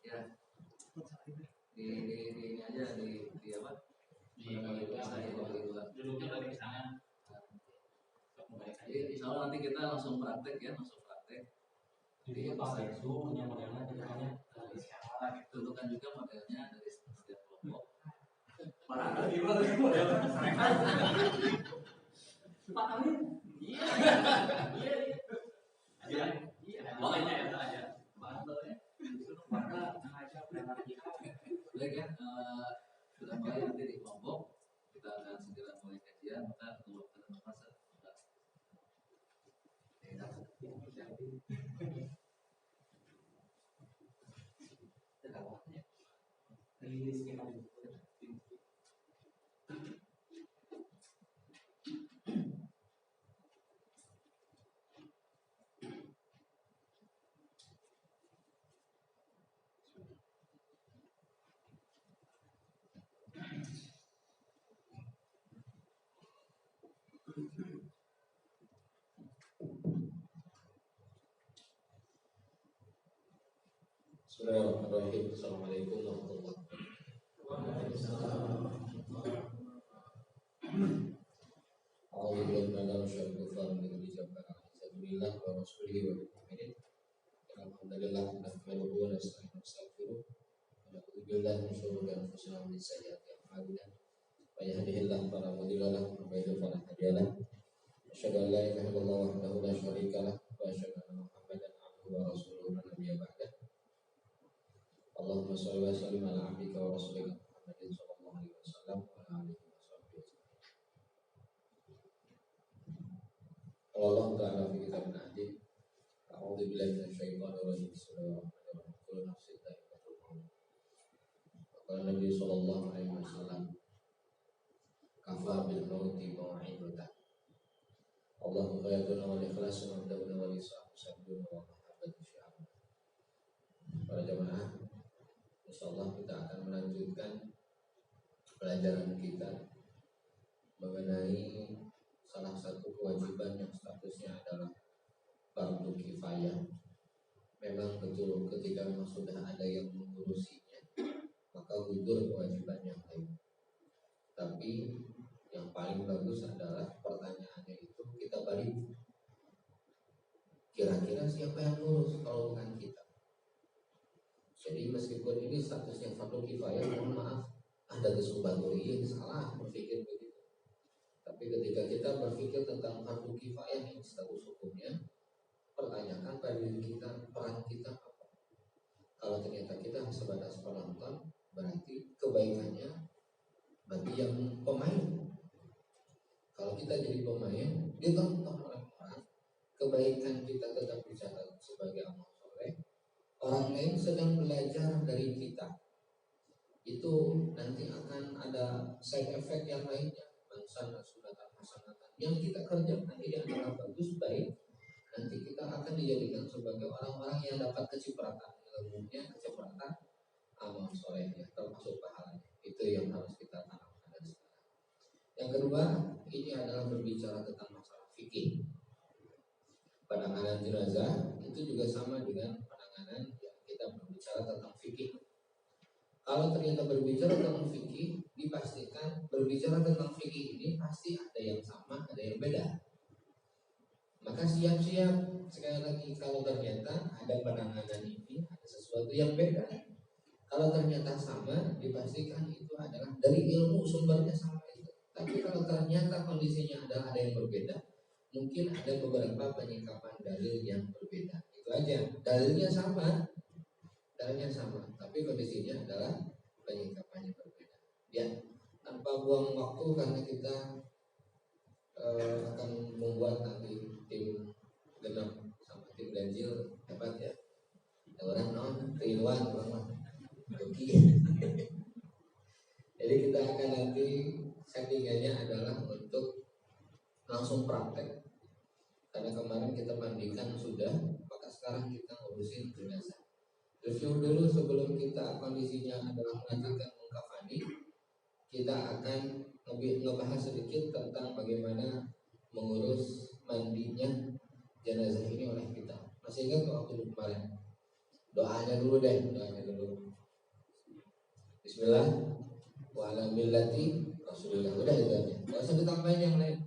Ya. Di ini aja di apa? Di duduknya dari sana. Jadi insya Allah nanti kita langsung praktek ya, Jadi Pak Besu punya modelnya depannya dari sekarang. Tentukan juga modelnya dari setiap kelompok. Mana gimana modelnya? Pak Amin. Iya. Iya. Pokoknya itu aja. Modelnya. Maka aja benar kita. Baik ya. Sudah mulai nanti di kelompok kita akan segera mulai kajian maka untuk masa Bismillahirrahmanirrahim. Assalamualaikum warahmatullahi wabarakatuh. Alhamdulillah wa rasulihi wa mu'minin. Alhamdulillah nahmaduhu wa nasta'inuhu wa nastaghfiruh. Wa na'udzu billahi min shururi anfusina wa min sayyiati a'malina. May yahdihillahu fala mudilla lahu wa may yudlil fala hadiya lahu. Asyhadu an la ilaha illallah wahdahu la syarika lahu wa asyhadu anna Muhammadan abduhu wa rasuluhu la nabiyya ba'dah. Allahumma shalli wa sallim ala abdika wa rasulika Muhammadin sallallahu alaihi wasallam wa ala alihi washabbihi ajma'in. Allah Ta'ala fi kitabina adil. A'udzu billahi minasyaitonir rajim. Bismillahirrahmanirrahim. Kullu nafsin dha'iqatul maut. Qala Nabi sallallahu alaihi wasallam, kafa bil mauti mau'idatan. Allahu khayrun wa ikhlasun wa dawna wa lisa'un wa mahabbatu syi'ab. Para jamaah, insyaallah kita akan melanjutkan pelajaran kita mengenai salah satu kewajiban yang statusnya adalah fardu kifayah. Memang betul ketika memang sudah ada yang mengurusinya, maka gugur kewajiban yang lain. Tapi yang paling bagus adalah pertanyaannya itu kita balik. Kira-kira siapa yang ngurus kalau bukan kita? Jadi meskipun ini statusnya fardu kifayah, mohon maaf, ada kesubhanallah salah berpikir begitu. Tapi ketika kita berpikir tentang fardu kifayah yang status hukumnya, pertanyakan pada diri kita, peran kita apa? Kalau ternyata kita sebatas penonton, berarti kebaikannya bagi yang pemain. Kalau kita jadi pemain, ditonton oleh orang, kebaikan kita tetap dicatat sebagai amal soleh. Orang lain sedang belajar dari kita, itu nanti akan ada side effect yang lainnya. Mansana sunatan hasanatan yang kita kerjakan ini adalah bagus, baik. Nanti kita akan dijadikan sebagai orang-orang yang dapat kecipratan ilmunya, kecipratan amal solehnya, termasuk pahalanya. Itu yang harus kita tanamkan dari sekarang. Yang kedua, ini adalah berbicara tentang masalah fikih. Penanganan jenazah itu juga sama dengan penanganan yang kita berbicara tentang fikih. Kalau ternyata berbicara tentang fikih, dipastikan berbicara tentang fikih ini pasti ada yang sama, ada yang beda. Maka siap-siap sekali lagi kalau ternyata ada penanganan ini, ada sesuatu yang beda. Kalau ternyata sama, dipastikan itu adalah dari ilmu sumbernya sama itu. Tapi kalau ternyata kondisinya adalah ada yang berbeda, mungkin ada beberapa penyikapan dalil yang berbeda. Itu aja. Dalilnya sama, tapi kondisinya adalah penyikapannya berbeda. Ya, tanpa buang waktu karena kita akan membuat nanti tim genap sama tim ganjil dapat ya. Orang non triluan orang Joki. Jadi kita akan nanti settingannya adalah untuk langsung praktek. Karena kemarin kita mandikan sudah, maka sekarang kita ngurusin jenazah. Review dulu sebelum kita kondisinya adalah melanjutkan mengkafani. Kita akan ngebahas sedikit tentang bagaimana mengurus mandinya jenazah ini oleh kita. Masih ingat waktu kemarin Doanya dulu deh, doanya dulu. Bismillah wa ala millati Rasulillah. Udah itu aja. Enggak usah ditambahin yang lain.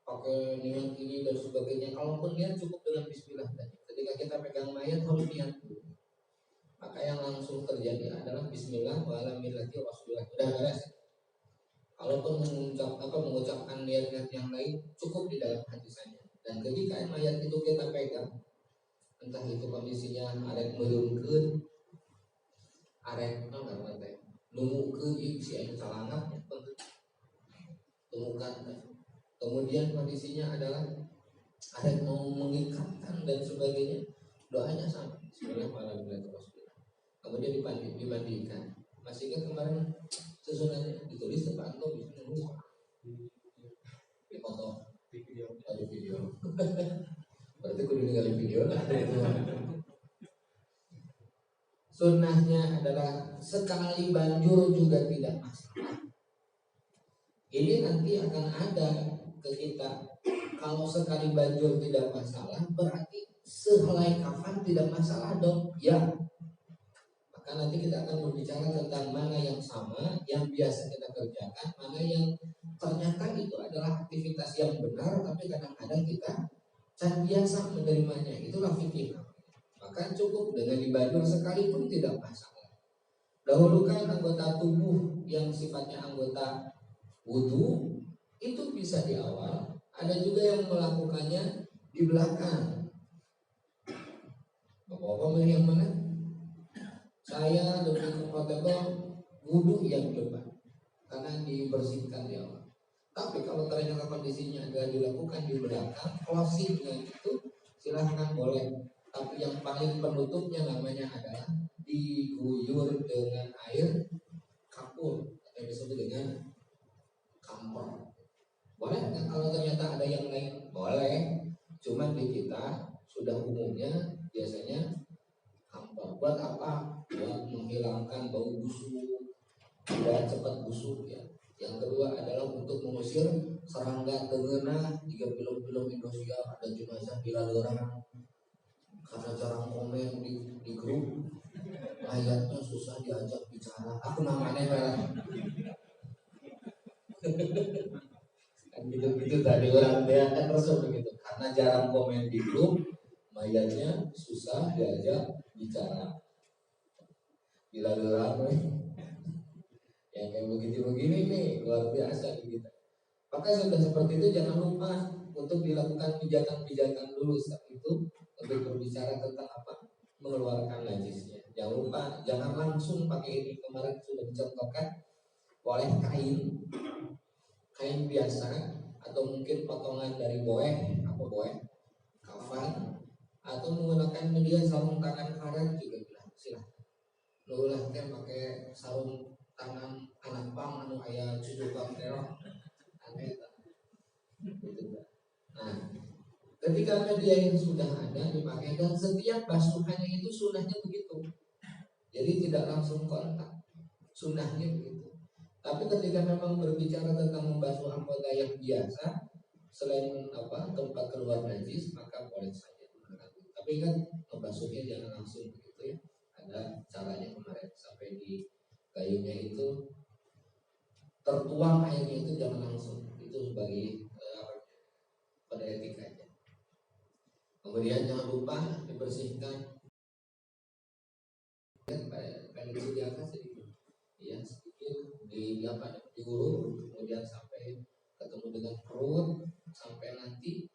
Pakai niat ini dan sebagainya. Kalaupun niat cukup dengan bismillah tadi. Ketika kita pegang mayat harus niat dulu. Maka yang langsung terjadi adalah bismillah wa ala millati Rasulillah. Udah beres. Kalaupun mengucapkan niat-niat yang lain cukup di dalam hati saja. Dan ketika mayat itu kita pegang, entah itu kondisinya arek merungkeun, arek nunggukeun si anu calangap temukan. Kemudian kondisinya adalah arek mau mengikatkan dan sebagainya, doanya sama. Bismillahirrahmanirrahim. Kemudian dimandikan. Masih ingat kemarin susunannya ditulis depan atau bisa lupa di foto ada video berarti kudu ninggalin video lah. Sunnahnya adalah sekali banjur juga tidak masalah. Ini nanti akan ada ke kita. Kalau sekali banjur tidak masalah, berarti sehelai kafan tidak masalah dong. Ya. Maka nanti kita akan berbicara tentang mana yang sama, yang biasa kita kerjakan, mana yang ternyata itu adalah aktivitas yang benar, tapi kadang-kadang kita biasa menerimanya. Itulah fikih. Maka cukup dengan dibanjur sekalipun tidak masalah. Dahulukan anggota tubuh yang sifatnya anggota wudu itu bisa di awal. Ada juga yang melakukannya di belakang. Bapak-bapak milih yang mana? Saya lebih komfortable wudu yang depan karena dibersihkan di awal. Tapi kalau ternyata kondisinya agak dilakukan di belakang, closing dengan itu silahkan boleh. Tapi yang paling penutupnya namanya adalah diguyur dengan air kapur atau disebut dengan kampor. Boleh nggak kalau ternyata ada yang lain? Boleh. Cuman di kita sudah umumnya biasanya kampor. Buat apa? Buat menghilangkan bau busuk, tidak cepat busuk ya. Yang kedua adalah untuk mengusir serangga tengenah. Jika film-film Indonesia ada jenazah dilalurang karena jarang komen di grup, layaknya susah diajak bicara. Aku namanya lah. Kan gitu tadi orang dia kan resep begitu. Karena jarang komen di grup, mayatnya susah diajak bicara. Dilalurang yang kayak begini-begini nih luar biasa gitu. Maka sudah seperti itu jangan lupa untuk dilakukan pijakan-pijakan dulu saat itu untuk berbicara tentang apa mengeluarkan najisnya. Jangan lupa jangan langsung pakai ini, kemarin sudah dicontohkan, boleh kain biasa atau mungkin potongan dari boeh kafan atau menggunakan media sarung tangan karet juga silahkan. Lulah teh pakai sarung tangan anak pang anu aya cucukan terong aneh gitu. Nah, ketika media yang sudah ada dipakai dan setiap basuhannya itu sunnahnya begitu. Jadi tidak langsung kontak. Sunnahnya begitu. Tapi ketika memang berbicara tentang membasuh anggota yang biasa selain tempat keluar najis, maka boleh saja menggunakan. Tapi kan membasuhnya jangan langsung begitu ya. Ada caranya kemarin sampai di kayunya itu tertuang airnya itu jangan langsung. Itu sebagai pada etikanya. Kemudian jangan lupa dibersihkan pada di atas sedikit, ya sedikit diulur, kemudian sampai ketemu dengan perut, sampai nanti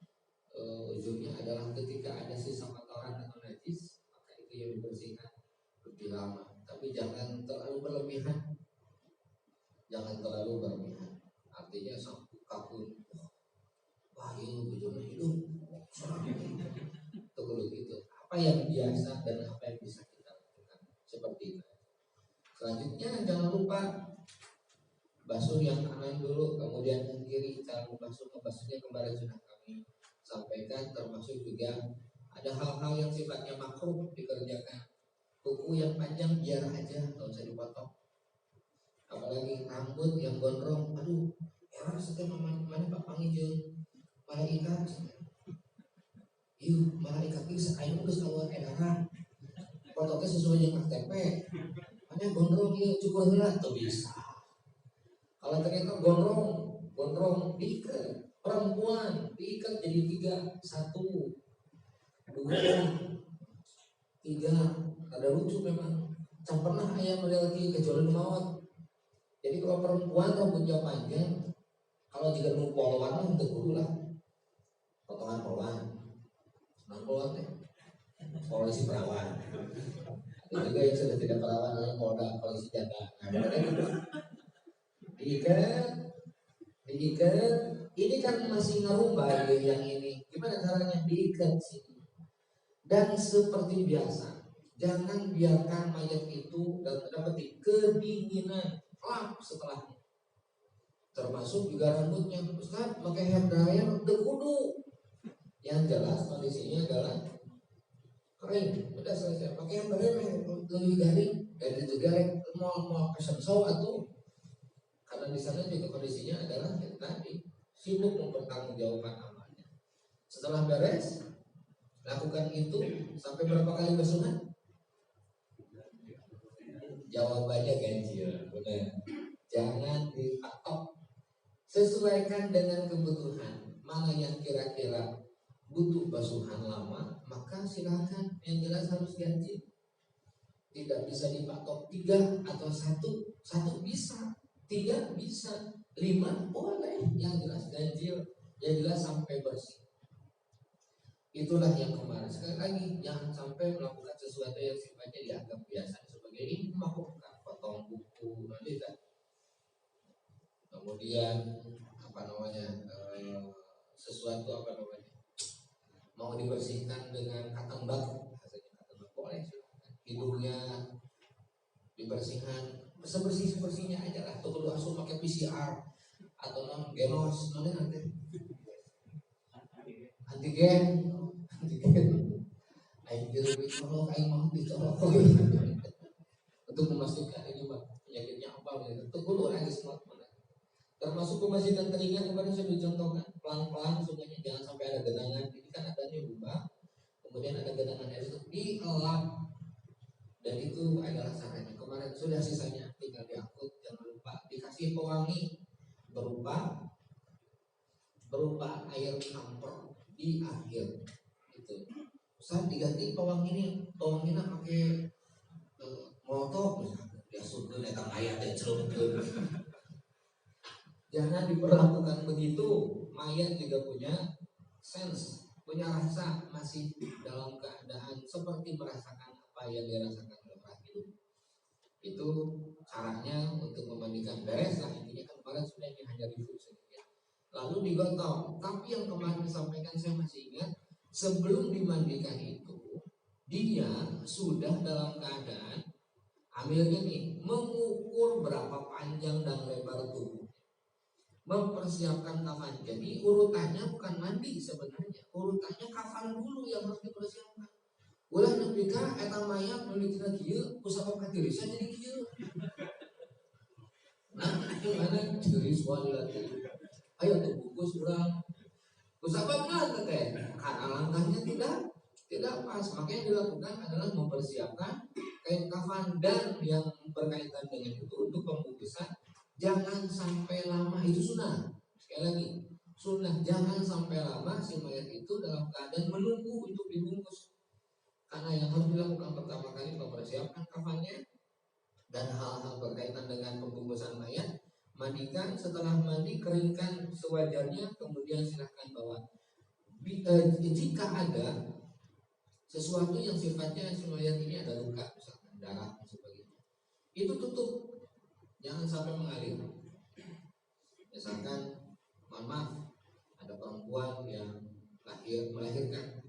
ujungnya adalah ketika ada sisa kotoran atau najis, maka itu yang dibersihkan lebih lama. Tapi jangan terlalu berlebihan, artinya sampai kabur. Wah ini ujungnya hidup. Tunggu gitu. Apa yang biasa dan apa yang bisa kita lakukan seperti itu. Selanjutnya jangan lupa basuh yang kanan dulu, kemudian yang kiri. Cara membasuhnya kemarin sudah kami sampaikan, termasuk juga ada hal-hal yang sifatnya makruh dikerjakan. Kuku yang panjang biar aja, nggak usah dipotong. Apalagi rambut yang gondrong, aduh, era setiap mana Pak Pangijeun malaikat. Malaikat bisa ayo geus keluar edaran. fotonya sesuai dengan KTP. Hanya gondrong ini cukur heula tuh bisa. Kalau ternyata gondrong diikat, perempuan diikat jadi 3, 1, 2, 3. Ada lucu memang. Can pernah ayam model kecuali maut. Jadi kalau perempuan rambutnya panjang, kalau jika nu poloan untuk kudu lah potongan poloan. Nah poloan teh polisi perawan. Ada juga yang sudah tidak perawan yang polda polisi janda. Nah, diikat. Ini kan masih ngerubah yang ini. Gimana caranya diikat sini? Dan seperti biasa, jangan biarkan mayat itu dapat kedinginan setelahnya. Termasuk juga rambutnya. Ustaz pakai hair dryer kudu. Yang jelas kondisinya adalah kering. Udah selesai. Pakai hair dryer yang lebih garing dari itu garing mau fashion show atau karena di sana juga kondisinya adalah yang tadi sibuk mempertanggungjawabkan amalnya. Setelah beres lakukan itu sampai berapa kali bersunat? Jawabannya ganjil, benar. Jangan dipatok. Sesuaikan dengan kebutuhan. Mana yang kira-kira butuh basuhan lama, maka silakan. Yang jelas harus ganjil. Tidak bisa dipatok 3 atau 1 bisa, 3 bisa, 5 boleh. Yang jelas ganjil, yang jelas sampai bersih. Itulah yang kemarin. Sekali lagi, jangan sampai melakukan sesuatu yang sifatnya dianggap biasa sebagai ini makhluk potong buku nanti kan. Kemudian sesuatu mau dibersihkan dengan katembak, hasilnya katembak boleh. Hidungnya dibersihkan sebersihnya aja lah. Tuh perlu asuh pakai PCR atau genos nanti antigen. Untuk memastikan ini penyakitnya apa itu perlu lagi semua. Termasuk pembersihan telinga kemarin saya dicontohkan pelan-pelan semuanya, jangan sampai ada genangan. Ini kan adanya lubang, kemudian ada genangan air itu dielap, dan itu adalah caranya. Kemarin sudah, sisanya tinggal diangkut. Jangan lupa dikasih pewangi berupa air kamper di akhir itu. Saat diganti pewanginya pakai molotov misalnya, diasupkan datang ayat dan celupkan. Jangan diperlakukan begitu. Mayat juga punya sense, punya rasa, masih dalam keadaan seperti merasakan apa yang dirasakan oleh orang hidup. Itu caranya untuk memandikan. Beres lah intinya, kemarin sudah hanya review sedikit. Lalu digotong. Tapi yang kemarin disampaikan saya masih ingat, sebelum dimandikan itu dia sudah dalam keadaan ambilnya nih, mengukur berapa panjang dan lebar tubuh, mempersiapkan kafan. Jadi urutannya bukan mandi sebenarnya, urutannya kafan dulu yang harus dipersiapkan. Ulah nepika eta mayat nulikna kieu kusabab katirisan jadi kieu. Nah, gimana tiris wae ayo tuh bungkus urang. Kusabab naon teh? Karena langkahnya tidak pas. Makanya yang dilakukan adalah mempersiapkan kain kafan, dan yang berkaitan dengan itu untuk pembungkusan jangan sampai lama. Itu sunnah. Sekali lagi, sunnah, jangan sampai lama si mayat itu dalam keadaan menunggu untuk dibungkus. Karena yang harus dilakukan pertama kali mempersiapkan kafannya dan hal-hal berkaitan dengan pembungkusan mayat. Mandikan, setelah mandi keringkan sewajarnya, kemudian silahkan bawa. Jika ada sesuatu yang sifatnya si mayat ini ada luka, misalkan darah dan sebagainya, itu tutup, jangan sampai mengalir. Misalkan, mohon maaf, ada perempuan yang melahirkan,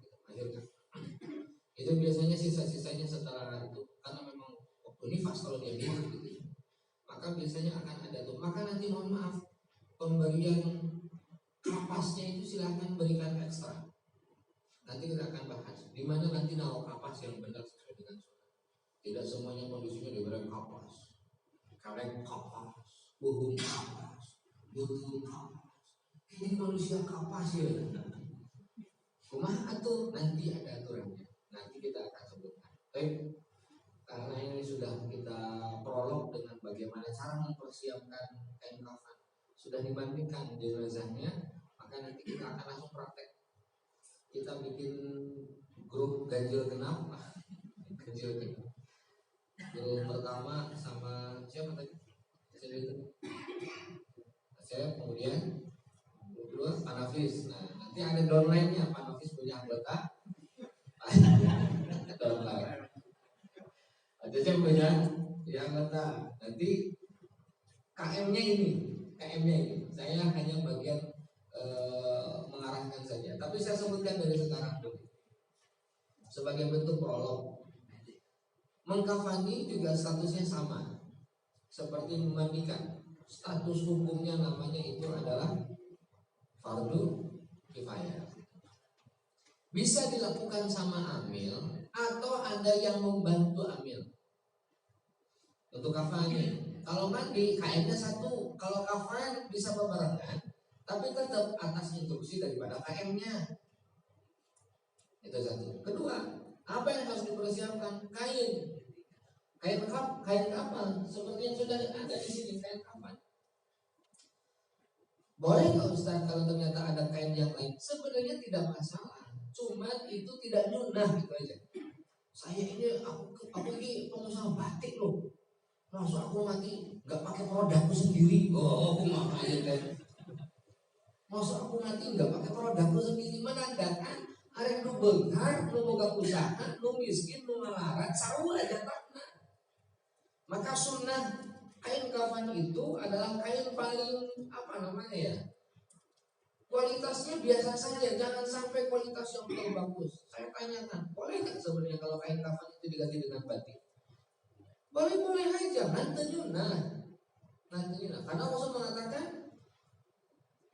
itu biasanya sisa-sisanya setelah itu, karena memang waktu nifas kalau dia hidup gitu, maka biasanya akan ada tuh. Maka nanti mohon maaf, pemberian kapasnya itu silahkan berikan ekstra. Nanti kita akan bahas di mana nanti nawa kapas yang benar sesuai dengan sunnah. Tidak semuanya kondisinya diberikan kapas, karek kapas, buhung kapas, butuh kapas. Ini manusia kapas ya. Kumaha tuh nanti ada aturannya. Nanti kita akan sebutkan. Baik, sudah kita prolog dengan bagaimana cara mempersiapkan kain kafan, sudah dimandikan jenazahnya, maka nanti kita akan langsung praktek. Kita bikin grup ganjil genap, ganjil genap. Grup pertama sama siapa tadi? Saya, kemudian grup kedua Panafis. Nah, nanti ada downline-nya, Panafis punya anggota. Downline. Ada yang punya anggota. Nanti KM-nya ini. Saya hanya bagian mengarahkan saja. Tapi saya sebutkan dari sekarang dulu. Sebagai bentuk prolog. Mengkafani juga statusnya sama. Seperti memandikan. Status hukumnya namanya itu adalah fardu kifayah. Bisa dilakukan sama amil atau ada yang membantu amil untuk kafani. Kalau mandi kainnya satu, kalau kafan bisa bebarengan, tapi tetap atas instruksi daripada KM-nya. Itu satu. Kedua, apa yang harus dipersiapkan? Kain kapan? Seperti yang sudah ada di sini, kain kapan? Boleh nggak Ustaz kalau ternyata ada kain yang lain? Sebenarnya tidak masalah, cuman itu tidak nyunah gitu aja. Saya ini aku ini pengusaha batik loh, masa aku mati nggak pakai produkku sendiri? Oh, aku makanya kan. Masa aku mati nggak pakai produkku sendiri, menandakan arek nu beunghar, nu boga usaha, nu miskin, nu melarat, sarua aja takna. Maka sunnah kain kafan itu adalah kain paling kualitasnya biasa saja, jangan sampai kualitas yang terlalu bagus. Saya tanyakan, boleh nggak sebenarnya kalau kain kafan itu diganti dengan batik? Boleh aja, nantinya. Karena Rasul mengatakan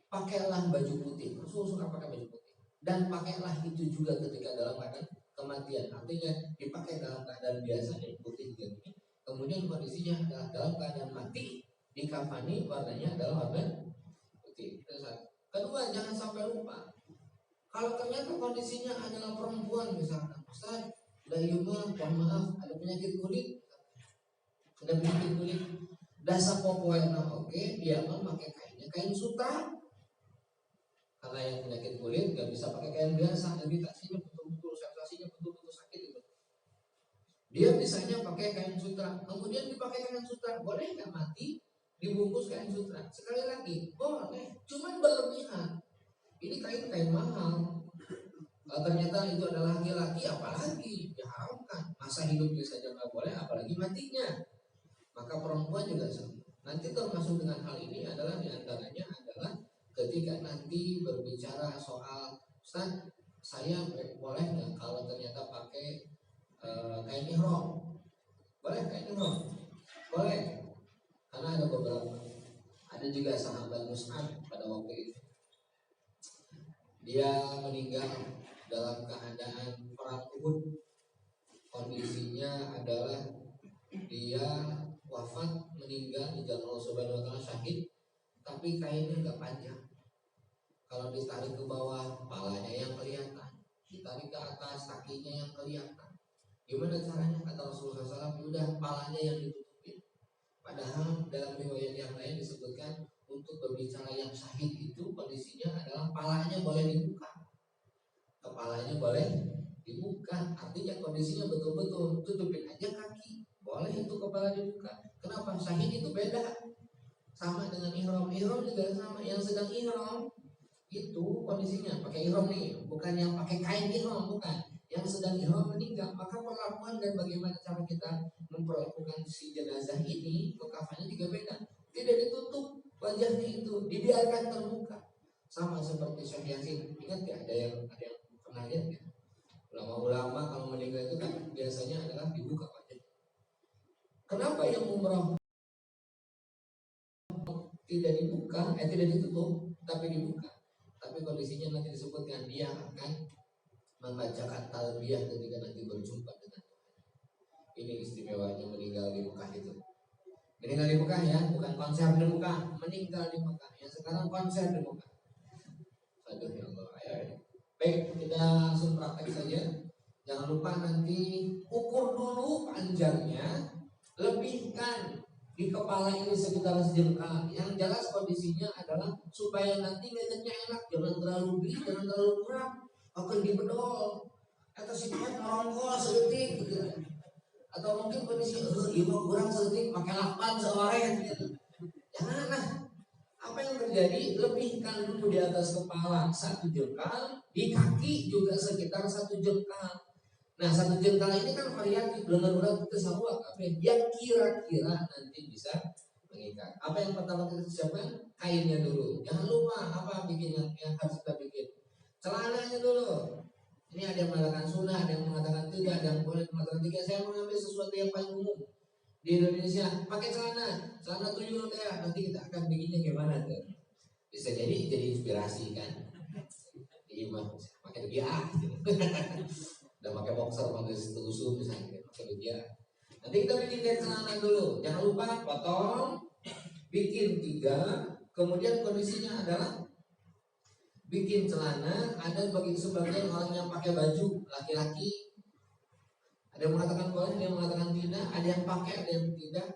pakailah baju putih. Rasul suka pakai baju putih. Dan pakailah itu juga ketika dalam keadaan kematian. Artinya dipakai dalam keadaan biasa yang putih juga. Kemudian kondisinya adalah dalam keadaan mati, dikafani warnanya adalah warna putih. Kedua, jangan sampai lupa. Kalau ternyata kondisinya adalah perempuan misalkan, Ustaz, mohon maaf, ada penyakit kulit, dasar popoena oke, dia mau pakai kain sutra. Kalau yang penyakit kulit nggak bisa pakai kain biasa, iritasinya betul-betul, sensasinya betul-betul sakit itu. Dia misalnya pakai kain sutra, kemudian dipakai kain sutra, boleh nggak mati dibungkus kain sutra? Sekali lagi, boleh, cuman berlebihan. Ini kain mahal. Kalau ternyata itu adalah laki-laki, apalagi diharamkan. Masa hidupnya saja nggak boleh, apalagi matinya. Maka perempuan juga sama. Nanti termasuk dengan hal ini adalah diantaranya adalah ketika nanti berbicara soal Ustaz, saya boleh nggak kalau ternyata pakai kain ihram? Boleh kain ihram? Boleh. Karena ada beberapa. Ada juga sahabat Mus'ab pada waktu itu. Dia meninggal dalam keadaan perang Uhud. Kondisinya adalah dia wafat, meninggal di jalan Allah Subhanahu wa taala syahid, tapi kainnya enggak panjang. Kalau ditarik ke bawah, palanya yang kelihatan. Ditarik ke atas, kakinya yang kelihatan. Gimana caranya? Kata Rasulullah SAW, udah palanya yang ditutupin. Padahal dalam riwayat yang lain disebutkan untuk berbicara yang syahid itu kondisinya adalah palanya boleh dibuka, kepalanya boleh dibuka. Artinya kondisinya betul-betul tutupin aja kaki, boleh itu kepala dibuka. Kenapa? Syahid itu beda, sama dengan ihram. Ihram juga sama. Yang sedang ihram itu kondisinya pakai ihram nih, bukan yang pakai kain ihram, bukan. Yang sedang ihram meninggal, maka perlakuan dan bagaimana cara kita memperlakukan si jenazah ini, kafannya juga beda. Tidak ditutup wajahnya, itu dibiarkan terbuka. Sama seperti Syekh Yasin. Ingat gak ada yang pernah lihat ya? Ulama-ulama kalau meninggal itu kan biasanya adalah dibuka wajah. Kenapa yang umrah tidak dibuka, tidak ditutup, tapi dibuka? Tapi kondisinya nanti disebutkan dia akan membacakan talbiyah ketika nanti berjumpa dengan Tuhan. Ini istimewanya meninggal di Mekah itu. Meninggal di Mekah ya, bukan konser di Mekah, meninggal di Mekah. Yang sekarang konser di Mekah. Aduh ya Allah, ya. Baik, kita langsung praktek saja. Jangan lupa nanti ukur dulu panjangnya, lebihkan di kepala ini sekitar sejengkal. Yang jelas kondisinya adalah supaya nanti ngejetnya enak, jangan terlalu gede, jangan terlalu kurang, akan dibedol atau sifat ngerongkol sedetik gitu. Atau mungkin kondisi ibu kurang sedetik pakai lakban seorang gitu. Jangan lah. Apa yang terjadi? Lebihkan dulu di atas kepala 1 jengkal, di kaki juga sekitar 1 jengkal. Nah 1 jengkal ini kan variatif, benar-benar kita sabua yang kira-kira nanti bisa mengikat. Apa yang pertama kita siapkan? Kainnya dulu. Jangan lupa apa bikinnya yang harus kita bikin. Celananya dulu. Ini ada yang mengatakan sunnah, ada yang mengatakan tidak, ada yang boleh mengatakan tidak. Saya mengambil sesuatu yang paling umum di Indonesia. Pakai celana tuyul ya. Nanti kita akan bikinnya gimana tuh? Bisa jadi inspirasi kan. Jadi pakai dia. Udah pakai boxer, pakai tusuk misalnya, pakai dia. Nanti kita bikin kain celana dulu. Jangan lupa potong, bikin 3. Kemudian kondisinya adalah bikin celana. Ada bagi sebagian orang yang pakai baju laki-laki. Ada yang mengatakan boleh, ada yang mengatakan tidak. Ada yang pakai, ada yang tidak.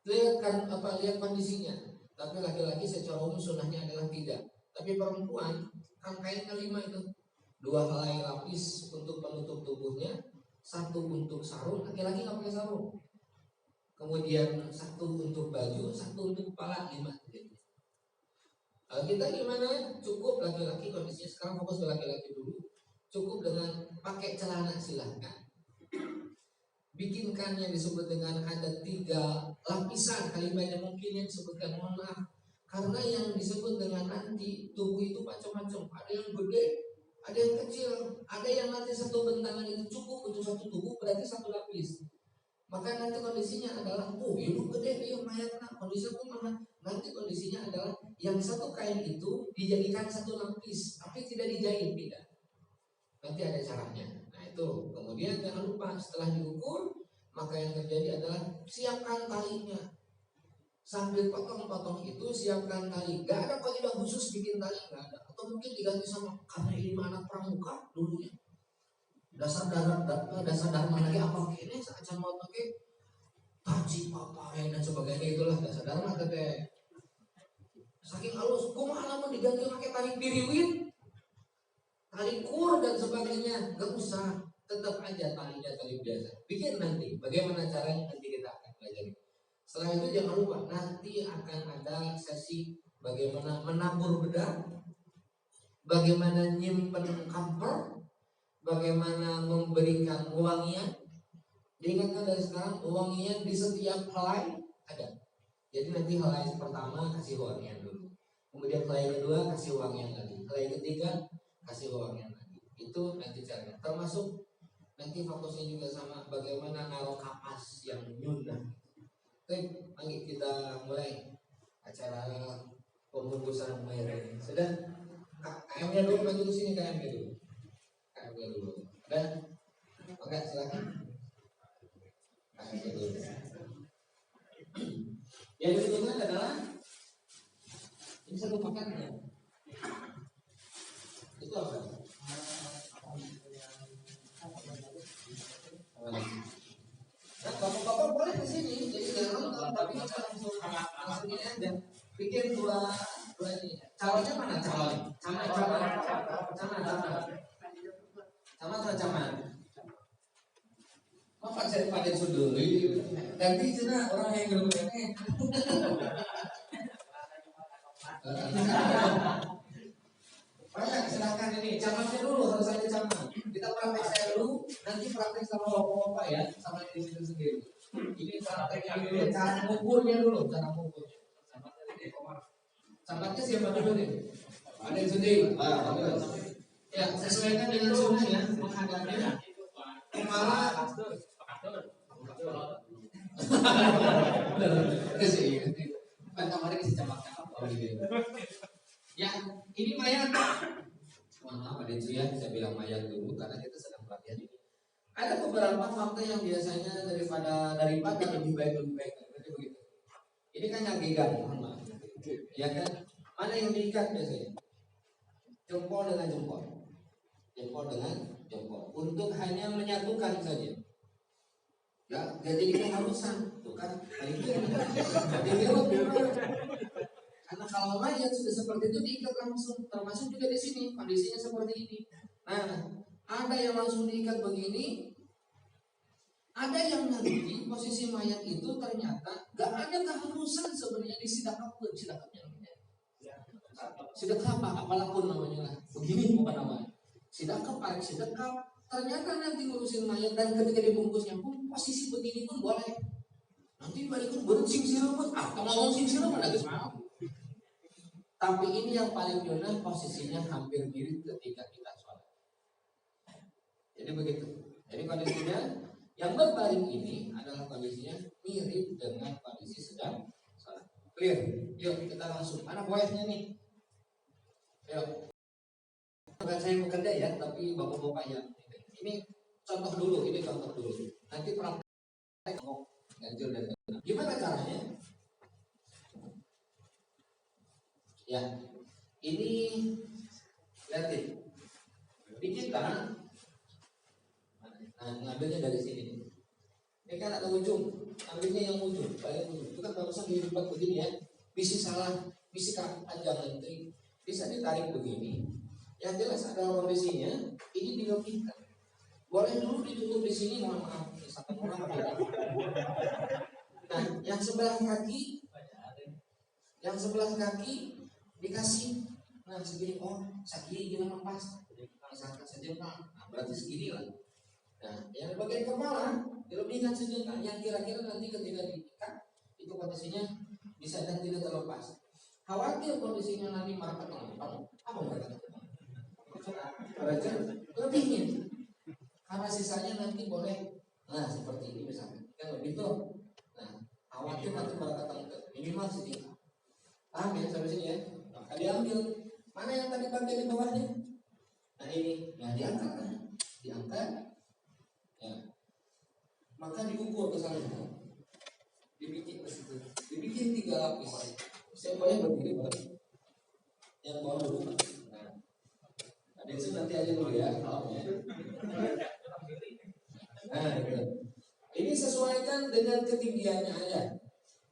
Lihat kondisinya. Tapi laki-laki secara umum sunnahnya adalah tidak. Tapi perempuan kan kainnya 5 itu. 2 helai lapis untuk penutup tubuhnya, 1 untuk sarung, laki-laki nggak pakai sarung. Kemudian 1 untuk baju, 1 untuk kepala, 5. Kita gimana? Cukup laki-laki kondisinya sekarang fokus ke laki-laki dulu. Cukup dengan pakai celana silahkan. Bikinkan yang disebut dengan ada 3 lapisan kalimatnya mungkin yang disebutkan, mohon maaf. Karena yang disebut dengan nanti tubuh itu macam-macam. Ada yang gede, ada yang kecil, ada yang nanti 1 bentangan itu cukup untuk 1 tubuh, berarti 1 lapis. Maka nanti kondisinya adalah, ibu gede dia mayatnya, kondisi pun mana? Nanti kondisinya adalah yang 1 kain itu dijadikan 1 lapis, tapi tidak dijahit, tidak. Nanti ada caranya. Nah itu, kemudian jangan lupa setelah diukur, maka yang terjadi adalah siapkan talinya. Sambil potong-potong itu siapkan tali. Gak ada kaidah khusus bikin tali, gak ada. Atau mungkin diganti sama karena ini anak pramuka dulunya. Dasar dharma lagi apa ini saat mau pakai taji papai dan sebagainya, itulah dasar dharma tete. Saking halus, kumaha mau diganti pakai tali biriwin, tali kur dan sebagainya, gak usah. Tetap aja talinya tali biasa. Bikin nanti. Bagaimana caranya nanti kita akan pelajari. Setelah itu jangan lupa nanti akan ada sesi bagaimana menabur bedak, bagaimana nyimpen kamper, bagaimana memberikan wangian. Diingatkan dari sekarang wangian di setiap helai ada. Jadi nanti helai pertama kasih wangian dulu, kemudian helai kedua kasih wangian lagi, helai ketiga kasih wangian lagi. Itu nanti caranya. Termasuk nanti fokusnya juga sama bagaimana naruh kapas yang nyunah. Oke, mari kita mulai acara pembungkusan air. Sudah? KM-nya dulu, maju ke sini KM-nya dulu. KM-nya dulu. Dan oke, silakan. KM-nya dulu. Yang berikutnya adalah ini 1 paketnya. Itu apa? Nah, bapak-bapak boleh ke sini, jadi jangan nonton, tapi kita langsung ini aja. Bikin dua ini. Calonnya mana calon? Camat. Apa saya pada suduri? Ganti cina orang yang belum ini. Banyak, silakan ini. Camatnya dulu, harus ada camat. Kita praktek saya dulu, nanti praktek sama bapak-bapak ya, sama diri sendiri. Ini prakteknya dulu, cara mengukurnya dulu, Camatnya siapa dulu nih? Ada yang sendiri. Ya, sesuaikan dengan sunnah ya, menghadapnya kepala. Kan kemarin kasih camatnya apa? Ya, ini mayat. Maaf, ada itu ya, saya bilang mayat dulu karena kita sedang pelatihan ini. Ada beberapa fakta yang biasanya daripada lebih baik. Berarti begitu. Ini kan yang gigang, ya kan? Mana yang diikat biasanya? Jempol dengan jempol, untuk hanya menyatukan saja. Gak jadi keharusan, tuh kan? Jadi karena kalau mayat sudah seperti itu diikat langsung, termasuk juga di sini kondisinya seperti ini. Nah, ada yang langsung diikat begini, ada yang nanti posisi mayat itu ternyata gak ada keharusan sebenarnya di sidakapnya namanya. Sidakap apapun namanya lah. Begini bukan namanya. Sidakap, arek sidakap. Ternyata nanti ngurusin mayat dan ketika dibungkusnya pun posisi begini pun boleh. Nanti balik pun sing sirupun, ngomong sing sirupun lagi mau. Tapi ini yang paling nyunah posisinya hampir mirip ketika kita sholat. Jadi begitu. Jadi kondisinya yang berbaring ini adalah kondisinya mirip dengan kondisi sedang sholat. Clear? Yuk kita langsung. Mana voice-nya nih? Yuk. Bukan saya bekerja ya, tapi bapak-bapak yang ini contoh dulu, Nanti praktek ganjil dan genap. Gimana caranya? Ya, ini lihatin. Di kita, ngambilnya dari sini. Ini kan ada ujung, ambilnya yang ujung, paling ujung. Itu kan barusan dilipat begini ya. Bisa salah, bisa panjang nanti, bisa ditarik begini. Yang jelas ada kondisinya, ini dilebihkan. Boleh dulu ditutup di sini, mohon maaf, misalkan orang ada. Nah, yang sebelah kaki dikasih, nah segini, segini gini lepas, misalkan sejengkal, nah berarti segini lah. Nah, yang bagian kepala dilebihkan sejengkal, yang kira-kira nanti ketika diikat itu kondisinya bisa dan tidak terlepas. Khawatir kondisinya nanti merapat apa merapat? Lebihnya. Karena sisanya nanti boleh, nah seperti ini misalnya, kan lebih tuh. Nah, khawatir nanti berkata minimal sedikit. Paham ya sampai sini ya? Maka diambil. Mana yang tadi bagian di bawahnya? Nah ini, nah diangkat. Ya. Maka diukur ke sana. Dibikin 3 lapis. Saya boleh berdiri Pak. Yang bawah dulu. Nah, itu nanti aja dulu ya. Nah, gitu. Ini sesuaikan dengan ketinggiannya aja.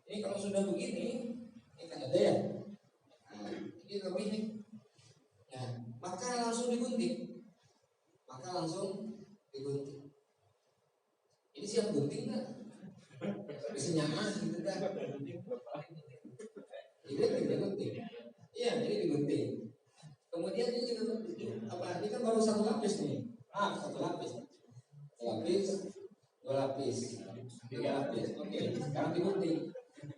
Ini kalau sudah begini, ini kan ada ya. Nah, ini lebih nih. Nah, maka langsung digunting. Ini siap gunting nggak? Bisa nyaman gitu kan? Ini digunting. Iya, ini digunting. Kemudian ini juga apa? Ini kan baru 1 lapis nih. 1 lapis. 2 lapis, 3 lapis. Oke, sekarang digunting.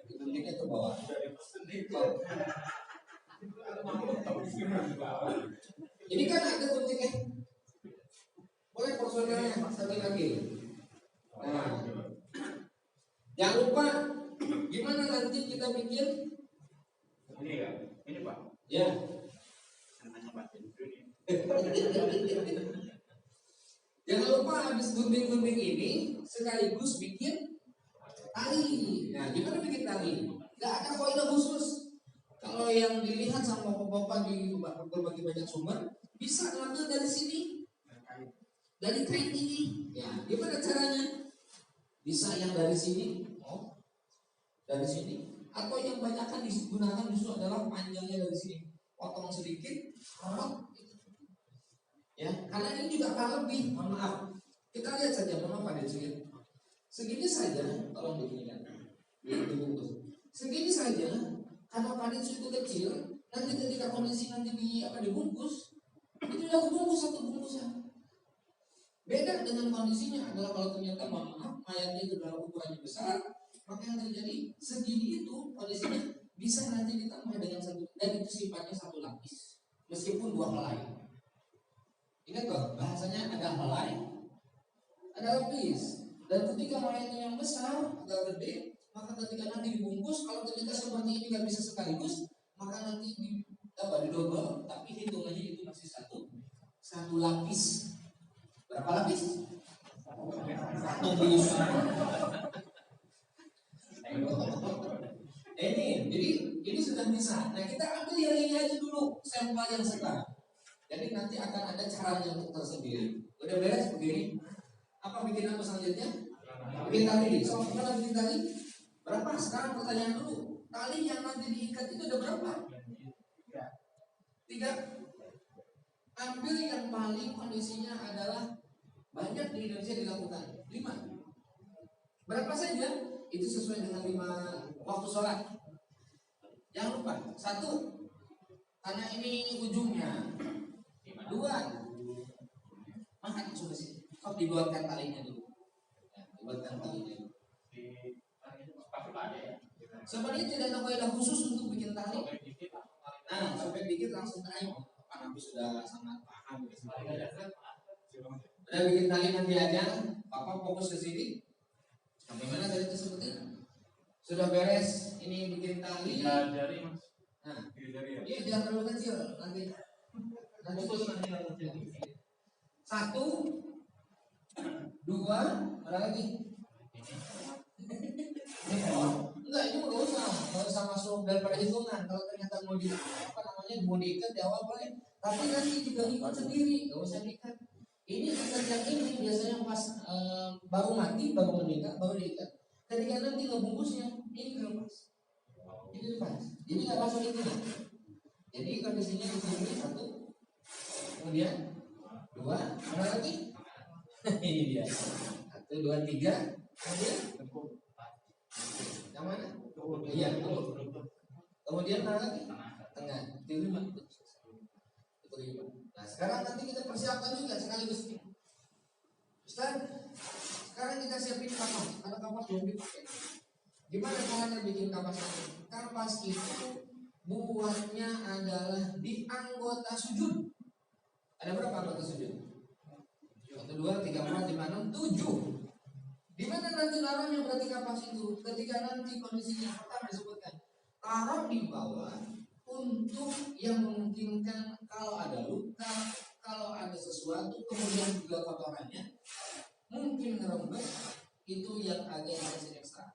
Diguntingnya ke bawah. Ini kan ada guntingnya. Boleh personalnya satu lagi. Nah, jangan lupa gimana nanti kita bikin. Ini Pak. Ya. Jangan lupa habis gunting-gunting ini sekaligus bikin tali. Nah, gimana bikin tali? Gak ada kaidah khusus. Kalau yang dilihat sama bapak-bapak di berbagai banyak sumber, bisa ngambil dari sini, dari kain ini. Ya, gimana caranya? Bisa yang dari sini, dari sini, atau yang banyak kan digunakan justru adalah panjangnya dari sini, potong sedikit, ya, karena ini juga akan lebih. Mohon maaf, kita lihat saja, mohon maaf ada segini saja, tolong begini dibungkus. Segini saja, karena panit itu kecil, nanti ketika kondisi nanti dibungkus, itu udah kebungkus satu bungkusan. Beda dengan kondisinya adalah kalau ternyata mohon maaf mayatnya itu dalam ukurannya besar, maka yang terjadi segini itu kondisinya bisa nanti ditambah dengan satu, dan itu sifatnya 1 lapis, meskipun 2 helai. Ingat kok, bahasanya ada helai, ada lapis. Dan ketika mayatnya yang besar, agak gede, maka ketika nanti dibungkus, kalau ternyata seperti ini nggak bisa sekaligus, maka nanti didobel, tapi hitungannya itu masih satu lapis. Berapa lapis? 1 bis. Ini sudah bisa. Nah, kita ambil yang ini aja dulu, sampel yang sekarang. Jadi nanti akan ada caranya untuk tersendiri. Udah beres begini? Apa bikin apa selanjutnya? Bikin tali nih, so kalau bikin tali berapa? Sekarang pertanyaan dulu, tali yang nanti diikat itu ada berapa? 3. Ambil yang paling kondisinya adalah banyak di Indonesia dilakukan 5. Berapa saja? Itu sesuai dengan 5 waktu sholat. Jangan lupa 1, karena ini ujungnya. 2, makan sudah sih. Oh, dibuatkan talinya dulu. Ya, dibuatkan talinya dulu. Sebenarnya tidak ada kaidah khusus untuk bikin tali. Nah, sobek dikit langsung terakhir. Pak Nabi sudah sangat paham. Udah bikin tali nanti aja. Papa fokus ke sini. Sampai mana tadi tersebutnya? Sudah beres. Ini bikin tali. 3 jari mas. Nah, 3 jari ya. iya jangan terlalu kecil. Nanti Putus nanti kalau kecil. 1, 2, ada lagi. Enggak, ini nggak usah masuk daripada hitungan. Kalau ternyata mau mau diikat di awal boleh, tapi nanti juga ikut sendiri, nggak usah diikat. Ini ikat yang ini biasanya pas baru mati, baru meninggal, baru diikat. Ketika nanti ngebungkusnya, ini lepas. Ini lepas. Jadi nggak masuk hitungan. Jadi kondisinya di sini 1, kemudian 2, ada lagi. Ini dia. 1, 2, 3, kemudian yang mana? Iya, kemudian mana lagi? Tengah. Itu 5. Nah, sekarang nanti kita persiapkan juga sekaligus. Ustaz, sekarang kita siapin kapas. Ada kapas belum dipakai. Gimana caranya bikin kapas ini? Kapas itu buatnya adalah di anggota sujud. Ada berapa anggota sujud? 1, 2, 3, 4, 5, 6, 7. Di mana nanti naruhnya berarti kapas itu? Ketika nanti kondisinya pertama disebutkan, taruh di bawah untuk yang memungkinkan kalau ada luka, kalau ada sesuatu, kemudian juga kotorannya mungkin ngerembes, itu yang agak dikasih ekstra.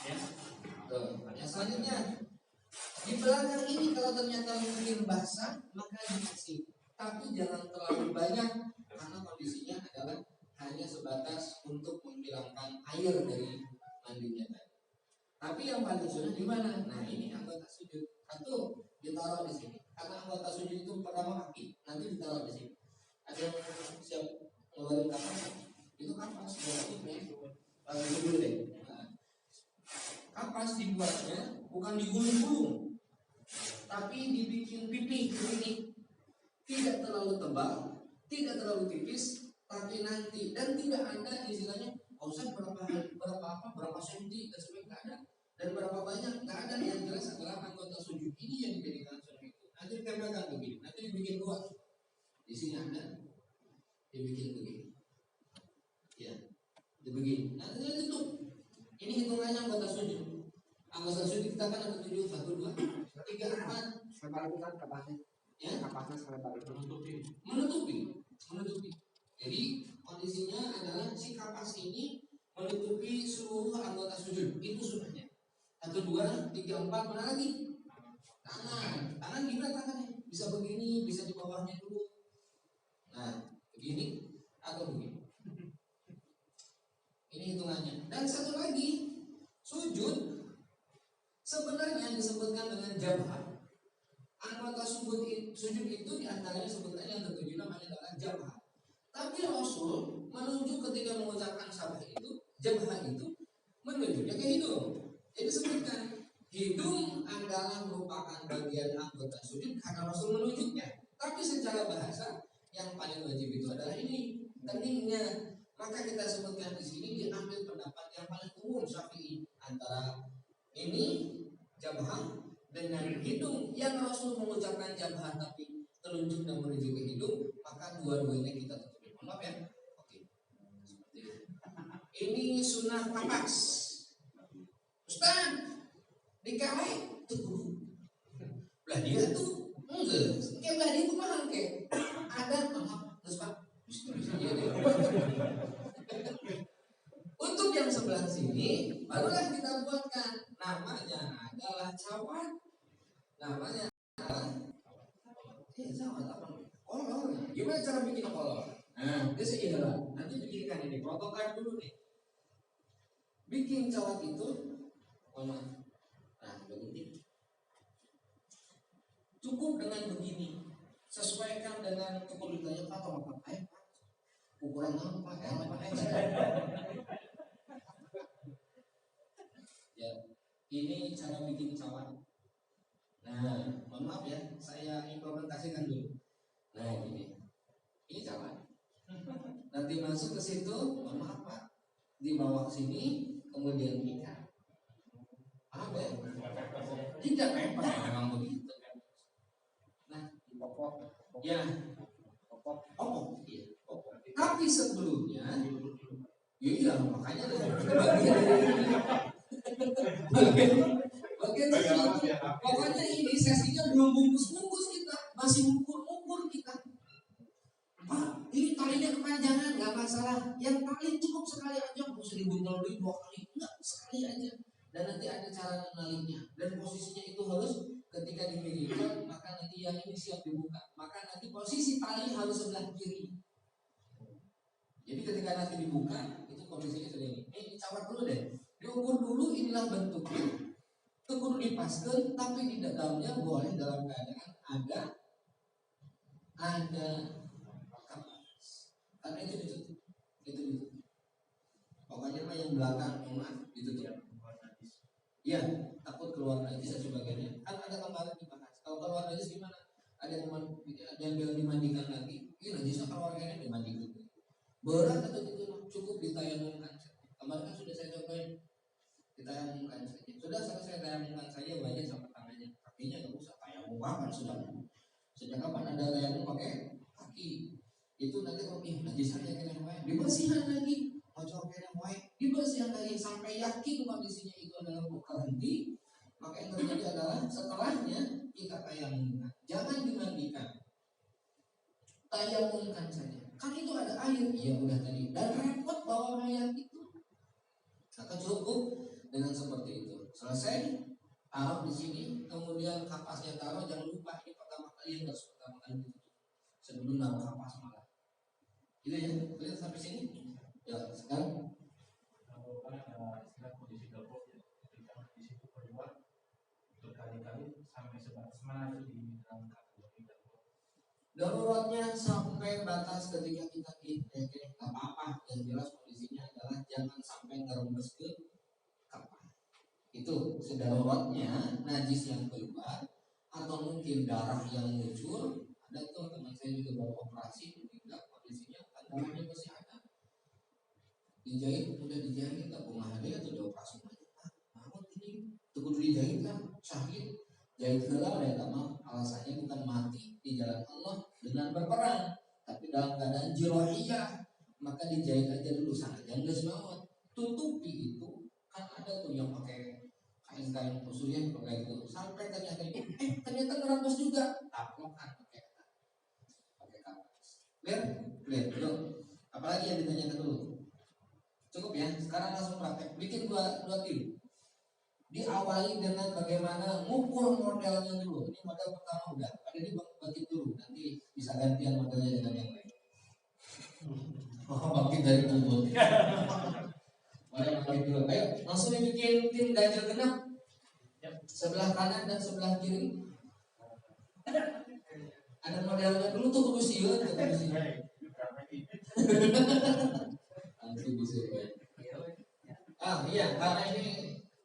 Ya. Yang selanjutnya di belakang ini kalau ternyata mungkin basah maka dikasih, tapi jangan terlalu banyak karena kondisinya adalah hanya sebatas untuk menghilangkan air dari mandinya tadi. Tapi yang paling sunnah di mana? Nah, ini anggota sujud. 1 ditaruh di sini. Karena anggota sujud itu pertama kaki, nanti ditaruh di sini. Ada yang siap ngeluarin kapas? Itu kapas berarti itu dulu deh. Nah, kapas dibuatnya bukan digulung-gulung, tapi dibikin pipi ini. Tidak terlalu tebal, tidak terlalu tipis, tapi nanti dan tidak ada istilahnya Ustaz berapa senti dan sebagainya, nggak ada, dan berapa banyak nggak ada. Yang jelas adalah anggota sujud ini yang dijadikan sunnah itu. Nanti ditempelkan begini, nanti dibikin luas di sini ada, dibikin begini, ya, dibikin, nanti tutup. Ini hitungannya anggota sujud. Anggota sujud kita kan ada 7, 1, 2, 3, 4. Selebar itu kan kapasnya, Ya, kapasnya selebar itu menutupi. Jadi kondisinya adalah si kapas ini menutupi seluruh anggota sujud. Itu sunnahnya. 1, 2, 3, 4, mana lagi? Tangan gimana tangannya? Bisa begini, bisa di bawahnya dulu. Nah, begini atau begini. Ini hitungannya. Dan satu lagi, sujud sebenarnya disebutkan dengan jabhah. Anggota sujud itu diantaranya sebenarnya yang ketujuh namanya adalah jabhah. Tapi Rasul menunjuk ketika mengucapkan sabah itu, jabhah itu menunjuknya ke hidung. Jadi sebutkan hidung adalah merupakan bagian anggota sujud karena Rasul menunjuknya. Tapi secara bahasa yang paling wajib itu adalah ini keningnya. Maka kita sebutkan di sini diambil pendapat yang paling umum Syafi'i antara ini jabhah dengan hidung. Yang Rasul mengucapkan jabhah tapi telunjuk dan menuju ke hidung, maka dua-duanya kita tutup. Maaf ya. Oke. Seperti itu. Ini sunnah kapas. Ustaz, dikawai tuh. Belah dia tuh enggak. Kayak belah dia tuh mahal kayak. Ada maaf, terus Pak. Untuk yang sebelah sini barulah kita buatkan. Namanya adalah cawat. Namanya adalah cawat apa? Kolor. Gimana cara bikin kolor? Nah, itu sih nanti bikinkan ini protokol dulu nih. Bikin cawat itu, nah begini. Cukup dengan begini. Sesuaikan dengan keperluannya Pak atau apa? Ukuran apa? Ya, ini cara bikin cawat. Nah, mohon maaf ya, saya implementasikan dulu. Nah, ini cawat. Nanti masuk ke situ, mohon maaf Pak, dibawa ke sini, kemudian ikat. Apa ya? Tidak pepes, memang begitu. Nah, ya, iya. Tapi sebelumnya, iya makanya bagian itu, pokoknya ini sesinya belum bungkus-bungkus kita, masih ukur-ukur kita. Pak, ini talinya kepanjangan, nggak masalah. Yang tali cukup sekali aja, nggak usah dibuntel dulu 2 kali, nggak, sekali aja. Dan nanti ada cara menaliknya. Dan posisinya itu harus ketika dimiliki, maka nanti yang ini siap dibuka. Maka nanti posisi tali harus sebelah kiri. Jadi ketika nanti dibuka, itu kondisinya sudah ini. Ini cawat dulu deh. Diukur dulu, inilah bentuknya. Itu kudu dipaskan, tapi di dalamnya boleh dalam keadaan ada kapas. Karena itu ditutup. Pokoknya mah yang belakang ditutup. Iya, takut keluar najis sebagainya. Kan ada kemarin dibahas. Kalau keluar najis gimana? Ada yang bilang dimandikan lagi. Ini najisnya keluarganya dimandikan. Berat atau itu cukup ditayamumkan. Kemarin kan sudah saya cobain, ditayamumkan saja. Sudah selesai tayamumkan saja wajah sampai tangannya, kakinya nggak usah tayamum bahkan sudah. Sejak kapan ada tayamum pakai kaki? Itu nanti kalau najis saja kena wae, dibersihkan lagi, bocor kena wae, dibersihkan lagi sampai yakin kondisinya itu adalah berhenti. Maka yang terjadi adalah setelahnya kita tayamumkan, jangan dimandikan, tayamumkan saja. Kan itu ada air, ya udah tadi. Dan repot bawa mayat itu. Maka cukup dengan seperti itu. Selesai, taruh di sini, kemudian kapasnya taruh. Jangan lupa ini pertama kali yang harus pertama kali ditutup sebelum naruh kapas malah. Gitu ya, lihat sampai sini. Ya sekarang. Kalau ada istilah kondisi darurat ya, ketika di situ keluar berkali-kali sampai sebatas mana itu di dalam kategori darurat. Daruratnya sampai batas ketika kita nggak apa-apa. Yang jelas kondisinya adalah jangan sampai ngerembes ke kapal. Itu sedaruratnya najis yang keluar atau mungkin darah yang muncul. Ada tuh teman saya juga baru operasi, tidak kondisinya kan darahnya masih ada. Dijahit, udah dijahit, tak bunga hari atau dioperasi aja. Mau ini tunggu dijahit lah, syahid. Jahit heula udah tak mau, alasannya bukan mati di jalan Allah dengan berperang, tapi dalam keadaan jirohiyah, maka dijahit aja dulu sana, jangan maut. Tutupi itu, kan ada tuh yang pakai kain-kain khususnya pakai itu, sampai ternyata ngerembes juga, taplokan pakai kapas. Clear, yuk. Apalagi yang ditanyakan dulu? Cukup ya, sekarang langsung praktek, bikin dua tim. Diawali dengan bagaimana ngukur modelnya dulu. Ini model pertama udah, ada ini bagi dulu. Nanti bisa gantian modelnya dengan yang lain. Bagi dari kubur. Boleh bagi dulu. Ayo langsung dibikin tim ganjil genap. Sebelah kanan dan sebelah kiri. Ada modelnya dulu tuh kudu sieun, Nanti bisa. Iya, karena ini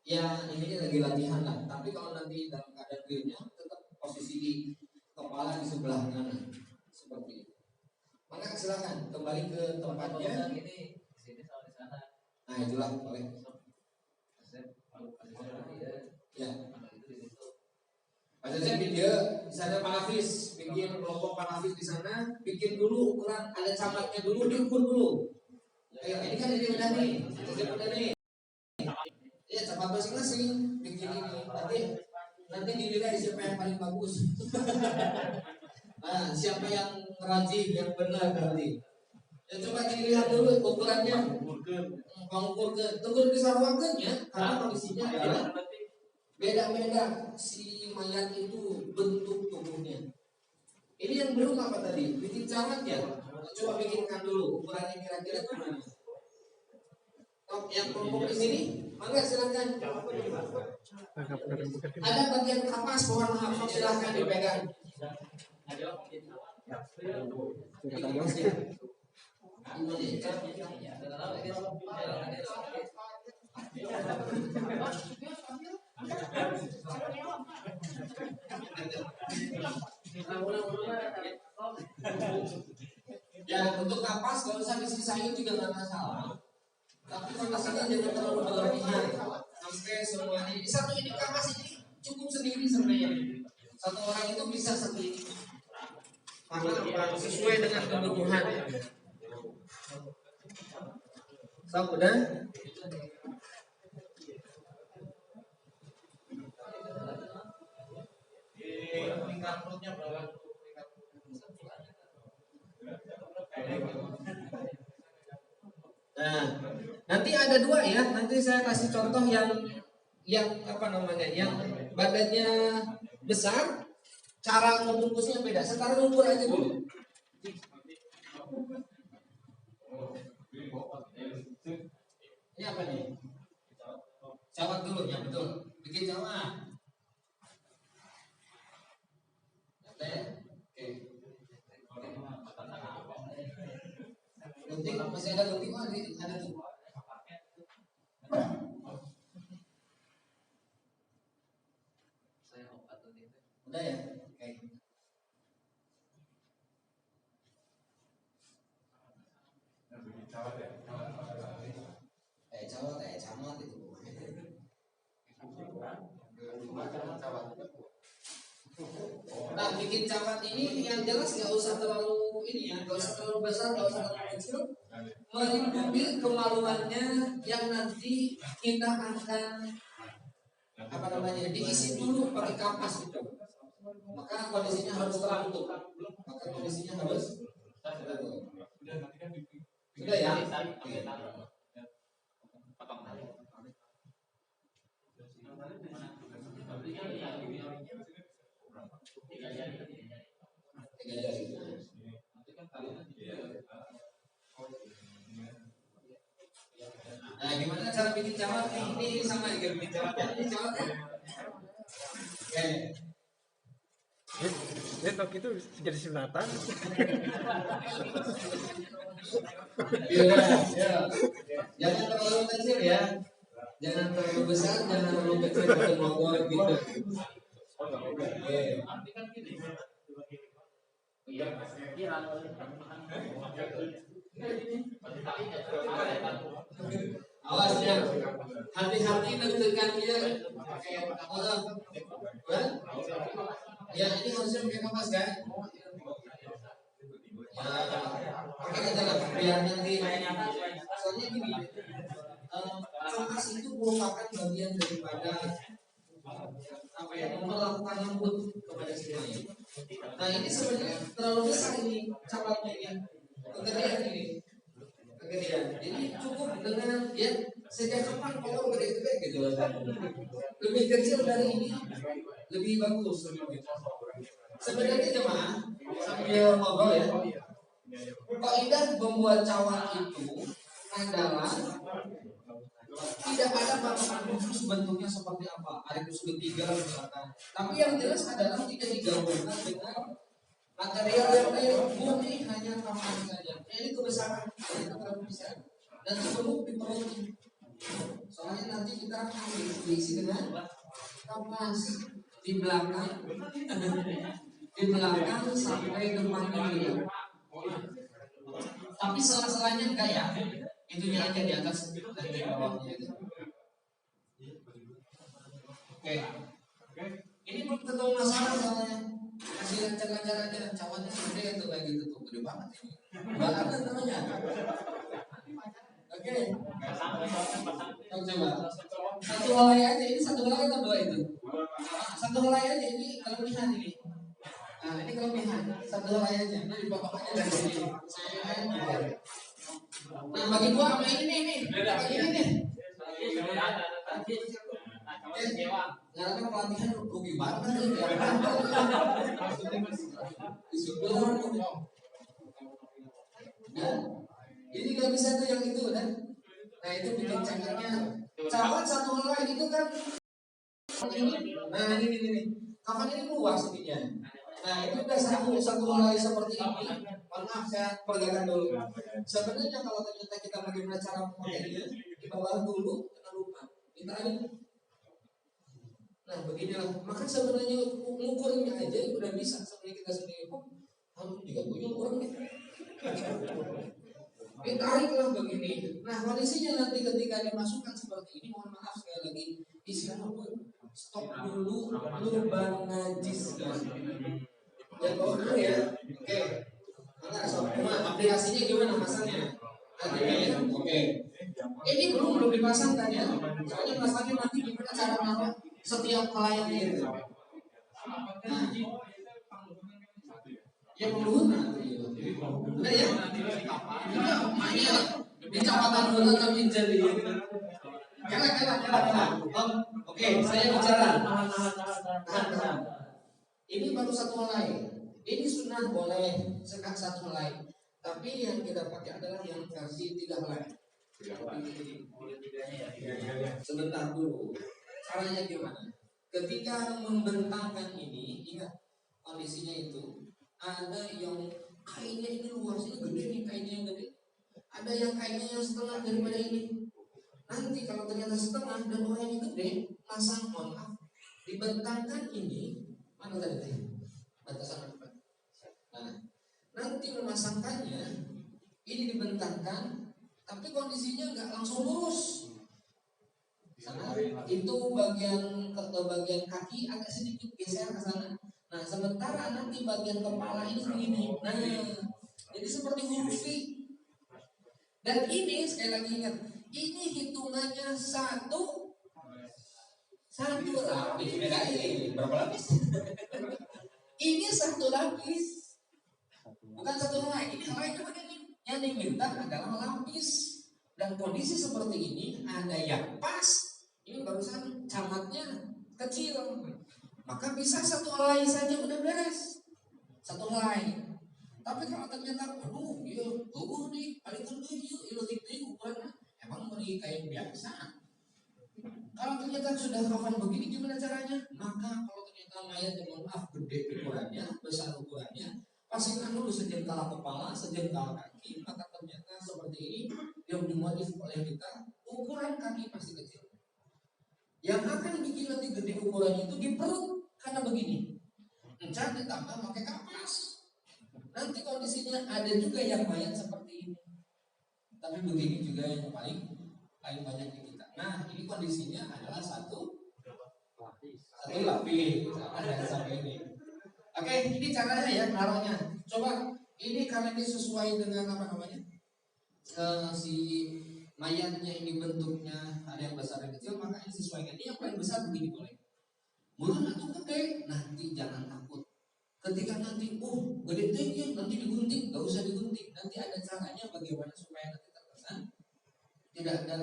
ya ini lagi latihan lah. Tapi kalau nanti dalam keadaan realnya tetap posisi di kepala di sebelah kanan seperti itu. Maka silakan kembali ke tempatnya. Ini sini sama di sana. Nah itulah boleh. Ya. Pak Cecep video di sana Pak Hafiz, bikin kelompok Pak Hafiz di sana, bikin dulu ukuran ada camatnya dulu, diukur dulu. Ayo, ini kan ini udah nih, Cecep udah nih. Ya camat masing-masing bikin ini. Nanti dinilai siapa yang paling bagus. Nah, siapa yang rajin, yang benar nanti. Ya coba dilihat dulu ukurannya. Mengukur ke, tunggu disarwakan ya, karena kondisinya adalah beda-beda si mayat itu bentuk tubuhnya. Ini yang belum apa tadi? Bikin camat ya. Coba bikinkan dulu ukurannya kira-kira gimana. Yang kelompok di sini, mangga silakan. Ada bagian kapas, mohon maaf, silakan dipegang. Ya, untuk kapas kalau usah disisain juga nggak masalah. Tapi kondisinya jangan terlalu berlebihan sampai semuanya. Satu ini kapas ini cukup sendiri sebenarnya. Satu orang itu bisa sendiri. Karena sesuai dengan kebutuhan. Udah? Tingkat perutnya berapa? Nah, nanti ada dua ya. Nanti saya kasih contoh yang apa namanya, yang badannya besar, cara membungkusnya beda. Sekarang ukur aja dulu. Ini apa nih? Cawat dulu ya, betul. Bikin cawat. Oke. Gunting masih ada gunting, ada tuh. Saya opat tadi. Udah ya? Oke. Camat itu. Nah, bikin cawat ini yang jelas nggak usah terlalu ini ya, nggak usah terlalu besar, nggak usah terlalu kecil. Melindungi kemaluannya yang nanti kita akan apa namanya, diisi dulu pakai kapas itu. Maka kondisinya harus tertutup. Sudah ya? Nah, gimana cara bikin cawat nih? Ini sama juga bikin cawat ya. Ini cawat ya. Oke. Ya dok itu jadi sunatan. Ya. Jangan terlalu kecil ya. Jangan terlalu besar, jangan terlalu kecil, jangan mogok gitu. Oke. Awas ya, hati-hati deg-degannya. Ya ini harusnya pakai kapas kan? Pakai aja lah, biar nanti. Soalnya gini, kapas itu merupakan bagian daripada apa ya, melakukan lembut kepada semuanya. Nah ini sebenarnya terlalu besar ini cawatnya ya. Kegedean ini. Jadi cukup dengan ya sejak kapan kalau gede-gede gitu. Lebih kecil dari ini lebih bagus. Sebenarnya jemaah sambil ngobrol ya. Kaidah membuat cawat itu adalah tidak ada patokan khusus bentuknya seperti apa, arikus ketiga misalkan. Tapi yang jelas adalah tidak digabungkan dengan material yang lain. Murni hanya kapas saja. Ini kebesaran, ini terlalu besar dan cukup di perut. Soalnya nanti kita akan diisi dengan kapas di belakang sampai depan ini. Tapi sela-selanya enggak ya. Itunya aja di atas dan di bawahnya. Oke. Ini belum tentu masalah soalnya. Kasih lancar-lancar aja, cawatnya gede itu kayak gitu tuh, gede banget ini. Banget namanya. Oke. Coba. Satu helai aja, ini satu helai atau dua itu? Satu helai aja, ini kelebihan ini. Nah ini kelebihan, satu helai aja. Nah dipotong aja dari sini. Nah bagi dua sama ini nih, bagi ini nih. Karena kan pelatihan rugi banget ya. Nah, ini gak bisa tuh yang itu kan? Nah itu bikin caketnya. Cawan satu helai itu kan ini. Nah ini. Kafan ini luas ininya. Nah itu udah satu helai seperti ini. Mohon maaf saya perlihatkan dulu. Sebenarnya kalau ternyata kita bagaimana cara memakainya, kita bawa dulu, kita lupa. Kita ada. Nah beginilah. Maka sebenarnya ngukurnya aja udah bisa. Sebenarnya kita sendiri kok. Kamu juga punya orang nih. Ditariklah begini. Nah kondisinya nanti ketika dimasukkan seperti ini, mohon maaf sekali lagi, istilah stop dulu lubang najisnya. Ya bawa dulu ya. Oke. Enggak, aplikasinya gimana masangnya? Ya. Oke. Ini belum dipasang kan ya? Soalnya masangnya nanti gimana cara naruh setiap kliennya itu. Nah, ya pengguna. Udah ya? Iya, di catatan dulu kami jadi. Jalan. Oke, saya bicara. Ini baru satu helai. Ini sunnah boleh sekat satu helai. Tapi yang kita pakai adalah yang versi 3 helai. Sebentar dulu. Caranya gimana? Ketika membentangkan ini, ingat kondisinya itu ada yang kainnya ini luas, ini gede nih kainnya yang gede. Ada yang kainnya yang setengah daripada ini. Nanti kalau ternyata setengah dan orangnya gede, masang mohon maaf, dibentangkan ini mana tadi? Batasan apa? Nah, nanti memasangkannya ini dibentangkan, tapi kondisinya nggak langsung lurus. Sana itu bagian kaki agak sedikit geser ke sana. Nah, sementara nanti bagian kepala ini begini. Nah, jadi seperti huruf V. Dan ini sekali lagi ingat, ini hitungannya satu lapis. Berapa lapis? Ini satu lapis, bukan satu helai. Ini helainya begini. Yang diminta adalah lapis. Dan kondisi seperti ini ada yang pas. Ini barusan camatnya kecil. Maka bisa satu helai saja udah beres. Satu helai. Tapi kalau ternyata iya, nih paling gede yuk ukurannya. Emang beri kain biasa. Kalau ternyata sudah kafan begini gimana caranya? Maka kalau ternyata mayat yang mohon maaf gede ukurannya, besar ukurannya, pastikan dulu sejengkal kepala, sejengkal kaki. Maka ternyata seperti ini yang dimodif oleh kita, ukuran kaki pasti kecil. Yang akan bikin nanti gede ukurannya itu di perut. Karena begini, encan ditambah pakai kapas. Nanti kondisinya ada juga yang mayat seperti ini. Tapi begini juga yang paling banyak di kita. Nah, ini kondisinya adalah satu lapis. Ada sampai ini. Oke, ini caranya ya naruhnya. Coba ini karena ini sesuai dengan apa namanya? Si mayatnya ini bentuknya ada yang besar dan kecil, maka ini sesuaikan. Ini yang paling besar begini boleh. Murah atau gede, nanti jangan takut. Ketika nanti, gede tinggi, nanti digunting, gak usah digunting. Nanti ada caranya bagaimana supaya nanti terkesan tidak ada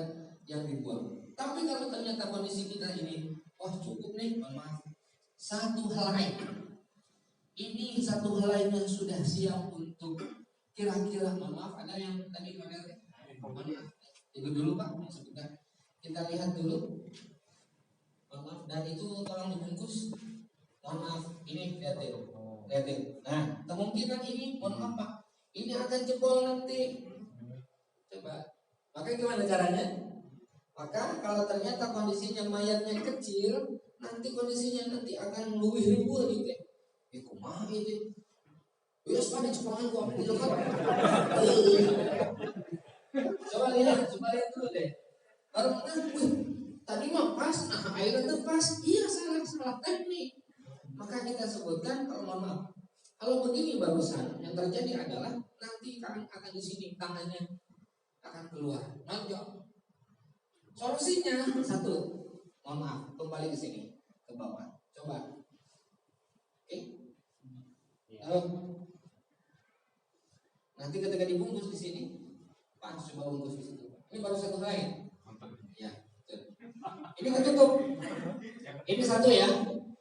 yang dibuang. Tapi kalau ternyata kondisi kita ini, cukup nih, maaf, satu helai. Ini satu helainya sudah siap untuk kira-kira, maaf, ada yang tadi modelnya. Itu dulu Pak, sebentar. Kita lihat dulu. Maaf, dan itu tolong dibungkus. Mohon maaf, ini lihatin. Nah, kemungkinan ini, mohon maaf Pak, ini akan jebol nanti. Coba, maka gimana caranya? Maka kalau ternyata kondisinya mayatnya kecil, nanti kondisinya nanti akan lebih ribuan gitu. Kumaha itu? Wes pada cepat gua ambil kan. Coba lihat dulu deh. Baru tadi mah pas, airnya tuh pas. Iya salah teknik. Maka kita sebutkan kalau mohon maaf. Kalau begini barusan yang terjadi adalah nanti akan di sini tangannya akan keluar. Nonjok. Solusinya satu. Mohon maaf, kembali ke sini ke bawah. Coba. Oke. Nanti ketika dibungkus di sini, pas coba bungkus di situ. Ini baru satu lain. Ya. Ini ketutup. Ini satu ya.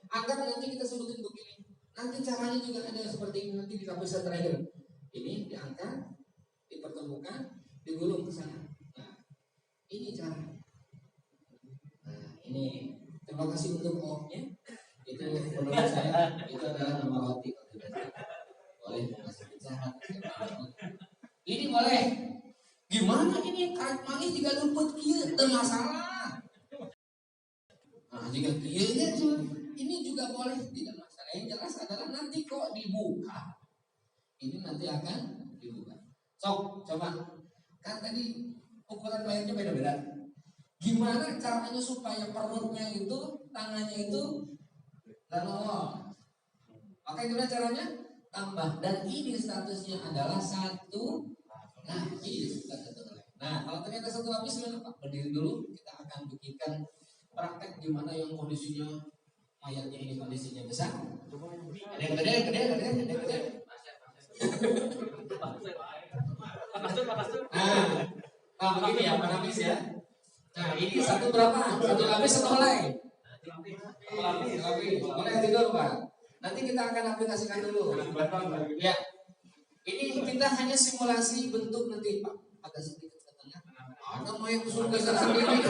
Anggap nanti kita sebutin begini. Nanti caranya juga ada seperti ini nanti di lapisan terakhir. Ini diangkat, dipertemukan, digulung ke sana. Nah, Ini cara. Nah, ini terima kasih untuk O-nya. Itu menurut saya itu adalah nama roti. Boleh masih bicara. Ini boleh. Gimana ini karet manis jika luput kieu teu masalah. Nah, jika kieunya ini juga boleh, tidak masalah. Yang jelas adalah nanti kok dibuka. Ini nanti akan dibuka. Sok, coba. Kan tadi ukuran mayatnya beda-beda. Gimana caranya supaya perutnya itu, tangannya itu dan nongol? Maka gimana caranya? Tambah. Dan ini statusnya adalah satu. Nah, ini sudah satu. Nah, kalau ternyata satu lapis, Pak, berdiri dulu. Kita akan bikinkan praktek gimana yang kondisinya mayatnya ini kondisinya besar. Gede. Nah, begini ya, Pak Nafis ya. Nah, ini satu berapa? Satu lapis atau helai? Lapis. Boleh tidur, Pak. Nanti kita akan aplikasikan dulu. Ya. Ini kita hanya simulasi bentuk nanti, Pak. Agak sedikit ke tengah. Ada mau yang usul geser sendiri.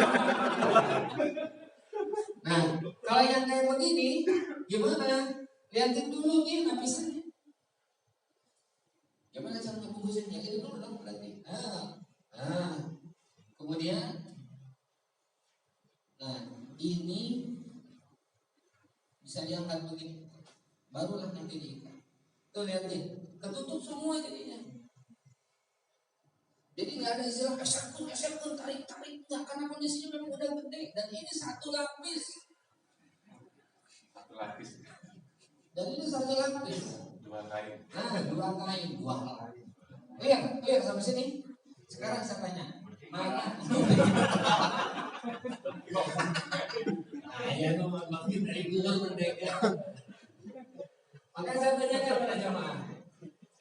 Nah, kalau yang kayak begini, gimana? Lihatin dulu nih lapisannya. Gimana cara ngebungkusinnya? Itu dulu dong berarti. Kemudian, nah ini bisa diangkat begini. Barulah nanti diikat. Tuh lihat nih, ketutup semua jadinya. Jadi nggak ada istilah eser pun tarik nggak, karena kondisinya memang udah gede dan ini satu lapis. Dan ini satu lapis. Dua kain. Dua kain. Clear sampai sini. Sekarang saya tanya, mana? Ya tuh makin dari gua merdeka. Maka saya tanyakan pada jamaah,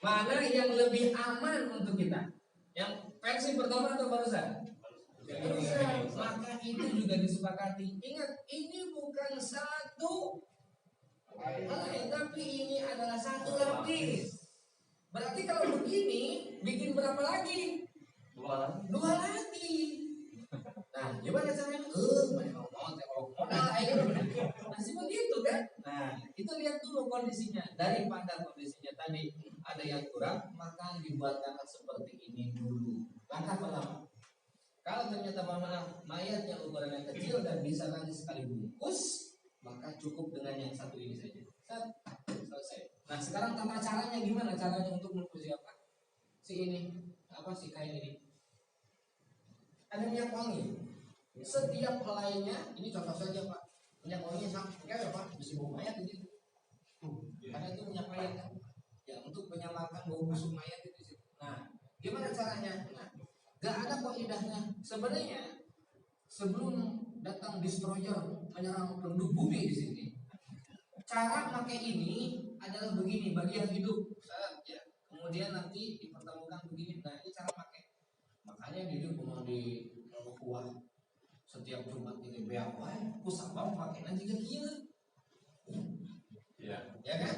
mana yang lebih aman untuk kita? Yang versi pertama atau barusan? Maka itu juga disepakati. Ingat, ini bukan satu helai, tapi ini adalah satu lapis. Berarti kalau begini, bikin berapa lagi? Dua lagi. Nah, gimana caranya? Masih begitu kan? Nah, itu lihat dulu kondisinya. Daripada kondisinya tadi ada yang kurang, maka dibuatkan seperti ini dulu. Langkah pertama, kalau ternyata mayatnya ukurannya kecil dan bisa nanti sekali bungkus, maka cukup dengan yang satu ini saja. Selesai. Nah, sekarang tata caranya gimana? Caranya untuk mempersiapkan si kain ini? Ada minyak wangi. Setiap helainya, ini contoh saja Pak. Minyak wanginya sama kayak Pak, bisa bau mayat gitu. Karena itu minyak mayat kan. Ya, untuk menyamarkan bau busuk mayat itu. Nah, gimana caranya? Nah, gak ada kaidahnya. Sebenarnya sebelum datang destroyer menyerang penduduk bumi di sini, cara pakai ini adalah begini, bagian hidup. Ya. Kemudian nanti dipertemukan begini. Nah, ini cara pakai. Makanya di rumah di kuah setiap Jumat ini beawa, kusabang pakai nanti ke kieu. Ya kan?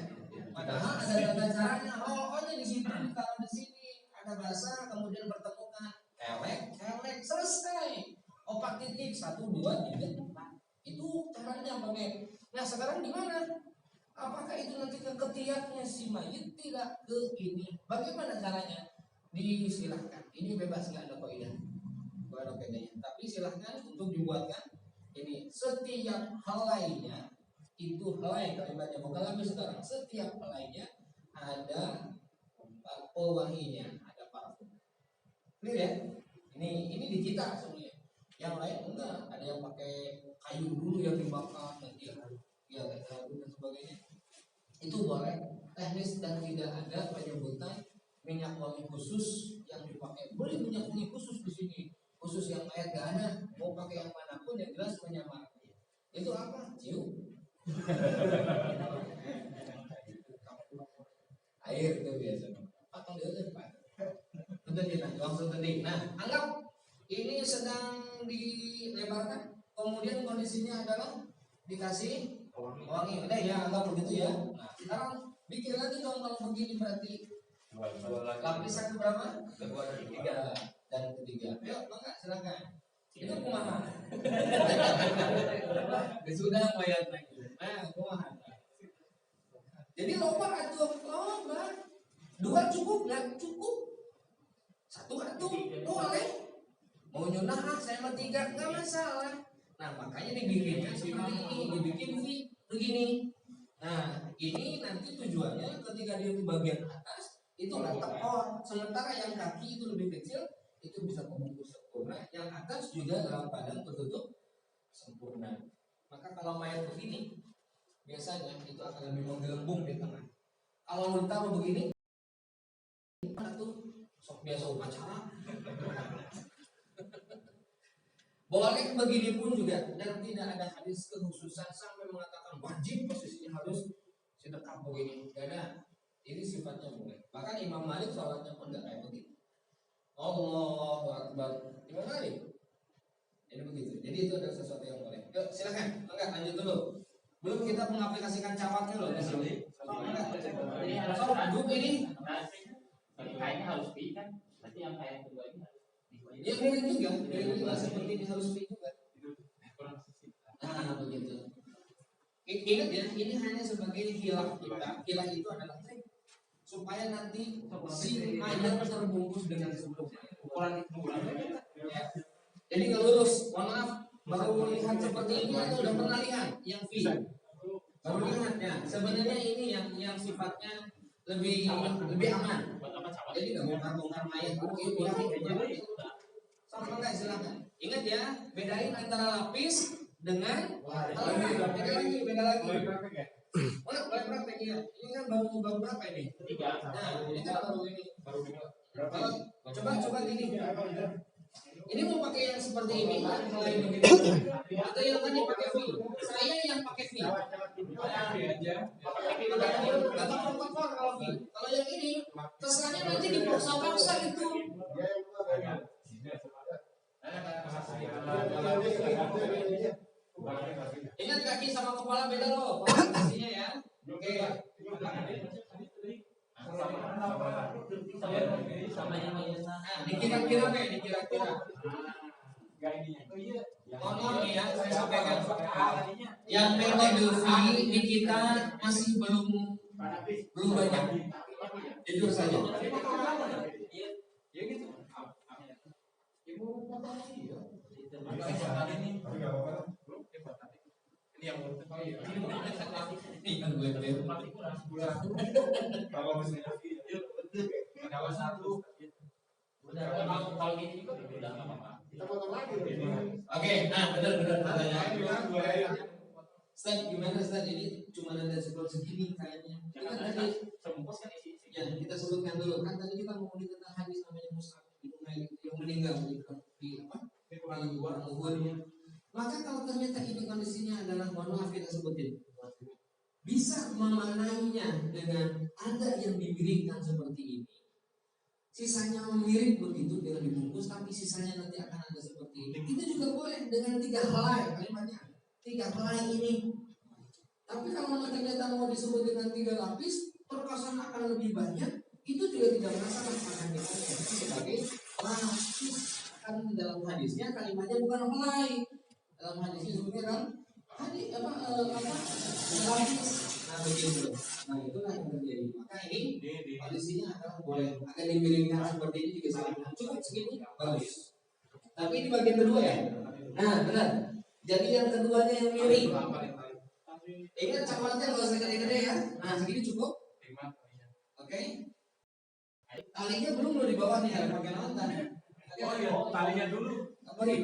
Padahal ada tata caranya. Pokoknya di situ kalau di sini ada bahasa kemudian bertemukan kelek selesai. 4 titik 1 2 3 4. Itu caranya pakai. Nah, sekarang gimana? Apakah itu nanti ke ketiaknya si mayit tidak ke ini? Bagaimana caranya? Disilahkan. Ini bebas, nggak ada kaidah. Tapi silahkan untuk dibuatkan ini setiap helainya itu helai kalimatnya bukan lapis sekarang. Setiap helainya ada pewanginya, ada parfum. Clear ya? Ini di kita sebenarnya. Yang lain enggak, ada yang pakai kayu dulu yang dibakar nanti ya dan sebagainya. Itu boleh teknis dan tidak ada penyebutan minyak wangi khusus yang dipakai. Boleh minyak wangi khusus di sini. Khusus yang mayat gak ada, mau pakai yang manapun yang jelas menyamarkan. Itu apa? Cium. Air itu biasa. Pakai dulu Pak. Betul tidak? Langsung tadi. Nah, anggap ini sedang dilebarkan, kemudian kondisinya adalah dikasih wangi. Udah ya, anggap begitu ya. Nah, sekarang bikin lagi dong kalau begini berarti lapisan berapa? Kedua dan ketiga. Dan ketiga. Ayo, Bangga, silakan. Itu kumaha. Sudah mayat lagi. Nah, kumaha. Jadi loba atuh, loba. 2 cukup nggak? Cukup. 1 atuh boleh. Mau nyunah saya mah 3 nggak masalah. Nah makanya dibikinkan seperti ini, dibikin begini. Nah ini nanti tujuannya ketika dia di bagian atas itu nggak tekor, sementara yang kaki itu lebih kecil itu bisa membungkus sempurna, yang atas juga dalam keadaan tertutup sempurna. Maka kalau mayat begini biasanya itu akan lebih menggelembung di tengah. Kalau ditaruh begini, itu sok biasa upacara. Boleh begini pun juga, dan tidak ada hadis kekhususan sampai mengatakan wajib posisinya harus sedekap begini. Tidak ada. Ini sifatnya boleh. Bahkan Imam Malik sholatnya pun tidak kayak begitu. Allahu Akbar. Imam Malik. Ini begitu. Jadi itu adalah sesuatu yang boleh. Yuk silakan. Enggak lanjut dulu. Belum kita mengaplikasikan cawatnya loh di sini. Duduk ini. Kayaknya harus pi kan. Berarti yang kayak kedua ini harus. Ya mirip juga seperti ini harus pi juga. Nah begitu. Ingat ya, ini hanya sebagai hilah kita. Hilah itu adalah trik supaya nanti si mayat terbungkus dengan sebelumnya. Ukuran itu. Ya. Jadi nggak lurus. Mohon maaf, baru lihat seperti ini atau udah pernah lihat yang V? Baru lihat ya. Sebenarnya ini yang sifatnya lebih aman. Jadi nggak bongkar mayat. Sama enggak silakan. Ingat ya, bedain antara lapis dengan beda lagi. Boleh praktek ya. Ini kan baru berapa ini? 3. Nah, ini kan baru ini. Coba gini. Ini mau pakai yang seperti ini, mulai begitu. Atau yang tadi pakai V. Saya yang pakai V. Atau kompor kalau V. Kalau yang ini, terserahnya nanti dipaksa-paksa itu. Ingat kaki sama kepala beda loh posisinya ya. Oke. Dikira-kira kayak dikira-kira. Mohon nih ya, saya sampaikan. Yang metode V di kita masih belum banyak. Jujur saja. Ya gitu. Ini yang kalau misalnya ada satu kalau gini juga udah nggak apa-apa. Oke, nah benar pertanyaan. Ustaz, gimana Ustaz? Ini cuma ada segini kayaknya. Kita tadi sembungkus kan isi. Ya, kita sebutkan dulu. Kan tadi kita ngomongin tentang hadis namanya Mus'ab yang meninggal di luar Uhud. Maka kalau ternyata ini kondisinya adalah, mohon maaf kita sebutin, bisa memanainya dengan ada yang diberikan seperti ini, sisanya mirip begitu dengan dibungkus, tapi sisanya nanti akan ada seperti ini. Itu juga boleh dengan 3 helai kalimatnya, 3 helai ini. Tapi kalau ternyata mau disebut dengan 3 lapis, perkosaan akan lebih banyak. Itu juga tidak masalah, maka kita sebagai lapis. Kan dalam hadisnya kalimatnya bukan helai. Dalam hadisnya sebutnya kan hadis lapis. Nah begitu. Nah itulah yang terjadi. Maka ini kondisinya adalah boleh. Akan dimiringkan seperti ini juga sangat cukup segini bagus. Tapi ini bagian kedua ya. Nah benar. Jadi yang keduanya yang miring. Ingat cawatnya kalau saya gede-gede ya. Nah segini cukup. Oke. Talinya belum loh di bawah nih, ada pakai nonton. Oh iya, talinya dulu. Apa nih?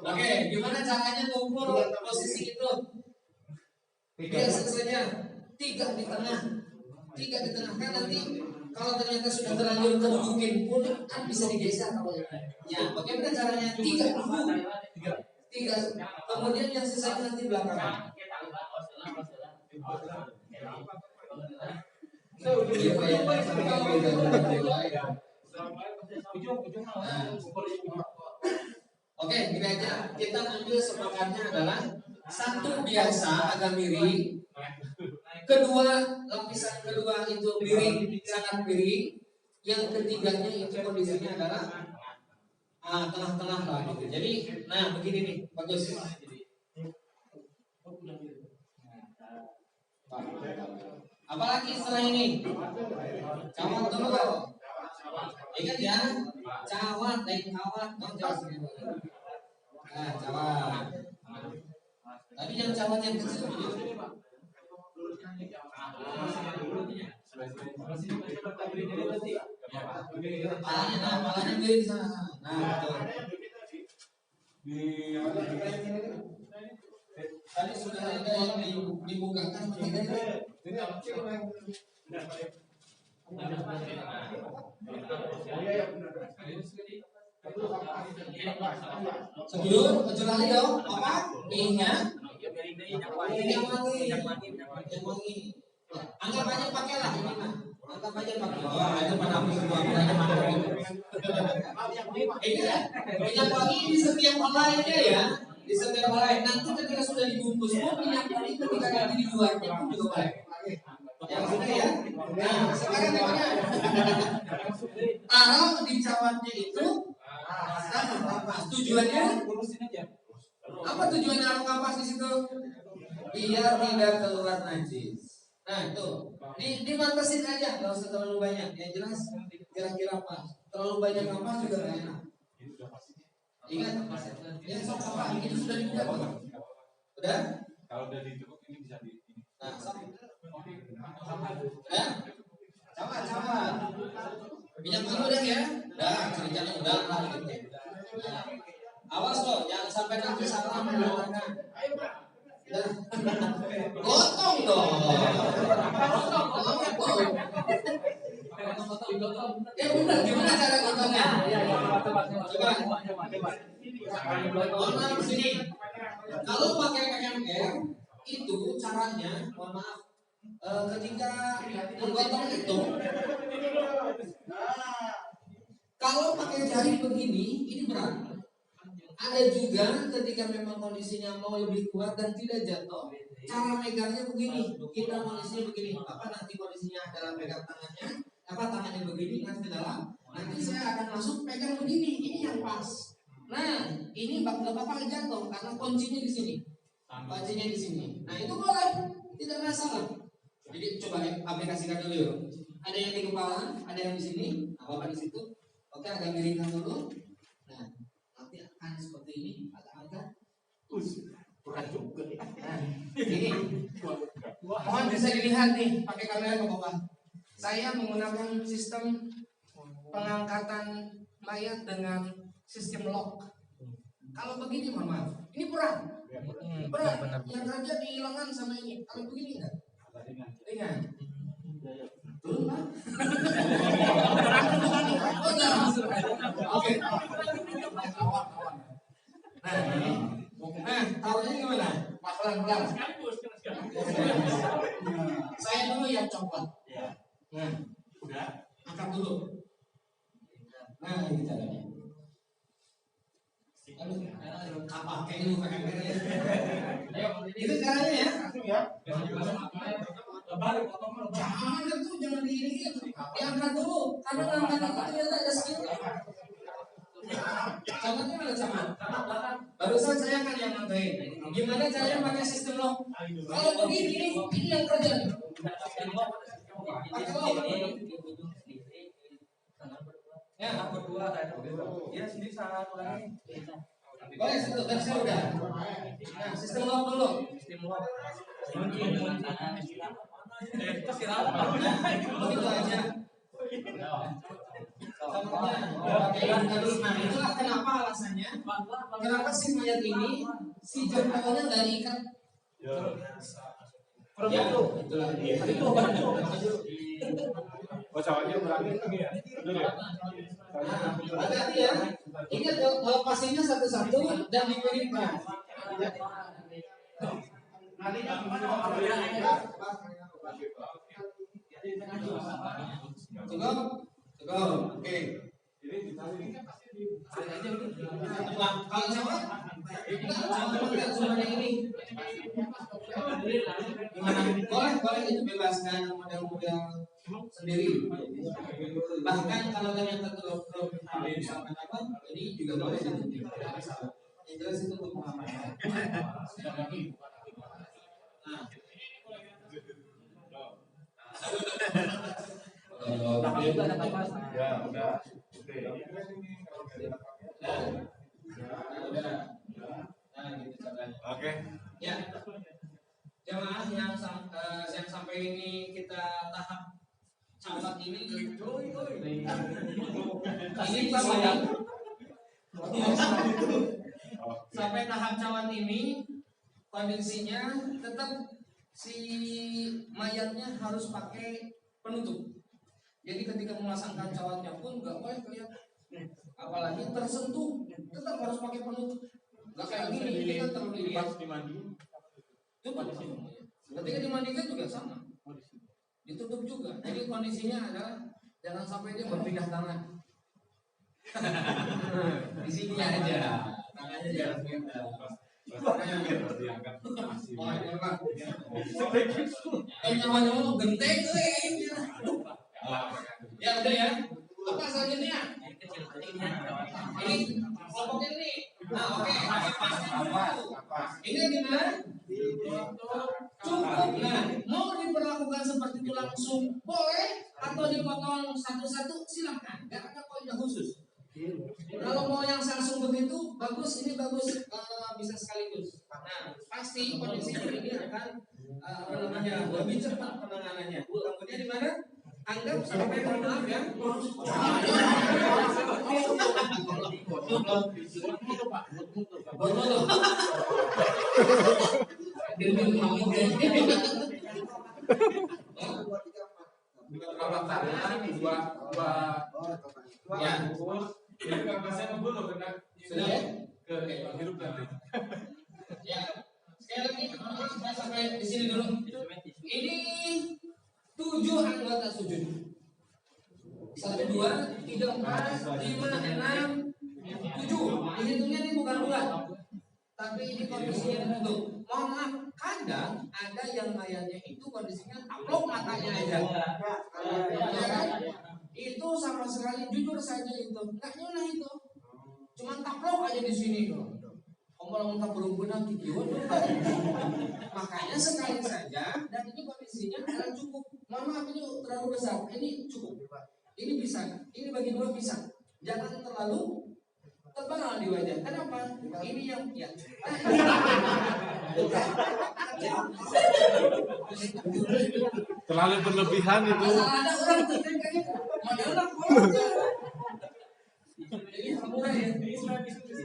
Oke, gimana caranya mengukur posisi itu? Biasa saja 3 di tengah. 3 di tengah kan nanti kalau ternyata sudah terlanjur termungkin pun kan bisa digeser kalau ya. Bagaimana caranya? 3 dulu. 3. Kemudian yang sisanya nanti belakangan. Oke, gini aja. Kita ambil sepakatnya adalah 1 biasa agak miring, Kedua, lapisan kedua itu miring, sangat miring. Yang ketiganya itu kondisinya adalah tengah-tengah lah gitu. Jadi, nah begini nih, bagus. Apalagi setelah ini, cawat dulu. Ingat ya, cawat, naik cawat, cawat. Tapi jangan cawat yang kecil. Palanya miring di sana. Nah, tadi sudah ada yang dibukakan sebelum kecuali dong apa minyak wangi. Anggap aja pakailah ini mah. Anggap aja pakai. Oh, itu pada semua minyak wangi di setiap helainya ya. Di setiap helai. Nanti ketika sudah dibungkus pun minyak wangi ketika nanti di luarnya pun juga baik. Yang sudah ya. Nah, sekarang gimana? Taruh di cawatnya itu kapas. Tujuannya? Apa tujuan naruh kapas di situ? Biar tidak keluar najis. Nah itu, dimantesin aja, nggak usah terlalu banyak. Yang jelas kira-kira pas. Terlalu banyak kapas juga nggak enak. Ingat, yang sok apa? Ini sudah dibuka kok. Udah? Kalau udah dicukup ini bisa di. Nah, sok. Coba. Minyak wangi udah ya? Udah, ceritanya udah lah gitu. Nah, awas loh, jangan sampai nanti salah menggunakan. Gotong dong. Ya benar, gimana cara gotongnya? Coba. Mohon sini. Kalau pakai KMR itu caranya, mohon maaf, ketika menggotong itu, kalau pakai jari begini, ini berat. Ada juga ketika memang kondisinya mau lebih kuat dan tidak jatuh, cara megangnya begini. Kita kondisinya begini. Apa nanti kondisinya adalah pegang tangannya, tangannya begini nanti ke dalam. Nanti saya akan masuk pegang begini. Ini yang pas. Nah, ini nggak apa-apa jatuh karena kuncinya di sini. Kuncinya di sini. Nah itu boleh, tidak masalah. Jadi coba aplikasikan dulu yuk. Ada yang di kepala, ada yang di sini, apa di situ. Oke, agak miringkan dulu. Nah, nanti akan seperti ini, agak-agak. Kurang juga. Nah, ini. Mohon bisa dilihat nih, pakai kamera ke bawah. Saya menggunakan sistem pengangkatan mayat dengan sistem lock. Kalau begini, mohon maaf, ini berat. Berat. Yang kerja di lengan sama ini. Kalau begini enggak? Ringan. Turun Pak. Oke. Nah, tahunya gimana? Pelan-pelan. Saya dulu yang copot. Nah, udah. Angkat dulu. Nah, ini caranya. Apa? Kayak ini pakai kamera ya. Itu caranya ya. Jangan tuh, jangan diiringin. Diangkat dulu. Karena angkat itu ternyata ada skill. Contohnya mana camat? Barusan saya kan yang nganterin. Gimana caranya pakai sistem lock? Kalau begini, ini yang kerja. Pakai lock. Ya, berdua tadi. Ya, sendiri salah lagi. Boleh, terus udah. Nah, sistem lock dulu. Sistem lock. Begitu aja. Nah, itulah kenapa alasannya. Kenapa si mayat ini si jempolnya nggak diikat? Ya, itulah dia. Oh, cawatnya berani ya? Hati-hati ya. Ingat lepasinnya satu-satu dan dipilihkan. Cukup? Oke. Kalau cowok enggak cuma ini. Boleh itu bebaskan model-model sendiri. Bahkan kalau ternyata grup misalkan apa, ini juga boleh ditunjuk. Yang jelas itu untuk pengamanan. Ya, udah. Oke. Ya. Jamaah yang sampai ini kita tahap camat ini sampai tahap camat ini kondisinya tetap si mayatnya harus pakai penutup. Jadi ketika memasangkan cawatnya pun nggak boleh kelihatan, apalagi tersentuh, tetap harus pakai penutup. Nggak kayak gini, kita terlalu lihat. Tutup. Ketika dimandikan juga sama, ditutup juga. Jadi kondisinya adalah jangan sampai dia berpindah tangan. Di sini aja, tangannya jangan pindah. Nyaman-nyaman genteng ya udah ya. Apa selanjutnya? Ini kelompok ini. Nah, oke. Ini gimana? Cukup. Nah, mau diperlakukan seperti itu langsung boleh atau dipotong satu-satu silakan. Gak ada kaidah khusus. Kalau mau yang langsung begitu bagus, ini bagus bisa sekaligus. Nah, pasti kondisi ini akan lebih cepat penanganannya. Kemudian di mana? Anggap sampai maaf ya. Ya, sekali lagi kita sampai di sini dulu. Ini 7 anggota sujud. 1, 2, 3, 4, 5, 6, 7. Dihitungnya ini bukan bulat, tapi ini kondisinya tertutup. Mohon maaf, kadang ada yang mayatnya itu kondisinya taplok matanya aja. Ya kan? Itu sama sekali jujur saja itu nggak nyunah itu, cuman taplok aja di sini. Omong tak berhubungan kikiwan. Makanya sekali saja, dan ini kondisinya adalah cukup. Mohon maaf ini terlalu besar, ini cukup. Ini bisa, ini bagi 2 bisa. Jangan terlalu tebal di wajah. Kenapa? Ini yang ya. Terlalu berlebihan itu. Ada orang terkait modalnya ini murah ya.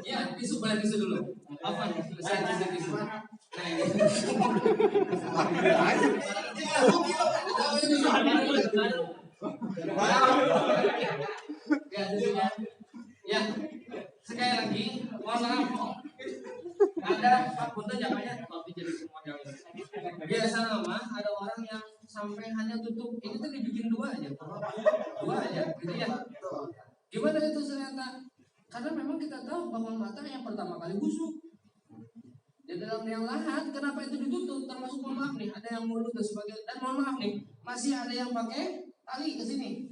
Ya, tisu dulu. Apa? Saya tisu. Nah, ini. Ya, sekali lagi, mohon maaf. Ada Pak Punten jamannya tapi jadi model. Biasa nama ada orang yang sampai hanya tutup ini tuh dibikin 2 aja, gitu ya. Gimana itu ternyata? Karena memang kita tahu bahwa mata yang pertama kali busuk. Di dalam yang lahat, kenapa itu ditutup? Termasuk mohon maaf nih, ada yang mulut dan sebagainya. Dan mohon maaf nih, masih ada yang pakai tali ke sini.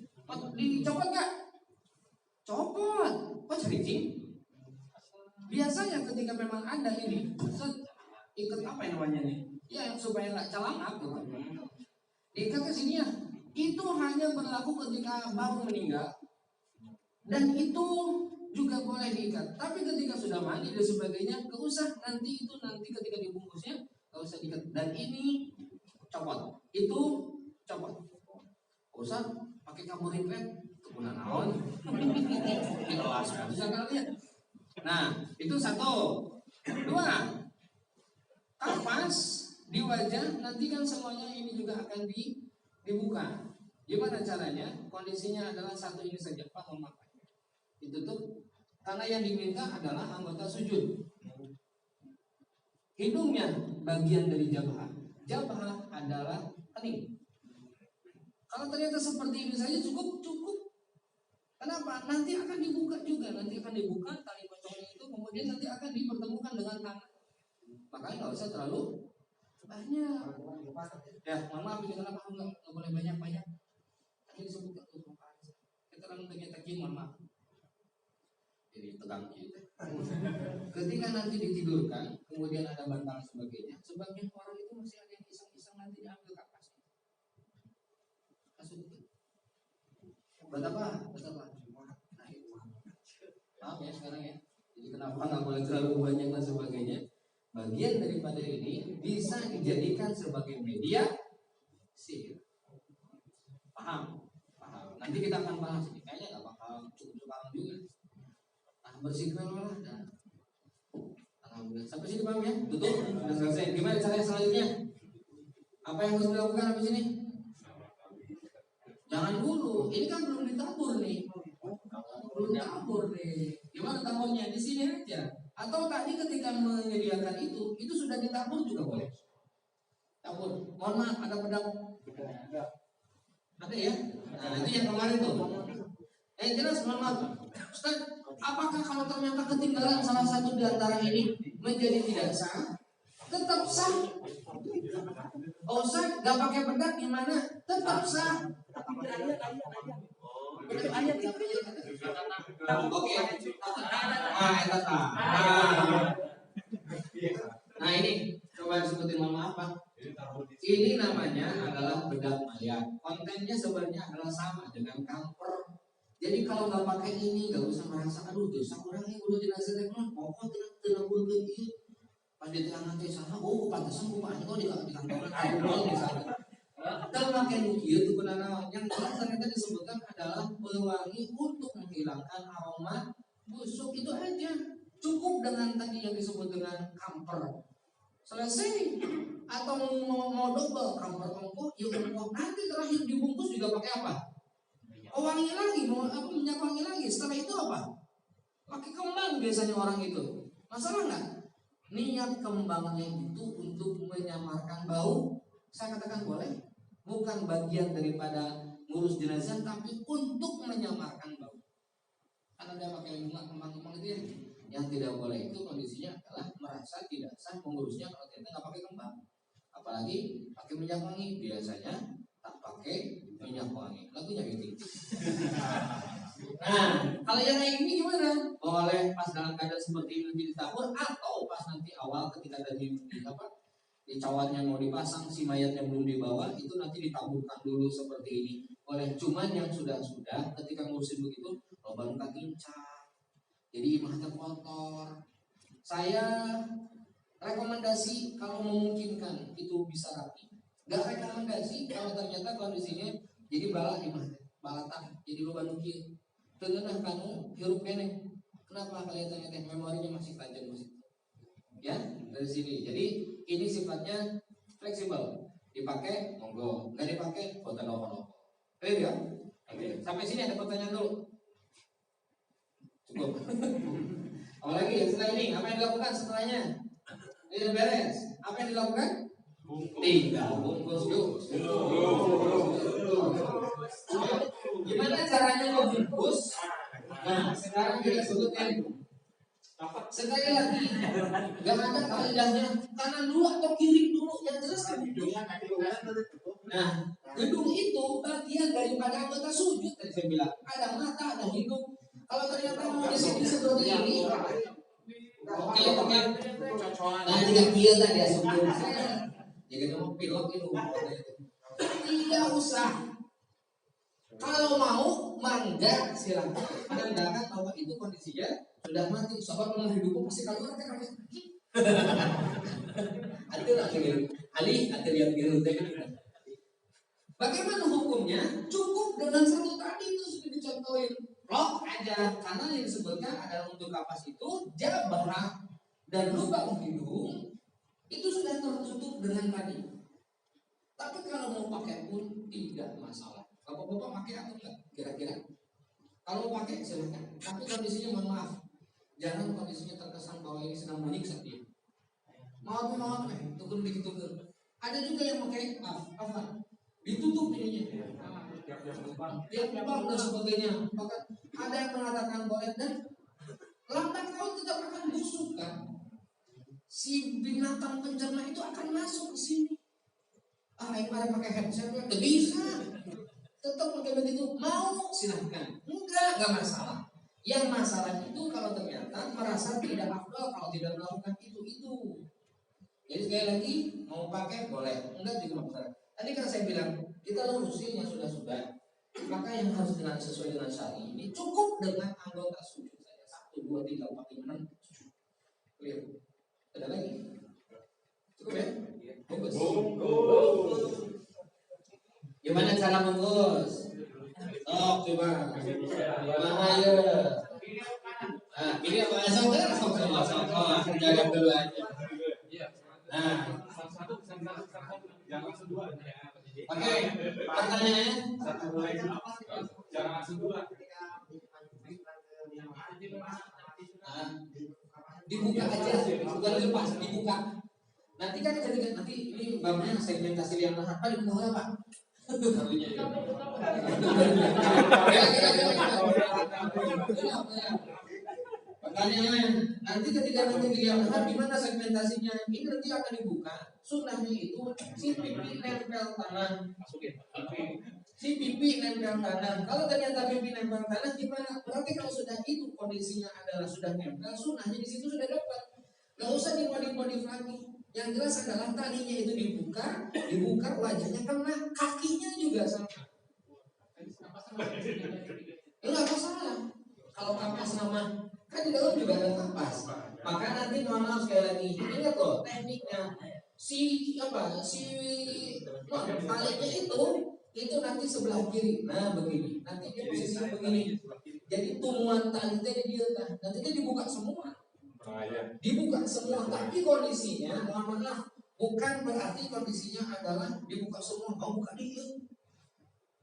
Dicopot nggak? Copot. Kok cering? Biasanya ketika memang ada ini, ikat apa yang namanya nih? Ya supaya nggak celangap gitu. Diikat ke sini ya. Itu hanya berlaku ketika baru meninggal. Dan itu juga boleh diikat. Tapi ketika sudah mandi dan sebagainya, gak usah nanti ketika dibungkusnya gak usah diikat. Dan ini copot, itu copot. Gak usah pakai kamu ripet, kepunan naon. Bisa kalian. Nah, itu 1. 2. Kapas di wajah nanti kan semuanya ini juga akan dibuka. Gimana caranya? Kondisinya adalah 1 ini saja, Pak, memakai. Ditutup karena yang diminta adalah anggota sujud. Hidungnya bagian dari jabah. Jabah adalah kening. Kalau ternyata seperti ini saja cukup. Kenapa? nanti akan dibuka juga, tali pocongnya itu, kemudian nanti akan dipertemukan dengan tangan. Makanya nggak usah terlalu banyak. Ya, mohon maaf ini kenapa nggak boleh banyak. Ini disebutkan untuk kita terlalu teki, mohon maaf. Jadi tegang gitu. Ketika nanti ditidurkan, kemudian ada bantal sebagainya, sebagian orang itu masih ada yang iseng-iseng nanti diambil kapasnya. Masuk itu. Betapa? Nah, itu. Paham ya sekarang ya? Jadi kenapa nggak boleh terlalu banyak dan sebagainya? Bagian daripada ini bisa dijadikan sebagai media sihir. Paham? Nanti kita akan bahas ini. Kayaknya nggak bakal cukup sekarang juga. Nah, bersihkan lah. Alhamdulillah. Sampai sini paham ya? Tutup. Sudah selesai. Gimana cara selanjutnya? Apa yang harus dilakukan habis ini? Jangan dulu. Ini kan belum ditabur nih. Gimana taburnya? Di sini aja. Atau tadi ketika menyediakan itu sudah ditabur juga boleh. Tabur. Mohon maaf, ada pedang? Ada ya? Nah, itu yang kemarin tuh. Jelas, mohon maaf. Ustaz, apakah kalau ternyata ketinggalan salah satu di antara ini menjadi tidak sah? Tetap sah. Oh, Ustaz, gak pakai pedang gimana? Tetap sah. Oke. Nah, ini coba disebutin, mohon maaf Pak. Ini namanya adalah bedak mayat. Kontennya sebenarnya adalah sama dengan kamper. Jadi kalau nggak pakai ini nggak usah merasa aduh dosa orangnya udah jenazah teknon pokok tidak boleh ini. Pas di tengah nanti sana pantesan bapaknya kok di kantor aduh misalnya. Kalau pakai nukieu itu benar yang jelas ternyata disebutkan adalah pewangi untuk menghilangkan aroma busuk itu aja. Cukup dengan tadi yang disebut dengan kamper. Selesai. Atau mau double kamper ongkoh, ya ongkoh. Nanti terakhir dibungkus juga pakai apa? Wangi lagi, minyak wangi lagi. Setelah itu apa? Pakai kembang biasanya orang itu. Masalah nggak? Niat kembangnya itu untuk menyamarkan bau. Saya katakan boleh. Bukan bagian daripada ngurus jenazah, tapi untuk menyamarkan bau. Karena dia pakai bunga kembang-kembang itu ya. Yang tidak boleh itu kondisinya adalah merasa tidak sah mengurusnya kalau ternyata nggak pakai kembang. Apalagi pakai minyak wangi, biasanya tak pakai minyak wangi. Lagunya gitu. Nah, kalau yang kayak gini gimana? Boleh pas dalam keadaan seperti ini nanti ditabur, atau pas nanti awal ketika tadi di cawatnya mau dipasang, si mayatnya belum dibawa, itu nanti ditaburkan dulu seperti ini. Boleh, cuman yang sudah-sudah ketika ngurusin begitu, loba luka kincang. Jadi imahnya kotor. Saya rekomendasi kalau memungkinkan itu bisa rapi. Gak rekomendasi kalau ternyata kondisinya jadi balak balatan, jadi loba nukieu. Tengenah kanu hirup kene. Kenapa kelihatannya teh memorinya masih tajam masih. Ya, dari sini. Jadi ini sifatnya fleksibel. Dipakai monggo, enggak dipakai boten apa-apa. Clear ya? Oke. Sampai sini ada pertanyaan dulu. Cukup. Apalagi setelah ini, apa yang dilakukan setelahnya? Ini beres. Apa yang dilakukan? Tinggal bungkus yuk. Gimana caranya membungkus? Nah, sekarang kita sebutkan. Sekali lagi, gak ada kaidahnya kanan dulu atau kiri dulu, yang jelas kan. Nah, gedung itu bagian daripada anggota sujud. Tadi saya bilang ada mata, ada hidung. Kalau ternyata mau di sini seperti ini, oke. Nah, tidak dia tadi ya sebelum saya. Jadi mau pilot itu. Tidak usah. Kalau mau, mangga silakan. Menandakan bahwa itu kondisinya sudah mati. Sobat mau hidupku pasti kalau orang kan. Ali yang biru tadi. Bagaimana hukumnya? Cukup dengan satu tadi itu sudah dicontohin. Lock aja, karena yang disebutkan adalah untuk kapas itu jabah dan lubang hidung itu sudah tertutup dengan tadi. Tapi kalau mau pakai pun tidak masalah. Bapak-bapak pakai atau enggak? Kira-kira. Kalau pakai silakan. Tapi kondisinya mohon maaf, jangan kondisinya terkesan bahwa ini sedang menyiksa dia. Maaf, tukun dikit. Ada juga yang pakai apa? Ditutup ininya. tiap lubang dan sebagainya. Bahkan ada yang mengatakan boleh, dan lambat laun tetap akan busuk kan. Si binatang pencerna itu akan masuk ke sini. Yang ada pakai headset nggak bisa. Tetap pakai begitu, mau silahkan, enggak masalah. Yang masalah itu kalau ternyata merasa tidak afdal kalau tidak melakukan itu. Jadi sekali lagi mau pakai boleh, enggak juga masalah. Tadi kan saya bilang kita lurusin yang sudah, maka yang harus dengan sesuai dengan syari ini cukup dengan anggota sujud saja 1, 2, 3, 4, 5, 6. Clear? Ada lagi? Cukup ya? Bungkus. Gimana cara bungkus? Oh, coba. Bahaya. Ini apa? Sok. Jaga dulu aja. Nah, jangan langsung dua. oke. Pertanyaannya? Jangan langsung dua. Dibuka aja, bukan dilepas, dibuka. Nanti kan ketika nanti ini babnya segmentasi yang apa dibuka apa? Pertanyaan, nanti ketika nanti dilihat gimana segmentasinya, ini nanti akan dibuka. Sunnahnya itu si pipi nempel tanah, si pipi nempel tanah. Kalau ternyata pipi nempel tanah gimana? Berarti kalau sudah itu kondisinya adalah sudah nempel, sunnahnya di situ sudah dapat. Gak usah dimodif-modif lagi. Yang jelas adalah talinya itu dibuka wajahnya kena, kakinya juga sama. Enggak masalah. Kalau kapas sama, kan di dalam juga ada kapas. Maka nanti mohon maaf sekali lagi, ingat loh tekniknya. Talinya itu nanti sebelah kiri. Nah begini, nanti dia posisinya begini. Jadi tumbuhan tali tadi dia nanti dia dibuka semua. Dibuka semua, tapi kondisinya mohon maaf bukan berarti kondisinya adalah dibuka semua, mau buka dia.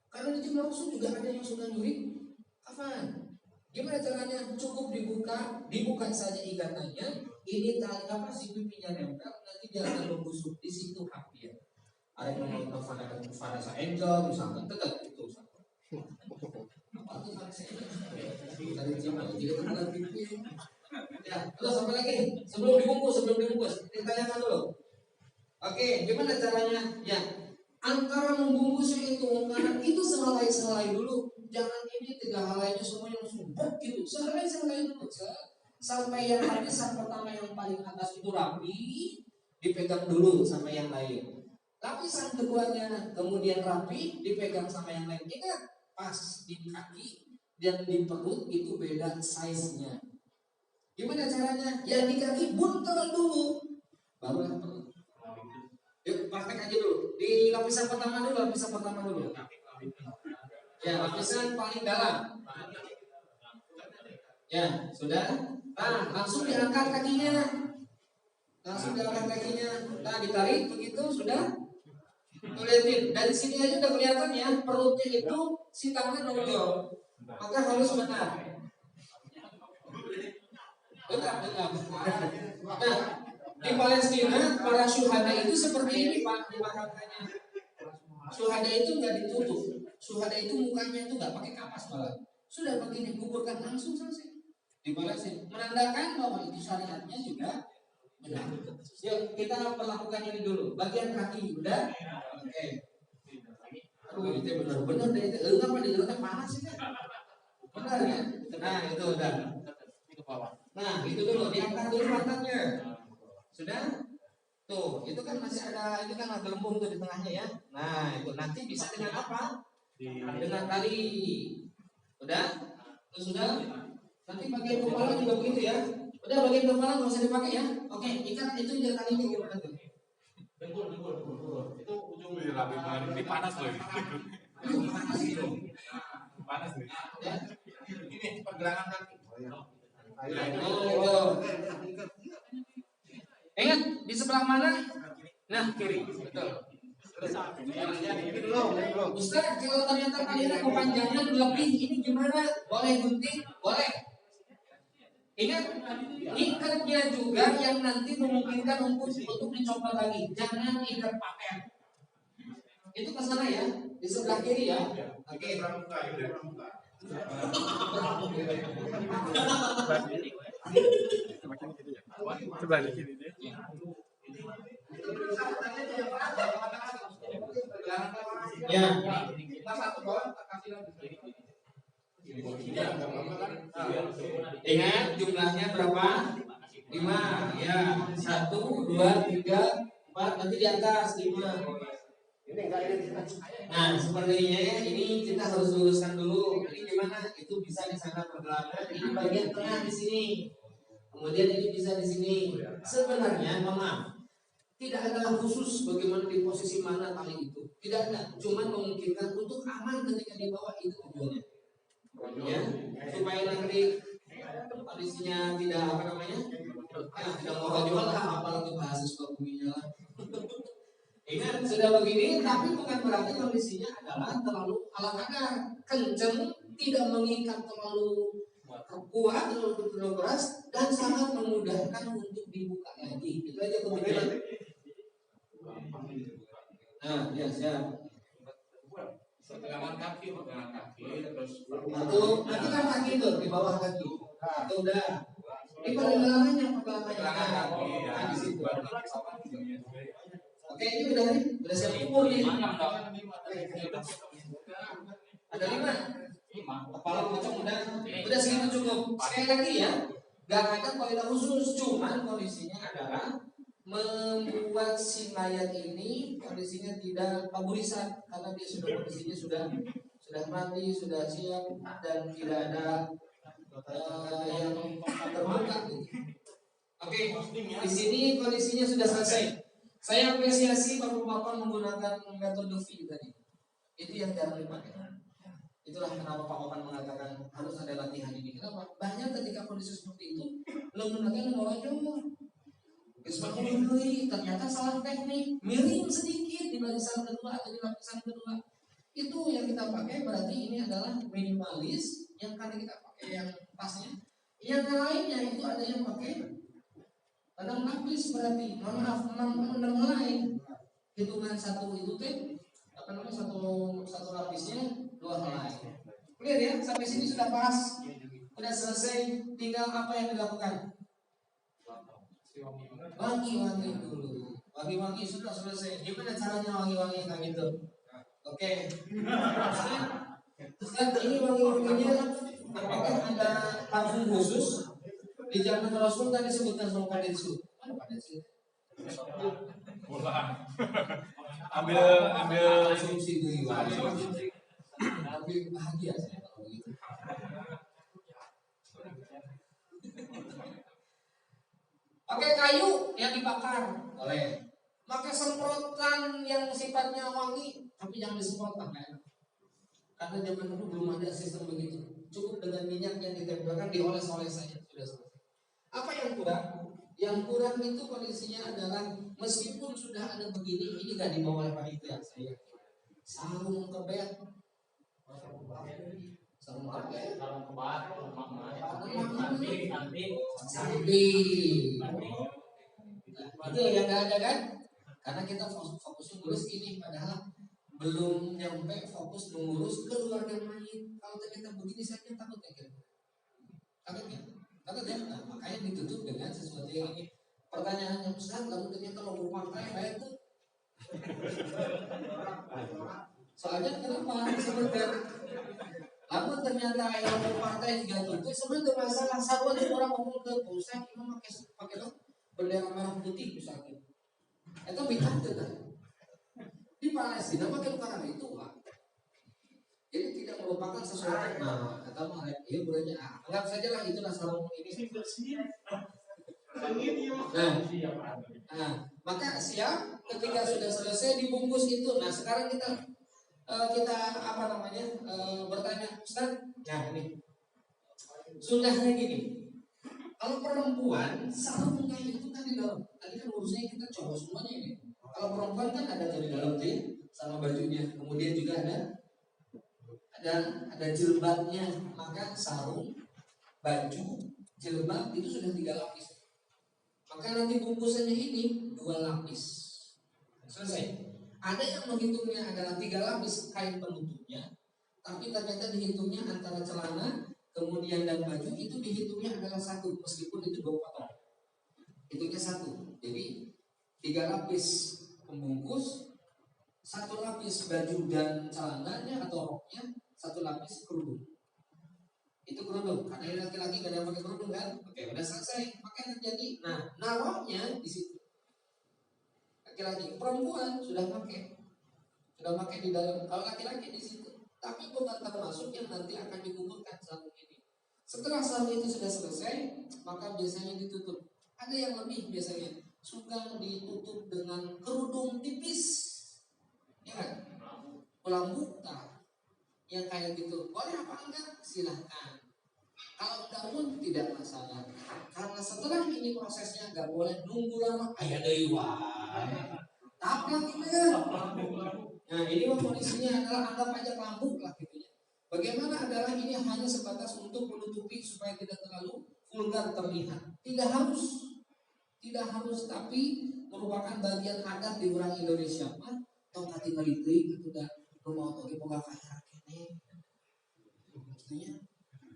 Karena di jumlah Rasul juga ada yang suka nyuri kafan. Gimana caranya? Cukup dibuka saja ikatannya. Ini tali apa si pipinya nempel, nanti dia akan membusuk di situ haknya. Ada yang menggunakan Vanessa Angel misalkan, tetap itu sama. Apa itu Vanessa Angel? Dari Cina, jadi bukan pipi. Ya, terus apa lagi? Sebelum dibungkus, ditanyakan dulu. Oke, gimana caranya? Ya, antara membungkusnya karena itu sehelai dulu. Jangan ini 3 helainya semuanya langsung gitu. Sehelai dulu. Sampai yang lapisan pertama yang paling atas itu rapi, dipegang dulu sama yang lain. Lapisan keduanya kemudian rapi, dipegang sama yang lain. Ingat, pas di kaki dan di perut itu beda size-nya. Gimana caranya? Yang di kaki buntel dulu, baru yang perut. Yuk praktek aja dulu. Di lapisan pertama dulu. Ya, lapisan paling dalam. Ya, sudah. Nah, langsung diangkat kakinya. Nah, ditarik begitu sudah. Tuh lihatin, dari sini aja udah kelihatan ya, perutnya itu si tangan nonjol. Maka harus benar. Benar. Nah, di Palestina para syuhada itu seperti ini Pak dimakamkannya. Syuhada itu nggak ditutup. Syuhada itu mukanya itu nggak pakai kapas malah. Sudah begini kuburkan langsung selesai. Di Palestina menandakan bahwa itu syariatnya juga benar. Yuk kita melakukan ini dulu. Bagian kaki udah. Oke. Aduh itu benar deh itu. Enggak apa di dalamnya panas ini. Benar ya. Nah itu udah. Nah, itu dulu diangkat dulu pantatnya. Sudah? Tuh, itu kan masih ada, itu kan ada gelembung tuh di tengahnya ya. Nah, itu nanti bisa dengan apa? Dengan tali. Udah? Itu sudah? Nanti bagian kepala juga begitu ya. Udah bagian kepala nggak usah dipakai ya. Oke, ikat itu dia talinya gimana tuh? Dengkul. Itu ujung rapi banget. Ini panas loh ini. Panas gitu. Panas nih. Ya. Ini pergelangan kaki. Ingat di sebelah mana? Nah kiri. Betul. Ustaz, kalau ternyata kalian kepanjangan lebih ini gimana? Boleh gunting? Boleh. Ingat, ikatnya juga yang nanti memungkinkan untuk dicoba lagi. Jangan ikat paten. Itu ke sana ya, di sebelah kiri ya. Oke. Sebelah kiri dia. Ya. Ingat jumlahnya berapa? 5. Ya. 1, 2, 3, 4. Nanti di atas 5. Nah, sepertinya ya, ini kita harus luruskan dulu. Ini gimana? Itu bisa di sana pergelangan. Ini bagian tengah di sini. Kemudian ini bisa di sini. Sebenarnya, maaf, tidak ada khusus bagaimana di posisi mana tali itu. Tidak ada. Cuma memungkinkan untuk aman ketika di bawah itu tujuannya. Ya, supaya nanti kondisinya tidak apa namanya? Ya, tidak mau jual lah, apalagi bahasa Sukabuminya lah. Ingat sudah begini, tapi bukan berarti kondisinya adalah terlalu ala kadar, kenceng, tidak mengikat terlalu kuat, terlalu keras, dan sangat memudahkan untuk dibuka lagi. Itu aja kemudian. Nah, ya siap. Pegangan kaki, terus Nanti kan kaki itu di bawah kaki. Itu udah. Ini pergelangannya. Nah, di situ. Oke, ini udah siap ukur nih. Ada 5. Kepala pocong udah segitu cukup. Sekali lagi ya, gak ada kaidah khusus, cuman kondisinya adalah membuat si mayat ini kondisinya tidak paburisan karena dia kondisinya sudah mati, sudah siap dan tidak ada yang terbuka. Oke, di sini kondisinya sudah selesai. Saya apresiasi bapak-bapak menggunakan metode V tadi. Itu yang jarang dipakai. Itulah kenapa Pak Opan mengatakan harus ada latihan ini. Kenapa? Banyak ketika kondisi seperti itu menggunakan orang Jawa. Ternyata salah teknik, miring sedikit di barisan kedua atau di lapisan kedua. Itu yang kita pakai berarti ini adalah minimalis yang karena kita pakai yang pasnya. Yang lainnya itu ada yang pakai 6 lapis berarti, maaf 6 lain. Hitungan satu itu teh apa namanya satu lapisnya 2 helai. Clear ya? Sampai sini sudah pas, sudah selesai. Tinggal apa yang dilakukan? Wangi-wangi dulu. Wangi-wangi sudah selesai. Gimana caranya wangi-wangi kayak gitu? Oke. Ustaz, ini wangi-wanginya apakah ada parfum khusus? Di zaman Rasul tadi disebutkan sama Pak Densu. Mana Pak Densu? Ambil asumsi dulu. Tapi bahagia saya kalau gitu. Pakai kayu yang dibakar, boleh. Pakai semprotan yang sifatnya wangi, tapi jangan disemprot pakai. Karena zaman dulu belum ada sistem begitu. Cukup dengan minyak yang ditempelkan dioles-oles saja sudah selesai. Apa yang kurang? Yang kurang itu kondisinya adalah meskipun sudah ada begini, ini nggak dibawa oleh panitia saya. Sarung kebet, sarung kebet, itu yang nggak ada kan? Karena kita fokusnya ngurus ini, padahal belum nyampe fokus mengurus keluarga mayit. Kalau ternyata begini saja takut ya, takut ya. Nah, makanya ditutup dengan sesuatu yang ini. Pertanyaannya Ustaz, lalu ternyata mau partai saya tuh. Soalnya kenapa? Sebentar. Lalu ternyata yang mau partai juga gitu. Sebenarnya masalah sahabat orang ngomong ke Ustaz, kita pakai bendera merah putih misalnya. Itu bicara kan? Di Palestina makin karena itu Pak. Jadi tidak merupakan sesuatu. Nah, kata Malek, iya bulannya anggap saja lah itulah sarung ini. Nah, maka siap ketika sudah selesai dibungkus itu. Nah, sekarang kita apa namanya bertanya, Ustaz, nah ini sudahnya gini. Kalau perempuan sarungnya itu kan di dalam. Tadi kan urusnya kita cowok semuanya ini. Kalau perempuan kan ada di dalam tuh sama bajunya. Kemudian juga ada jilbabnya. Maka sarung, baju, jilbab itu sudah 3 lapis. Maka nanti bungkusannya ini 2 lapis. Selesai. Ada yang menghitungnya adalah 3 lapis kain penutupnya, tapi ternyata dihitungnya antara celana kemudian dan baju itu dihitungnya adalah 1, meskipun itu 2 potong. Hitungnya 1. Jadi 3 lapis pembungkus, 1 lapis baju dan celananya atau roknya, 1 lapis kerudung. Itu kerudung, karena yang laki-laki gak ada yang pakai kerudung kan? Oke, udah selesai. Maka yang terjadi, nah nawarnya di situ. Laki-laki, perempuan sudah pakai di dalam. Kalau laki-laki di situ, tapi bukan termasuk yang nanti akan dikumpulkan sarung ini. Setelah sarung itu sudah selesai, maka biasanya ditutup. Ada yang lebih biasanya suka ditutup dengan kerudung tipis, ya kan? Pelambu, yang kayak gitu. Boleh apa enggak? Silahkan. Kalau enggak pun tidak masalah. Karena setelah ini prosesnya enggak boleh nunggu lama. Ayah dari taplak gitu ya. Nah ini kondisinya adalah anggap aja rambut lah gitu ya. Bagaimana adalah ini hanya sebatas untuk menutupi supaya tidak terlalu vulgar terlihat. Tidak harus, tapi merupakan bagian adat di orang Indonesia. Tong kati balik-balik itu dah rumah oke boga kaya kene. Maksudnya,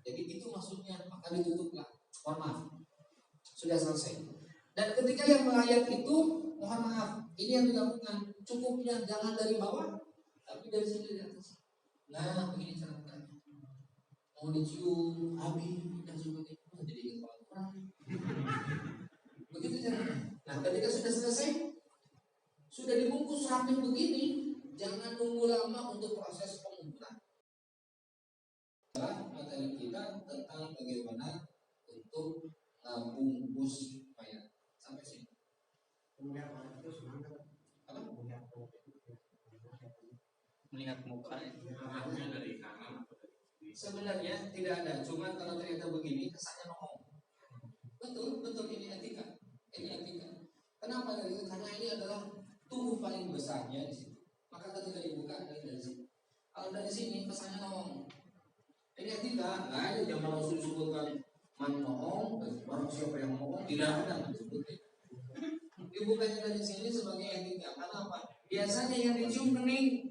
jadi itu maksudnya, maka ditutuplah. Mohon maaf, sudah selesai. Dan ketika yang melayat itu, mohon maaf, ini yang dilakukan cukupnya jangan dari bawah, tapi dari sini di atas. Nah, begini cara caranya. Mau dicium, habis dan sebagainya, jadi kepala kurang. Begitu caranya. Nah, ketika sudah selesai, sudah dibungkus rapi begini, jangan tunggu lama untuk proses pengumpulan. Materi kita tentang bagaimana untuk bungkus mayat sampai sini. Melihat muka dari kanan atau dari kiri. Sebenarnya tidak ada, cuma kalau ternyata begini kesannya ngomong. Betul ini etika. Kenapa dari itu? Karena ini adalah tubuh paling besarnya di situ. Maka ketika dibuka dari sini. Kalau dari sini kesannya ngomong. Ini etika, nggak ada zaman Rasul disebutkan manohong, orang siapa yang ngomong tidak ada disebutkan. Dibukanya dari sini sebagai etika. Karena apa? Biasanya yang dicium kening.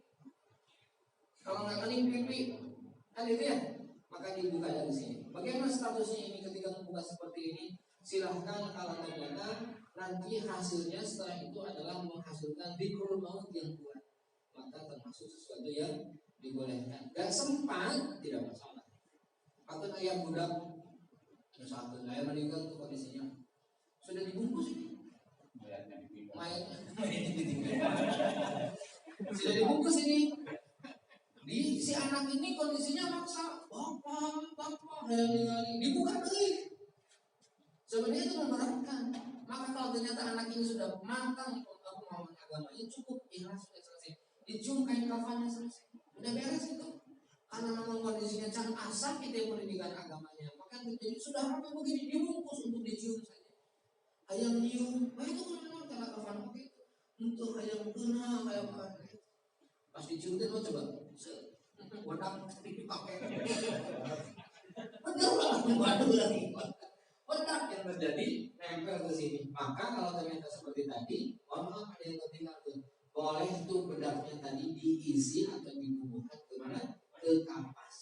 Kalau nggak kening pipi, kan itu ya. Maka dibuka dari sini. Bagaimana statusnya ini ketika membuka seperti ini? Silahkan kalau ternyata nanti hasilnya setelah itu adalah menghasilkan dzikrul maut yang kuat, maka termasuk sesuatu yang dibolehkan. Gak sempat tidak masalah. Atau ayam budak, ada satu ayam meninggal itu kondisinya sudah dibungkus ini. Mayatnya sudah dibungkus ini. Si anak ini kondisinya maksa, bapak, dibuka lagi. Sebenarnya itu memberatkan. Maka kalau ternyata anak ini sudah matang untuk pemahaman agamanya, cukup ikhlas sudah selesai. Dicium kain kafannya selesai, udah beres itu. Karena memang kondisinya can asal kita yang pendidikan agamanya, maka jadi sudah rapi begini dibungkus untuk dicium saja. Ayam nyium, itu kan karena kafan begitu. Untuk ayam guna kayak apa? Pas dicium itu coba, wadang dipakai. Betul lagi. Benar yang terjadi nempel ke sini. Maka kalau ternyata seperti tadi, mohon maaf ada yang tertinggal tuh. Boleh tuh bedaknya tadi diisi atau dibubuhkan ke mana? Ke kapas.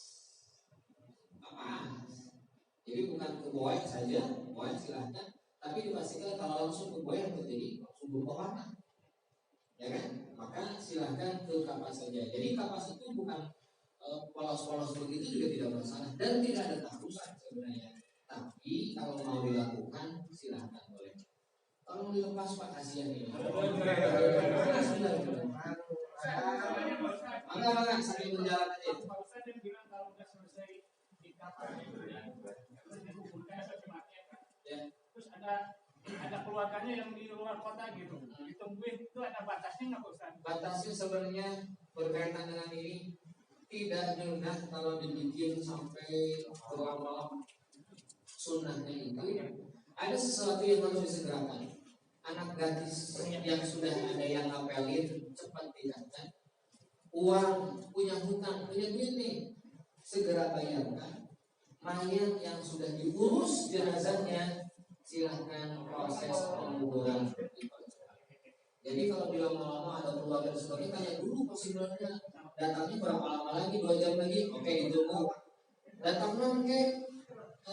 Jadi bukan ke boy saja, boy silahkan. Tapi dipastikan kalau langsung ke boy yang terjadi langsung berubah warna. Ya kan? Maka silahkan ke kapas saja. Jadi kapas itu bukan polos-polos begitu juga tidak masalah dan tidak ada takusan sebenarnya. Tapi kalau mau dilakukan silahkan boleh. Kalau dilepas Pak kasihan ini. Maka sambil berjalan aja. Terus ada keluarganya yang di luar kota gitu. Ditungguin itu ada batasnya nggak Ustaz? Batasnya sebenarnya berkaitan dengan ini tidak mudah kalau dibikin sampai berlama-lama. Sunnahnya itu ada sesuatu yang harus disegerakan. Anak gadis yang sudah ada yang ngapelin cepat didatang. Uang punya hutang punya duit nih segera bayarkan. Mayat yang sudah diurus jenazahnya silahkan proses penguburan. Jadi kalau bilang lama ada keluarga dan sebagainya, tanya dulu posibilnya. Datangnya berapa lama lagi, 2 jam lagi, oke ditunggu. Datangnya mungkin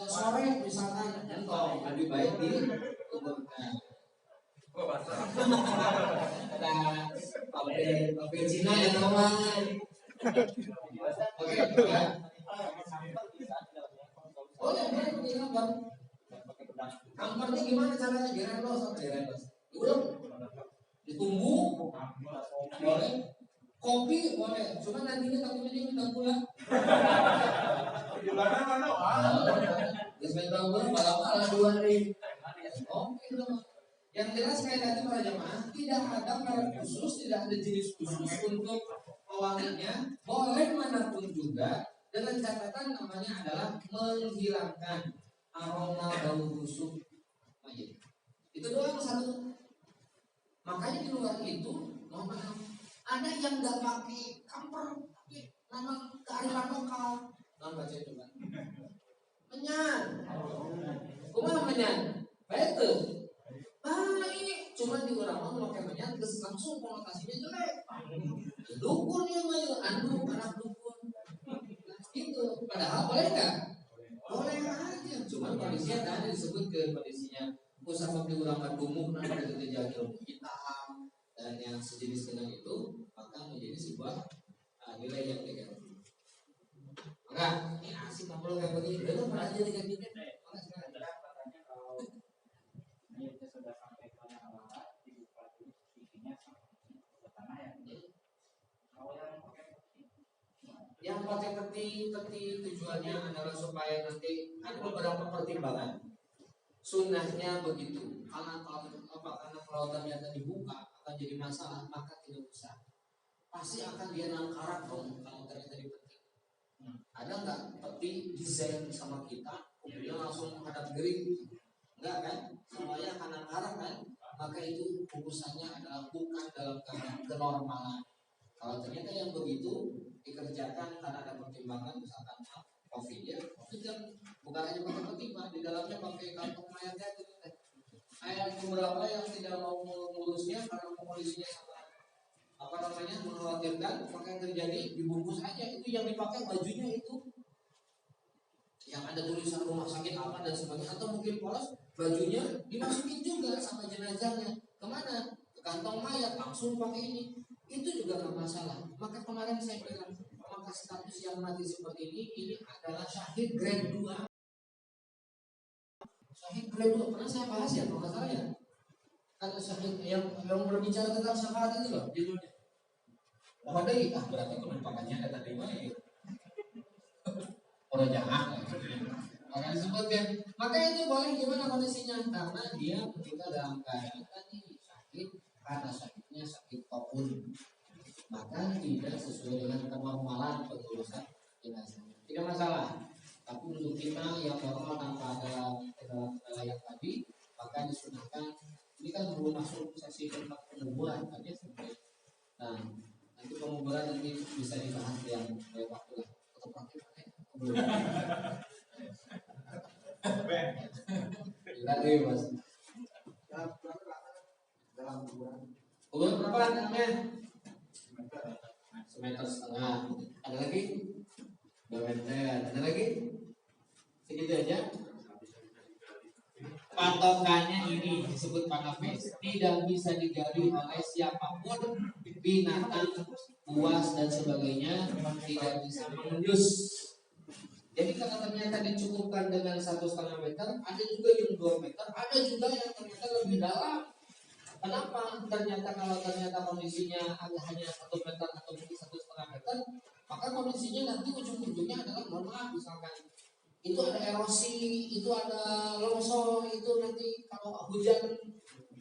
sore misalkan, kalau lebih baik di kuburkan. Ada kopi Cina yang kawan. Oke, ya. Boleh di kamar. Kamarnya gimana caranya? Direndos. Udah, ditunggu. Boleh. Kopi boleh. Cuma nantinya takutnya dia minta pulang. Sebentar malah 2 hari. Oke dong. Yang jelas sekali lagi para jemaah, tidak ada merek khusus, tidak ada jenis khusus untuk pewanginya. Boleh manapun juga, dengan catatan namanya adalah menghilangkan aroma bau busuk mayit. Itu doang satu. Makanya di luar itu, mohon maaf, ada yang nggak pakai kamper, tapi memang kearifan lokal. Nah, baca coba. Menyan, kumah menyan, baik tuh. Ini cuma di orang pakai menyan, terus langsung konotasinya jelek. Dukun ya mah, anak dukun. Itu, padahal boleh nggak? Boleh aja. Cuma kondisinya tadi disebut ke kondisinya usah di orang gemuk nanti terjadi ilmu hitam dan yang sejenis dengan itu, maka menjadi sebuah nilai yang negatif. Maka ini asik ngobrol kayak begini. Udah pernah aja dengan ini. Yang pakai peti tujuannya adalah supaya nanti ada beberapa pertimbangan. Sunnahnya begitu. Karena kalau ternyata dibuka akan jadi masalah, maka tidak usah. Pasti akan dia nangkarak dong kalau ternyata di peti. Ada nggak peti desain sama kita, kemudian langsung menghadap miring? Enggak kan? Semuanya akan nangkarak kan? Maka itu urusannya adalah bukan dalam keadaan kenormalan. Kalau ternyata yang begitu dikerjakan karena ada pertimbangan, misalkan COVID kan bukan hanya pakai peti, Pak, di dalamnya pakai kantong mayatnya itu. Yang beberapa yang tidak mau mengurusnya karena kondisinya mengkhawatirkan, maka yang terjadi dibungkus aja. Itu yang dipakai bajunya itu yang ada tulisan rumah sakit apa dan sebagainya, atau mungkin polos, bajunya dimasukin juga sama jenazahnya. Kemana? Ke kantong mayat, langsung pakai ini. Itu juga nggak masalah. Maka kemarin saya bilang, maka status yang mati seperti ini adalah syahid grade 2. Syahid grade 2 pernah saya bahas ya, kalau nggak salah ya. Kan syahid yang berbicara tentang syafaat itu loh judulnya. Oh ada berarti penumpakannya ada tadi mana ya? Orang jahat. Maka disebutkan. Maka itu boleh gimana kondisinya? Karena dia ketika dalam keadaan tadi sakit, karena sakitnya sakit apapun, maka tidak sesuai dengan kenormalan pengurusan jenazah. Tidak masalah. Tapi untuk kita yang normal tanpa ada kendala yang tadi, maka disunahkan. Ini kan belum masuk sesi tentang penguburan kan ya. Nah, nanti penguburan nanti bisa dibahas yang waktu lah. Lagi mas. Dalam kuburan. Kuburan berapa namanya? Semeter setengah. Ada lagi? 2 meter. Ada lagi? Segitu aja. Patokannya ini disebut panafis, tidak bisa digali oleh siapapun, binatang, buas dan sebagainya, tidak bisa mengendus. Jadi kalau ternyata dicukupkan dengan 1,5 meter, ada juga yang 2 meter, ada juga yang ternyata lebih dalam. Kenapa? Kalau ternyata kondisinya hanya 1 meter atau mungkin 1,5 meter, maka kondisinya nanti ujung-ujungnya adalah normal, misalkan itu ada erosi, itu ada longsor, itu nanti kalau hujan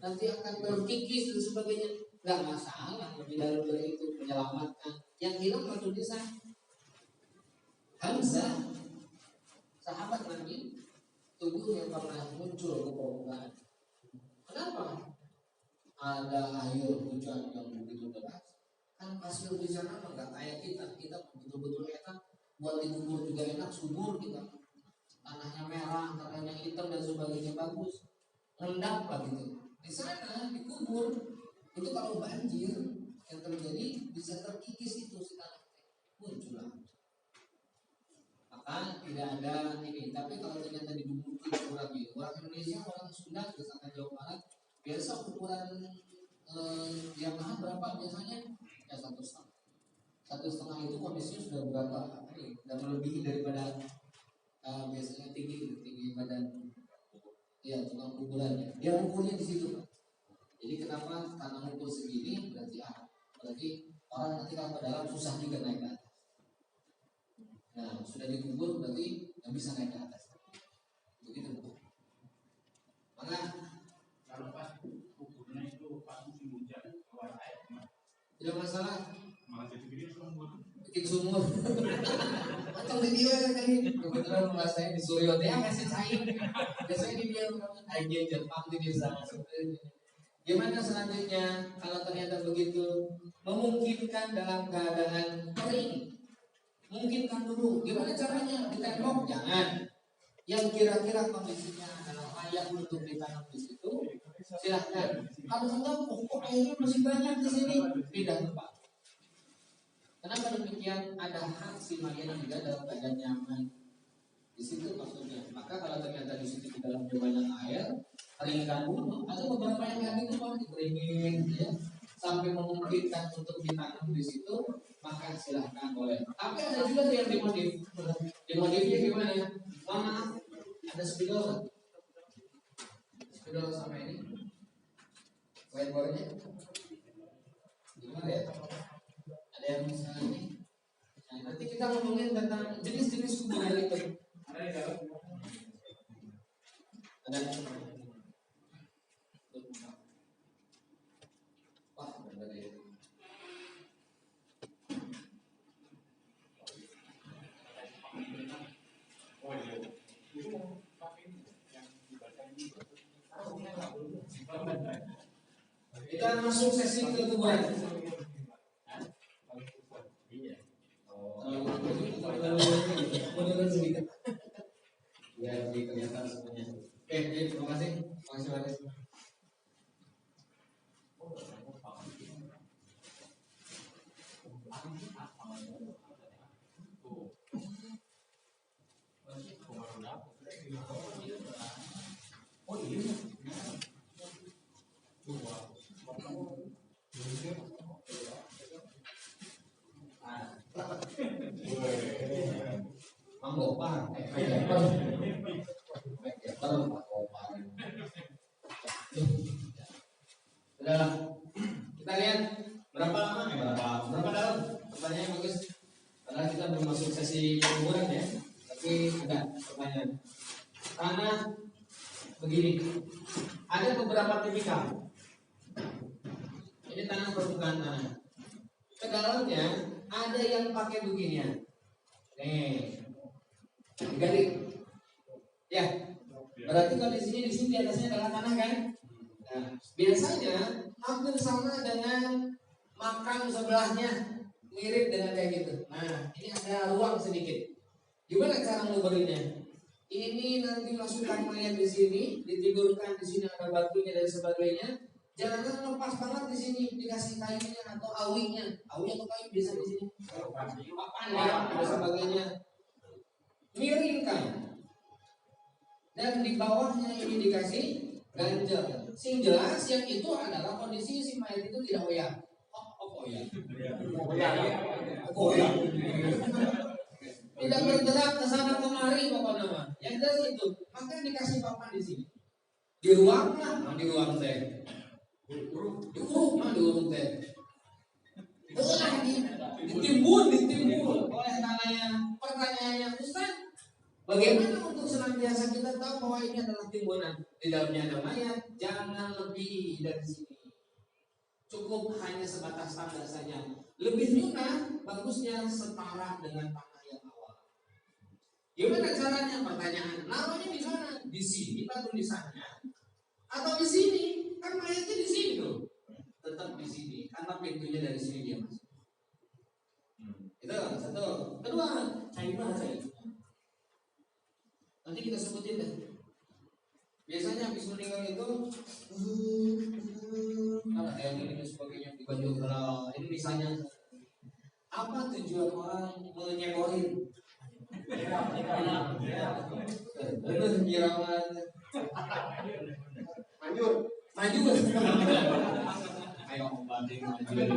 nanti akan terkikis dan sebagainya. Nggak masalah, lebih dari itu menyelamatkan. Yang hilang batu nisan. Hamzah, sahabat Nabi, tubuhnya pernah muncul ke permukaan. Kenapa? Ada air hujan yang begitu deras. Kan pasir di sana nggak kayak kita betul-betul enak. Buat dikubur juga enak, subur kita. Tanahnya merah, tanahnya hitam dan sebagainya bagus, rendap lah gitu. Di sana dikubur Itu kalau banjir yang terjadi bisa terkikis itu si tanah muncul. Maka tidak ada ini. Tapi kalau ternyata didumbukin ukurannya, orang Indonesia, orang Sunda, misalkan Jawa Barat, biasa ukuran yang lahan berapa biasanya? Ya 1,5. 1,5 itu kondisinya sudah berapa? Sudah melebihi daripada biasanya tinggi badan. Ya, tukang kuburannya. Dia ukurnya di situ. Jadi kenapa tanah ukur segini berarti orang nanti kalau ke dalam susah juga naik ke atas. Nah, sudah dikubur berarti nggak bisa naik ke atas. Begitu. Maka kalau pas ukurnya itu pas musim hujan keluar air tidak masalah. malah jadi bikin sumur. Bikin sumur. Atau di dia tadi kebetulan rumah saya di Suryo dia masih cair. Biasanya di dia air Jepang di desa. Gimana selanjutnya kalau ternyata begitu memungkinkan dalam keadaan kering? Mungkinkan dulu. Gimana caranya? Ditembok? Jangan. Yang kira-kira kondisinya adalah layak untuk ditanam di situ, silahkan. Kalau enggak, kok airnya masih banyak di sini, pindah tempat. Kenapa demikian? Ada hak si mayat juga dalam keadaan nyaman. Di situ maksudnya. Maka kalau ternyata di situ di dalamnya banyak air, keringkan dulu. Ada beberapa yang kayak gitu kan dikeringin, ya, sampai memungkinkan untuk ditanam di situ, maka silahkan boleh. Tapi ada juga yang dimodif. Dimodifnya gimana? Maaf, ada spidol. Spidol sama ini. Whiteboardnya gimana ya? Ada yang misalnya ini. Nah, nanti kita ngomongin tentang jenis-jenis kuburan itu. Ada di dalam. Ada. Wah, benar ya. Oh iya. Itu pakai yang dibaca ini. Kita masuk sesi kekuburan. Munduran sedikit. Biar lebih kelihatan semuanya. Oke, terima kasih. Terima kasih. Oh iya. Mangopang, Sudah, kita lihat berapa lama berapa dalam. Pertanyaan bagus. Padahal kita belum masuk sesi kuburan ya, tapi ada pertanyaan. Tanah begini, ada beberapa tipikal. Ini tanah permukaan tanah. Kedalamnya ada yang pakai beginian. Nih, garing. Ya, berarti kondisinya di sini di atasnya adalah tanah kan? Nah, biasanya hampir sama dengan makam sebelahnya, mirip dengan kayak gitu. Nah, ini ada ruang sedikit. Gimana cara nguberinnya? Ini nanti masukkan mayat di sini, ditidurkan di sini ada batunya dan sebagainya. Jangan lepas banget di sini, dikasih kayunya atau awinya. Awi atau kayu biasa di sini. Papan ya, dan sebagainya. Miringkan. Dan di bawahnya ini dikasih ganjel. Sing jelas yang itu adalah kondisi si mayat itu tidak oyak. Oyak. Tidak bergerak ke sana kemari pokoknya. Yang jelas itu. Maka dikasih papan di sini. Di ruang lah, di ruang teh. Di urut teh. Ditimbun oleh tanahnya. Pertanyaannya, Ustaz, bagaimana untuk senantiasa kita tahu bahwa ini adalah timbunan? Di dalamnya ada mayat, jangan lebih dari sini. Cukup hanya sebatas tanda saja. Lebih lunak, bagusnya setara dengan tanah yang awal. Gimana caranya? Pertanyaan. Naruhnya di mana? Di sini atau di sana? Atau di sini? Kan mayatnya di sini loh. Tetap di sini, karena pintunya dari sini dia masuk. Itu satu. Kedua, cair. Nanti kita sebutin deh. Biasanya habis meninggal itu Kalau kayak gini dan sebagainya di baju ini misalnya apa tujuan orang menyebohin? Bener nyiraman. Maju. Ayo banding maju.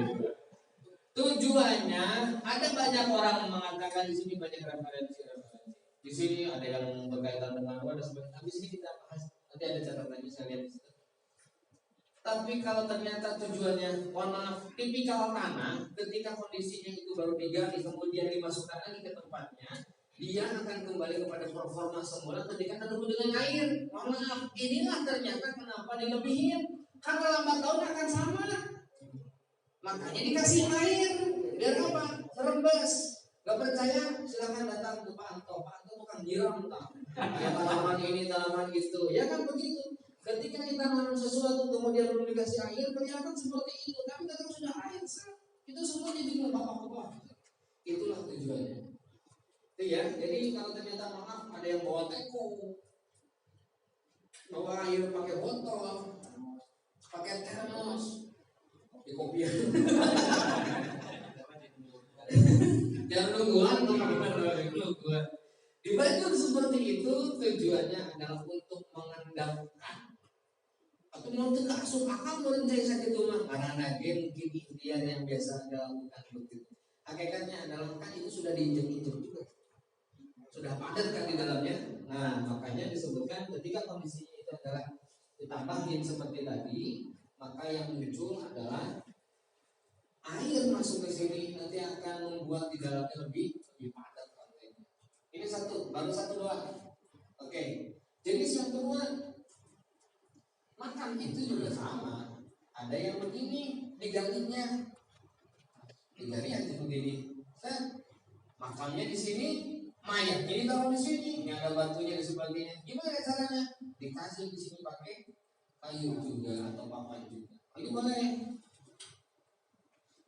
Tujuannya ada banyak orang mengatakan di sini banyak referensi. Di sini ada yang berkaitan dengan ada sebenarnya. Di sini kita bahas. Nanti ada catatannya saya lihat di situ. Tapi kalau ternyata tujuannya, mohon maaf, tipikal tanah, ketika kondisinya itu baru digali, kemudian dimasukkan lagi ke tempatnya, dia akan kembali kepada performa semula ketika ketemu dengan air. Mohon maaf, inilah ternyata kenapa dilebihin. Karena lambat laun akan sama. Makanya dikasih air. Biar apa? Rembes. Gak percaya? Silakan datang ke Pak Anto. Pak Anto bukan nyiram tak. Ya tanaman ini, tanaman itu. Ya kan begitu. Ketika kita nanam sesuatu kemudian belum dikasih air, kelihatan seperti itu. Tapi ketika sudah air, itu semua jadi membapak-bapak. Itulah tujuannya. Itu ya. Jadi kalau ternyata maaf ada yang bawa teko, bawa air pakai botol, pakai termos, di kopiah. Jangan nungguan, nungguan. Dibalik seperti itu tujuannya adalah untuk mengendalikan atau mau tidak masuk akal merencai sakit rumah karena lagi mungkin ikhtiar yang biasa Anda lakukan begitu. Hakikatnya adalah kan itu sudah diinjek-injek juga, sudah padat kan di dalamnya. Nah makanya disebutkan ketika kondisinya itu adalah ditambahin seperti tadi, maka yang muncul adalah air masuk ke sini nanti akan membuat di dalamnya lebih padat kontennya. Ini satu, baru satu doang. Oke, jadi yang kedua makan itu juga sama. Ada yang begini digalinya, digali aja begini. Makannya di sini, mayatnya ditaruh di sini, ini ada batunya dan sebagainya. Gimana caranya? Dikasih di sini pakai kayu juga atau papan juga. Ini boleh.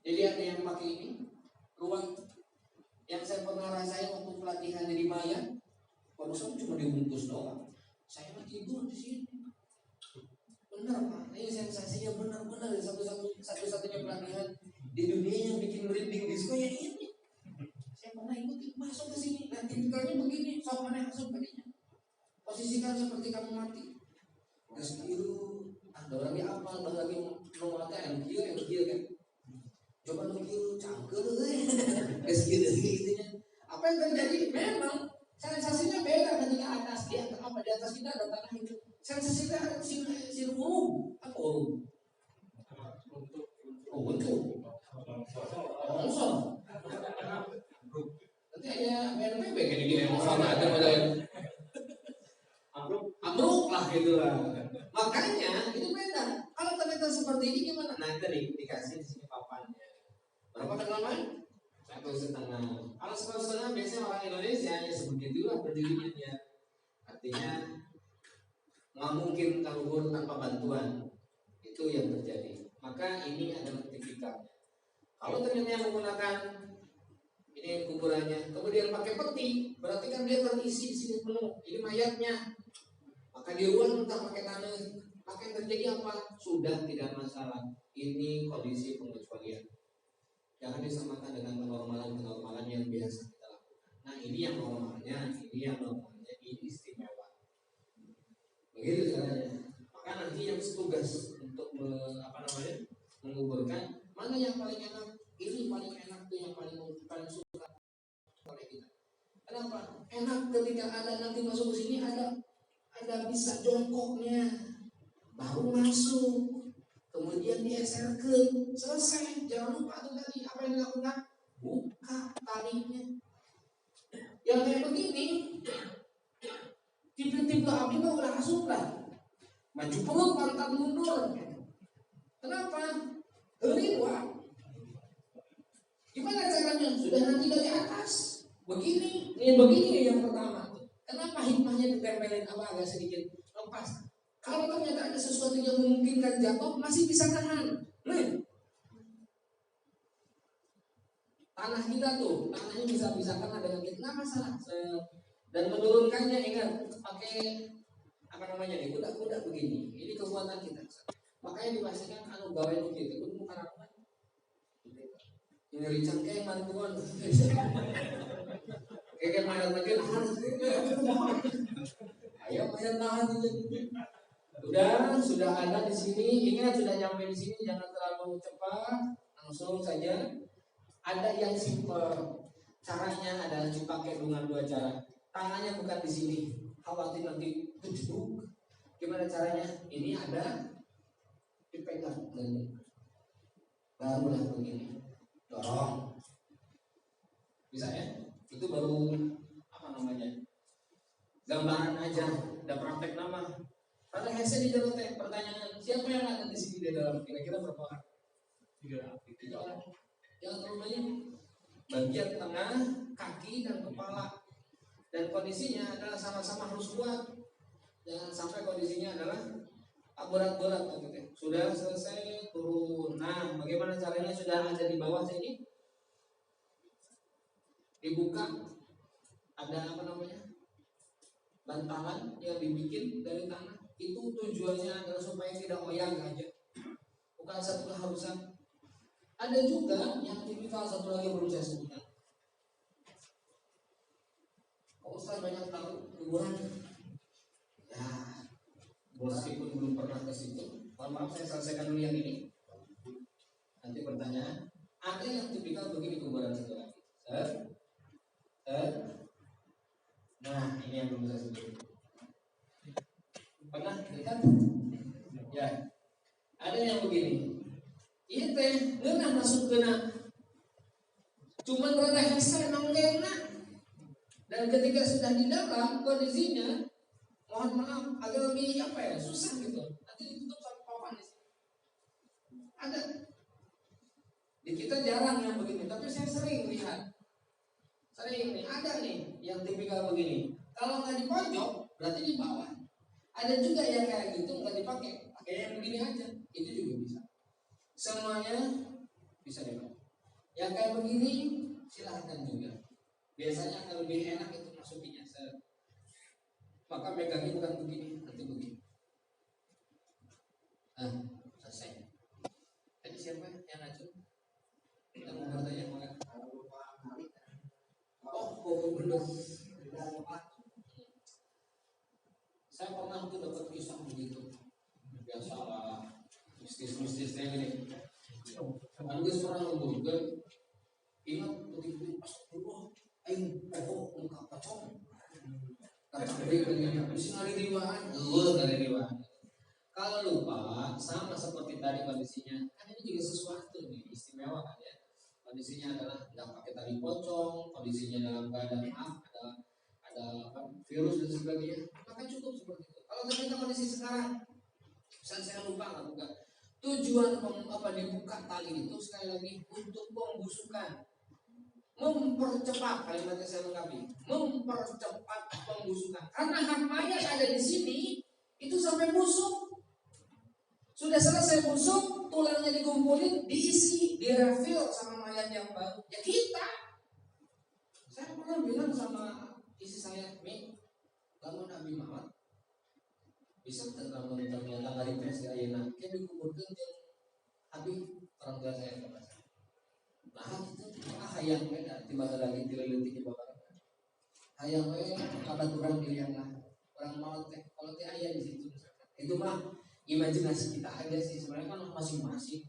Jadi ada yang pakai ini ruang. Yang saya pernah rasain waktu pelatihan jadi mayat, barusan cuma dibungkus doang. Saya mah tidur di sini. Benar Pak, ini sensasinya benar-benar satu-satunya pelatihan di dunia yang bikin merinding disco ya ini. Saya pernah ikuti masuk ke sini dan tipikalnya begini, sok mana masuk begini. Posisikan seperti kamu mati. Gas biru, ada orang yang apal, ada lagi mau mati yang kieu kan. Coba lu kieu cangkel gas biru gitunya. Apa yang terjadi? Memang sensasinya beda ketika atas di atas kita ada tanah itu. Sensasinya sir urung apa urung? Untuk longsor. Nanti ada BNPB kayak gini longsor ada pada ambruk lah gitu lah. Makanya itu beda. Kalau ternyata seperti ini gimana? Nah tadi dikasih di sini papannya. Berapa kedalaman? 1,5. Kalau 1,5 biasanya orang Indonesia ya sebegitu lah berdirinya dia. Artinya nggak mungkin kabur tanpa bantuan, itu yang terjadi. Maka ini adalah tipikalnya. Kalau ternyata yang menggunakan ini kuburannya, kemudian pakai peti, berarti kan dia terisi di sini penuh. Ini mayatnya. Maka di ruang entah pakai tanah, maka yang terjadi apa? Sudah tidak masalah. Ini kondisi pengecualian. Jangan disamakan dengan kenormalan yang biasa kita lakukan. Nah ini yang normalnya, ini istimewa. Begitu caranya. Maka nanti yang tugas untuk menguburkan mana yang paling enak, ini paling enak tuh yang paling suka oleh kita. Kenapa? Enak ketika ada nanti masuk ke sini ada bisa jongkoknya, baru masuk, kemudian dieserkan, selesai. Jangan lupa tuh tadi apa yang dilakukan, buka talinya. Yang kayak begini. Tipe-tipe api mah udah masuk lah. Maju peluk, pantat mundur. Kenapa? Wah. Gimana caranya? Sudah nanti dari atas. Begini yang pertama. Kenapa hikmahnya ditempelin agak sedikit lepas? Kalau ternyata ada sesuatu yang memungkinkan jatuh, masih bisa tahan. Tanah kita tuh, tanahnya bisa kena dengan kita, nggak masalah. Dan menurunkannya ingat pakai kuda-kuda begini. Ini kekuatan kita. Makanya dipastikan anu gawe nu kitu kudu bukan aku kan. Ini Richard kayak mantuan. Kayak mayat lagi nahan. Ayo mayat nahan itu. Sudah ada di sini. Ingat sudah nyampe di sini, jangan terlalu cepat, langsung saja. Ada yang simple. Caranya adalah dipakai dengan dua cara. Tangannya bukan di sini. Khawatir nanti kejeduk. Gimana caranya? Ini ada dipegang barulah begini. Dorong. Bisa ya? Itu baru apa namanya? Gambaran aja, udah praktek nama. Ada headset di dalam pertanyaan, siapa yang ada di sini di dalam? Kira-kira berapa orang? 3 orang. Jangan terlalu banyak. Bagian tengah, kaki dan kepala. Dan kondisinya adalah sama-sama harus kuat. Jangan sampai kondisinya adalah berat-berat gitu. Sudah selesai turun. Nah, bagaimana caranya? Sudah ada di bawah sini. Dibuka. Ada apa namanya? Bantalan yang dibikin dari tanah. Itu tujuannya adalah supaya tidak oyang aja. Bukan satu keharusan. Ada juga yang tipikal satu lagi belum saya sebutkan. Pak Ustaz banyak tahu kuburan. Ya, meskipun belum pernah ke situ. Mohon maaf saya selesaikan dulu yang ini. Nanti pertanyaan. Ada yang tipikal begini kuburan satu lagi. Nah, ini yang belum saya sebutkan. Pernah lihat? Ya. Ada yang begini. Iya teh, nggak masuk kena. Cuman rada hese nonggena. Dan ketika sudah di dalam kondisinya, mohon maaf, agak lebih apa ya, susah gitu. Nanti ditutup sama papan di sini. Ada. Di kita jarang yang begini, tapi saya sering lihat. Sering nih, ada nih yang tipikal begini. Kalau nggak di pojok, berarti di bawah. Ada juga yang kayak gitu nggak dipakai, pakai yang begini aja, itu juga bisa. Semuanya bisa dipakai. Yang kayak begini silahkan juga. Biasanya akan lebih enak itu masukinya. Maka megangnya bukan begini, nanti begini. Selesai. Tadi siapa yang ngajak? Kita mau bertanya mana? Oh benar. Saya pernah tuh dapat kisah begitu. Biasalah mistis ini. Anda seorang lembaga ingat begitu astagfirullah, muka pacong. Kacang dengan dari riwayat, dari riwayat. Kalau lupa sama seperti tadi kondisinya, kan ini juga sesuatu nih istimewa kan ya. Kondisinya adalah nggak pakai tali pocong, kondisinya dalam keadaan ada virus dan sebagainya, maka cukup seperti itu. Kalau ternyata kondisi sekarang, saya lupa nggak buka. Tujuan dibuka tali itu sekali lagi untuk pembusukan, mempercepat, kalimatnya saya lengkapi, mempercepat pembusukan. Karena hak mayat ada di sini itu sampai busuk. Sudah selesai busuk, tulangnya dikumpulin, diisi, direfil sama mayat yang baru. Ya kita. Saya pernah bilang sama istri saya, Mi, lamun Abi Mamat bisa terlalu ternyata dari tes ke ayeuna kayak dikumpulkan yang Abi orang tua saya kata saya. Nah itu hayang beda tiba lagi dileletik di bakar. Hayang kada kurang dilihat lah. Orang mau teh kalau teh aya di situ itu mah imajinasi kita aja sih, sebenarnya kan masing-masing.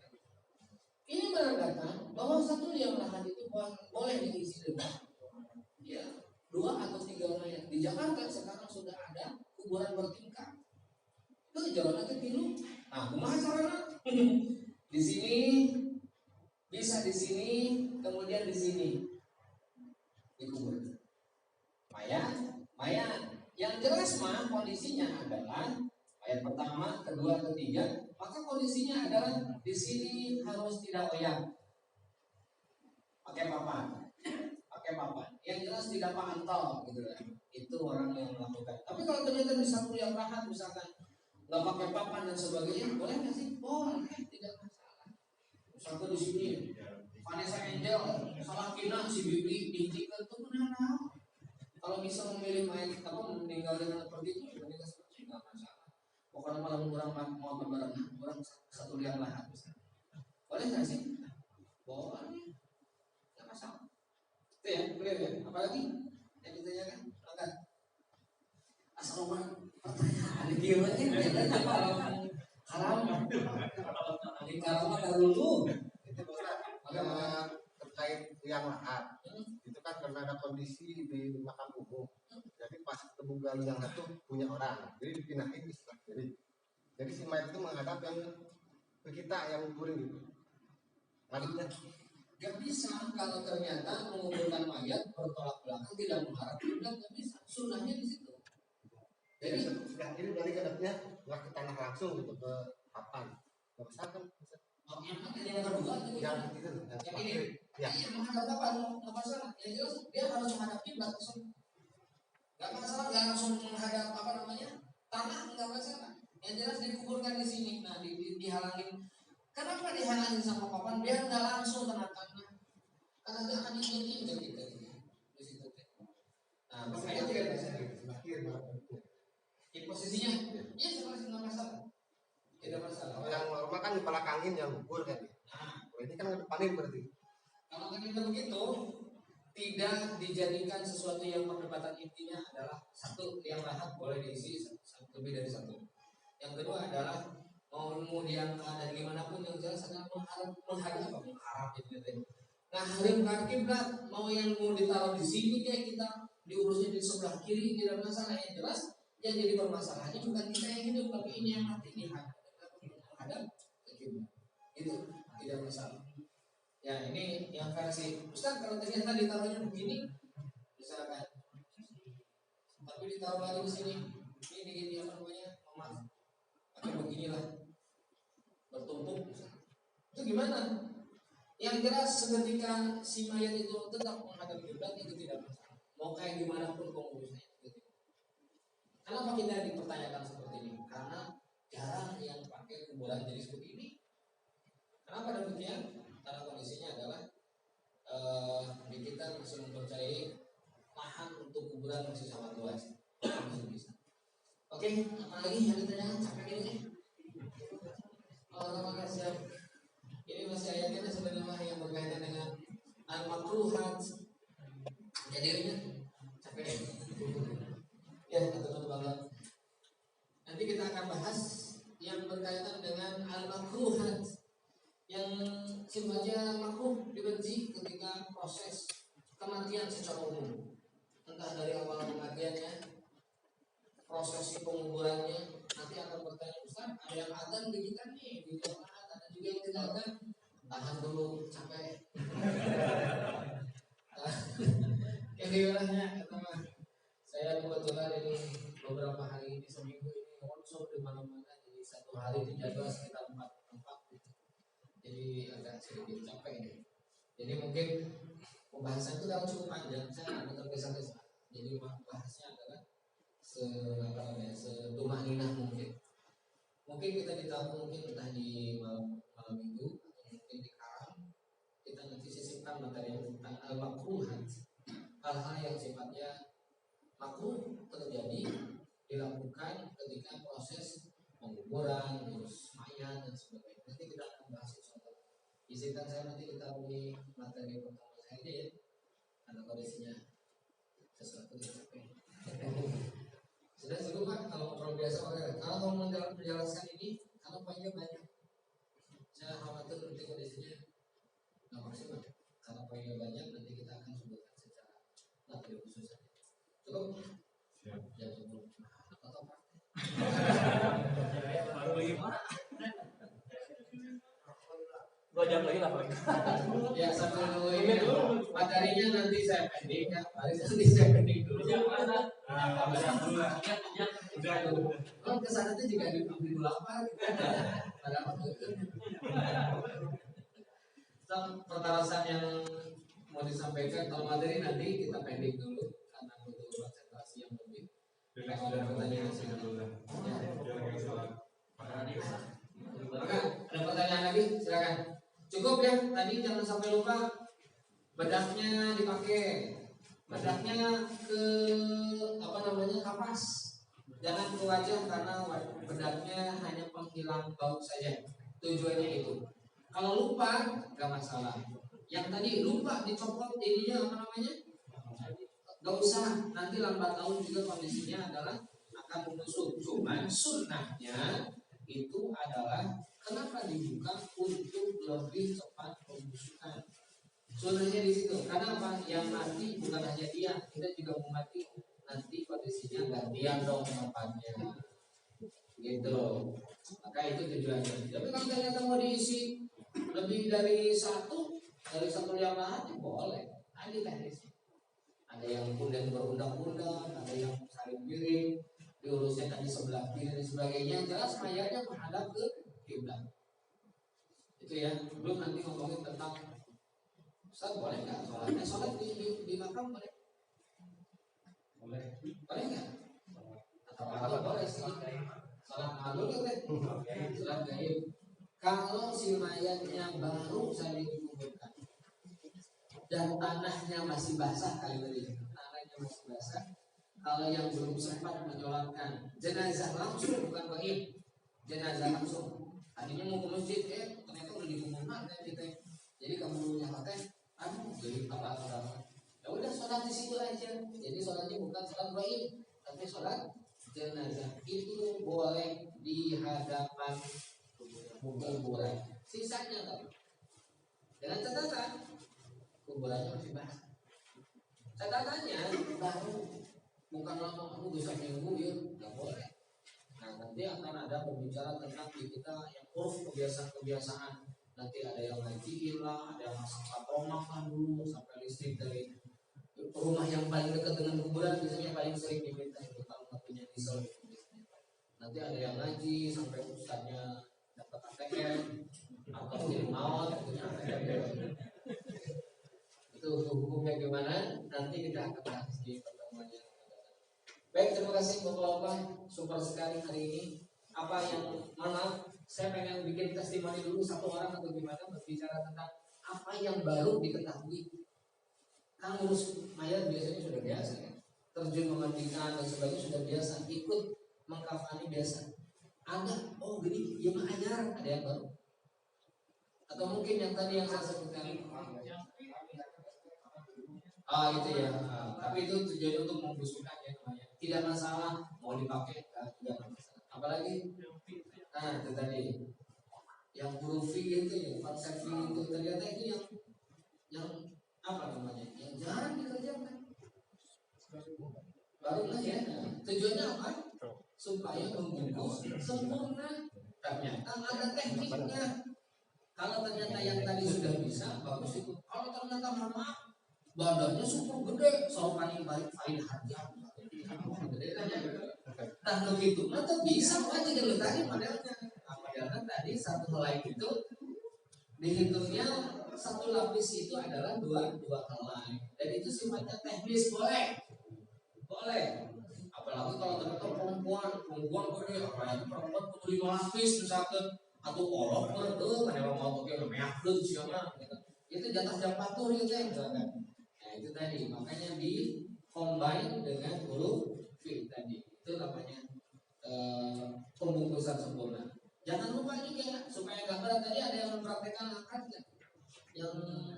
Ini menandakan bahwa satu liang lahat itu boleh diisi dengan ya 2 atau 3 mayat. Di Jakarta sekarang sudah ada kuburan bertingkat. Itu jalan aja tilu. Nah, kumaha carana? Di sini bisa di sini, kemudian di sini dikubur. Mayat. Yang jelas mah kondisinya adalah mayat pertama, kedua, ketiga, maka kondisinya adalah di sini harus tidak oyang. Pakai papan. Yang jelas tidak pantol gitu kan. Itu orang yang melakukan. Tapi kalau ternyata di satu yang lahat misalkan nggak pakai papan dan sebagainya, boleh nggak sih? Boleh, tidak masalah. Misalkan di sini Vanessa Angel, salah kina si Bibi dihentikan itu benar. Kalau bisa memilih meninggal dengan seperti itu, nggak masalah. pokoknya malam orang mau berbarengan, orang satu liang lahan. Boleh nggak sih? Boleh, nggak masalah. Itu ya, boleh ya. Apalagi yang ditanyakan, silakan. Asal orang pertanyaan gimana ini? Haram. Di karangan dulu. Itu terkait yang lahat itu kan karena ada kondisi di makam umum, jadi pas ketemu gang yang satu punya orang, jadi dipindahin di sebelah kiri, jadi si mayat itu menghadap yang ke kita yang nguburin gitu. Maksudnya Gak bisa kalau ternyata menguburkan mayat bertolak belakang tidak menghadap kiblat, gak bisa. Sunnahnya di situ. jadi sebelah kiri berarti kadapnya nggak ke tanah langsung gitu, ke papan. Nggak bisa kan? yang kedua Yang itu, yang ini, ya. yang menghadap apa? Nggak masalah. Yang jelas dia harus menghadap kiblat langsung. Gak masalah, gak langsung menghadap apa namanya tanah, nggak masalah. Yang jelas dikuburkan di sini. Nah, dihalangin. Kenapa dihalangin sama papan? Biar nggak langsung kena tanah. Karena dia akan injek kita di situ. Nah, makanya tidak bisa Sebelah kiri di posisinya. Iya, sebenarnya nggak masalah. Tidak masalah. kalau yang normal kan kepala kangin yang ngukur kan. Nah, Kalau ini kan ngedepanin berarti. kalau kita begitu, tidak dijadikan sesuatu yang perdebatan intinya adalah satu yang lahat boleh diisi lebih dari satu. Yang kedua adalah mau diangkat dan gimana pun yang jelas adalah mengharap gitu. Nah, hari kiblat mau yang mau ditaruh di sini kayak kita diurusnya di sebelah kiri tidak masalah. Yang jelas yang jadi permasalahannya bukan kita yang hidup tapi ini yang mati ini ada kiblat. Itu tidak masalah. Ya ini yang versi Ustaz, kalau ternyata ditaruhnya begini misalkan, tapi ditaruh lagi di sini ini apa namanya pakai beginilah bertumpuk misalkan. Itu gimana? Yang jelas seketika si mayat itu tetap menghadap kiblat itu tidak masalah. Mau kayak gimana pun pengurusnya gitu. Kenapa kita dipertanyakan seperti ini? Karena jarang yang pakai kuburan jadi seperti ini. Kenapa demikian? Karena kondisinya adalah di kita masih mempercayai lahan untuk kuburan masih sangat luas, masih bisa. Oke, apalagi yang ditanyakan capek ini? Terima kasih. Ini masih ayatnya sebenarnya yang berkaitan dengan al-makruhat. Jadinya capek. Ya, teman-teman banget. Nanti kita akan bahas yang berkaitan dengan al-makruhat, yang sifatnya makruh, dibenci ketika proses kematian secara umum, entah dari awal kematiannya, prosesi penguburannya. Nanti akan bertanya, Ustaz, ada yang adzan di kita nih, di jamaah, ada juga yang tidak adzan. Tahan dulu, capek. Kehilangannya, teman. Saya kebetulan ini beberapa hari ini seminggu ini workshop di mana-mana, jadi satu hari dijaga sekitar 4 tempat. Jadi agak sedikit capek ini. Jadi mungkin pembahasan itu cukup panjang, saya akan tergesa-gesa. Jadi bahasnya adalah setumaninah mungkin. Mungkin kita ditaruh mungkin entah di malam minggu atau mungkin di Karang. Kita nanti sisipkan materi tentang al-makruhat, hal-hal yang sifatnya makruh terjadi dilakukan ketika proses penguburan, terus mayat dan sebagainya. Nanti kita akan bahas itu. Izinkan saya nanti kita beri materi pertama saya aja ya, karena kondisinya sesuatu yang capek. Sudah cukup kan kalau ngobrol biasa orang. Kalau mau menjelaskan ini, kalau poinnya banyak, saya khawatir nanti kondisinya nggak maksimal. Kalau poinnya banyak, nanti kita akan sebutkan secara materi khusus saja. Cukup? Siap. Ya cukup. Atau apa? Baru lagi mana? 2 jam lagi lah paling. Ya sambil nunggu ini dulu. Materinya nanti saya pending ya. Nanti saya pending dulu. Kalau kesana itu juga di apa? Padahal pertarasan yang mau disampaikan kalau materi nanti kita pending dulu karena butuh konsentrasi yang lebih. Ada pertanyaan dulu. Ada pertanyaan lagi? Silakan. Cukup ya, tadi jangan sampai lupa bedaknya dipakai, bedaknya ke apa namanya kapas, Jangan ke wajah karena bedaknya hanya penghilang bau saja. Tujuannya itu. Kalau lupa nggak masalah. Yang tadi lupa dicopot ininya apa namanya? Nggak usah. Nanti lambat laun juga kondisinya adalah akan membusuk. Cuman sunnahnya itu adalah kenapa dibuka untuk lebih cepat pembusukan. Sunnahnya di situ. Karena apa? Yang mati bukan hanya dia, kita juga mau mati. Nanti kondisinya gantian dong tempatnya, gitu. Maka itu tujuannya. Tapi kalau ternyata mau diisi lebih dari satu liang lahat, boleh. Ada teknisnya. Ada yang kemudian berundang-undang, ada yang saling miring, diurusnya kan di sebelah kiri dan sebagainya. Jelas mayatnya menghadap ke kiblat. Itu ya. Belum nanti ngomongin tentang Ustaz boleh nggak sholatnya? Sholat di makam boleh? Boleh nggak? Atau boleh sih? Sholat malu kan? Sholat gaib. Kalau si mayatnya baru saja dikuburkan dan tanahnya masih basah kali ini, tanahnya masih basah. Kalau yang belum sempat menyolatkan jenazah langsung, bukan gaib, jenazah langsung. Tadinya mau ke masjid, ternyata udah dikuburkan kita. Jadi kamu nyawa jadi apa? Ya udah sholat di situ aja. Jadi sholatnya bukan sholat gaib, tapi sholat jenazah. Itu boleh di hadapan kuburan. Sisanya kan dengan catatan kuburannya masih basah. Catatannya baru, bukan lama, kamu bisa minggu ya, nggak boleh. Nah nanti akan ada pembicaraan tentang di kita yang uruf kebiasaan. Nanti ada yang ngajiin lah, ada yang masak kapromak kan dulu sampai listrik dari rumah yang paling dekat dengan kuburan biasanya paling sering diminta itu kalau nggak punya diesel. Nanti ada yang ngaji sampai ustaznya dapat ATM atau jadi maut itu hukumnya gimana? Nanti kita akan bahas di pertemuan yang akan datang. Baik, terima kasih Bapak-bapak, super sekali hari ini. Apa yang mana? Saya pengen bikin testimoni dulu satu orang atau gimana berbicara tentang apa yang baru diketahui. Kan ngurus mayat biasanya sudah biasa ya. Terjun memandikan dan sebagainya sudah biasa. Ikut mengkafani biasa. Ada, oh gini, ya ajar, ada yang baru. Atau mungkin yang tadi yang saya sebutkan. Itu ya. Tapi itu tujuannya untuk membusukkan ya namanya. Tidak masalah mau dipakai, tidak masalah. Apalagi itu tadi yang huruf V itu ya, konsep V itu ternyata itu yang apa namanya, yang jarang dikerjakan. Barulah ya. Tujuannya apa? Supaya membungkus sempurna. Ternyata ada tekniknya. Kalau ternyata yang tadi sudah bisa, bagus itu. Kalau ternyata maaf, badannya super gede, soalnya balik file harga. Nah begitu, nanti bisa aja kalau tadi modelnya. Padahal tadi satu helai itu dihitungnya satu lapis itu adalah dua helai. Dan itu sifatnya teknis, boleh. Apalagi kalau ternyata perempuan gede, apalagi perempuan butuh 5 lapis misalkan atau olok berdua, ada yang mau pakai meyak dulu siapa? Itu jatah jam 4 gitu ya, misalkan. Nah itu tadi, makanya di combine dengan huruf V tadi. Itu namanya pembungkusan sempurna. Jangan lupa juga supaya gambar tadi ada yang mempraktekkan akadnya, yang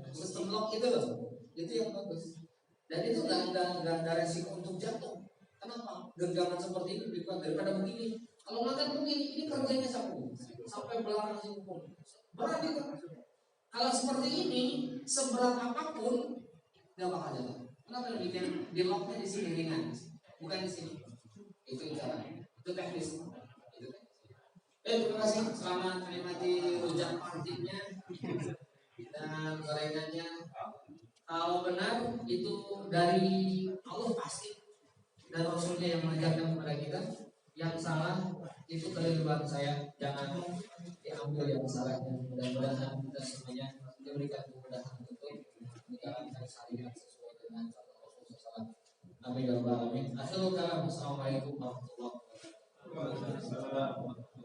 sistem lock itu loh, itu yang bagus. Dan itu nggak ada resiko untuk jatuh. Kenapa? Genggaman seperti ini lebih kuat daripada begini. Kalau makan begini, ini kerjanya sampai belakang pun berat itu. Kalau seperti ini, seberat apapun nggak bakal jatuh. Kenapa demikian? Di locknya di sini ringan, bukan di sini. Itu cara. Itu teknis. Terima kasih. Selamat menikmati rujak partitnya dan gorengannya. Kalau benar itu dari Allah pasti, dan Rasulnya yang mengajarkan kepada kita. Yang salah itu keliruan saya, jangan diambil yang salahnya. Mudah-mudahan kita semuanya diberikan kemudahan untuk menjalankan syariat sesuai dengan contoh Rasulullah SAW. Amin ya rabbal alamin. Akhirul kalam. Assalamualaikum warahmatullahi wabarakatuh.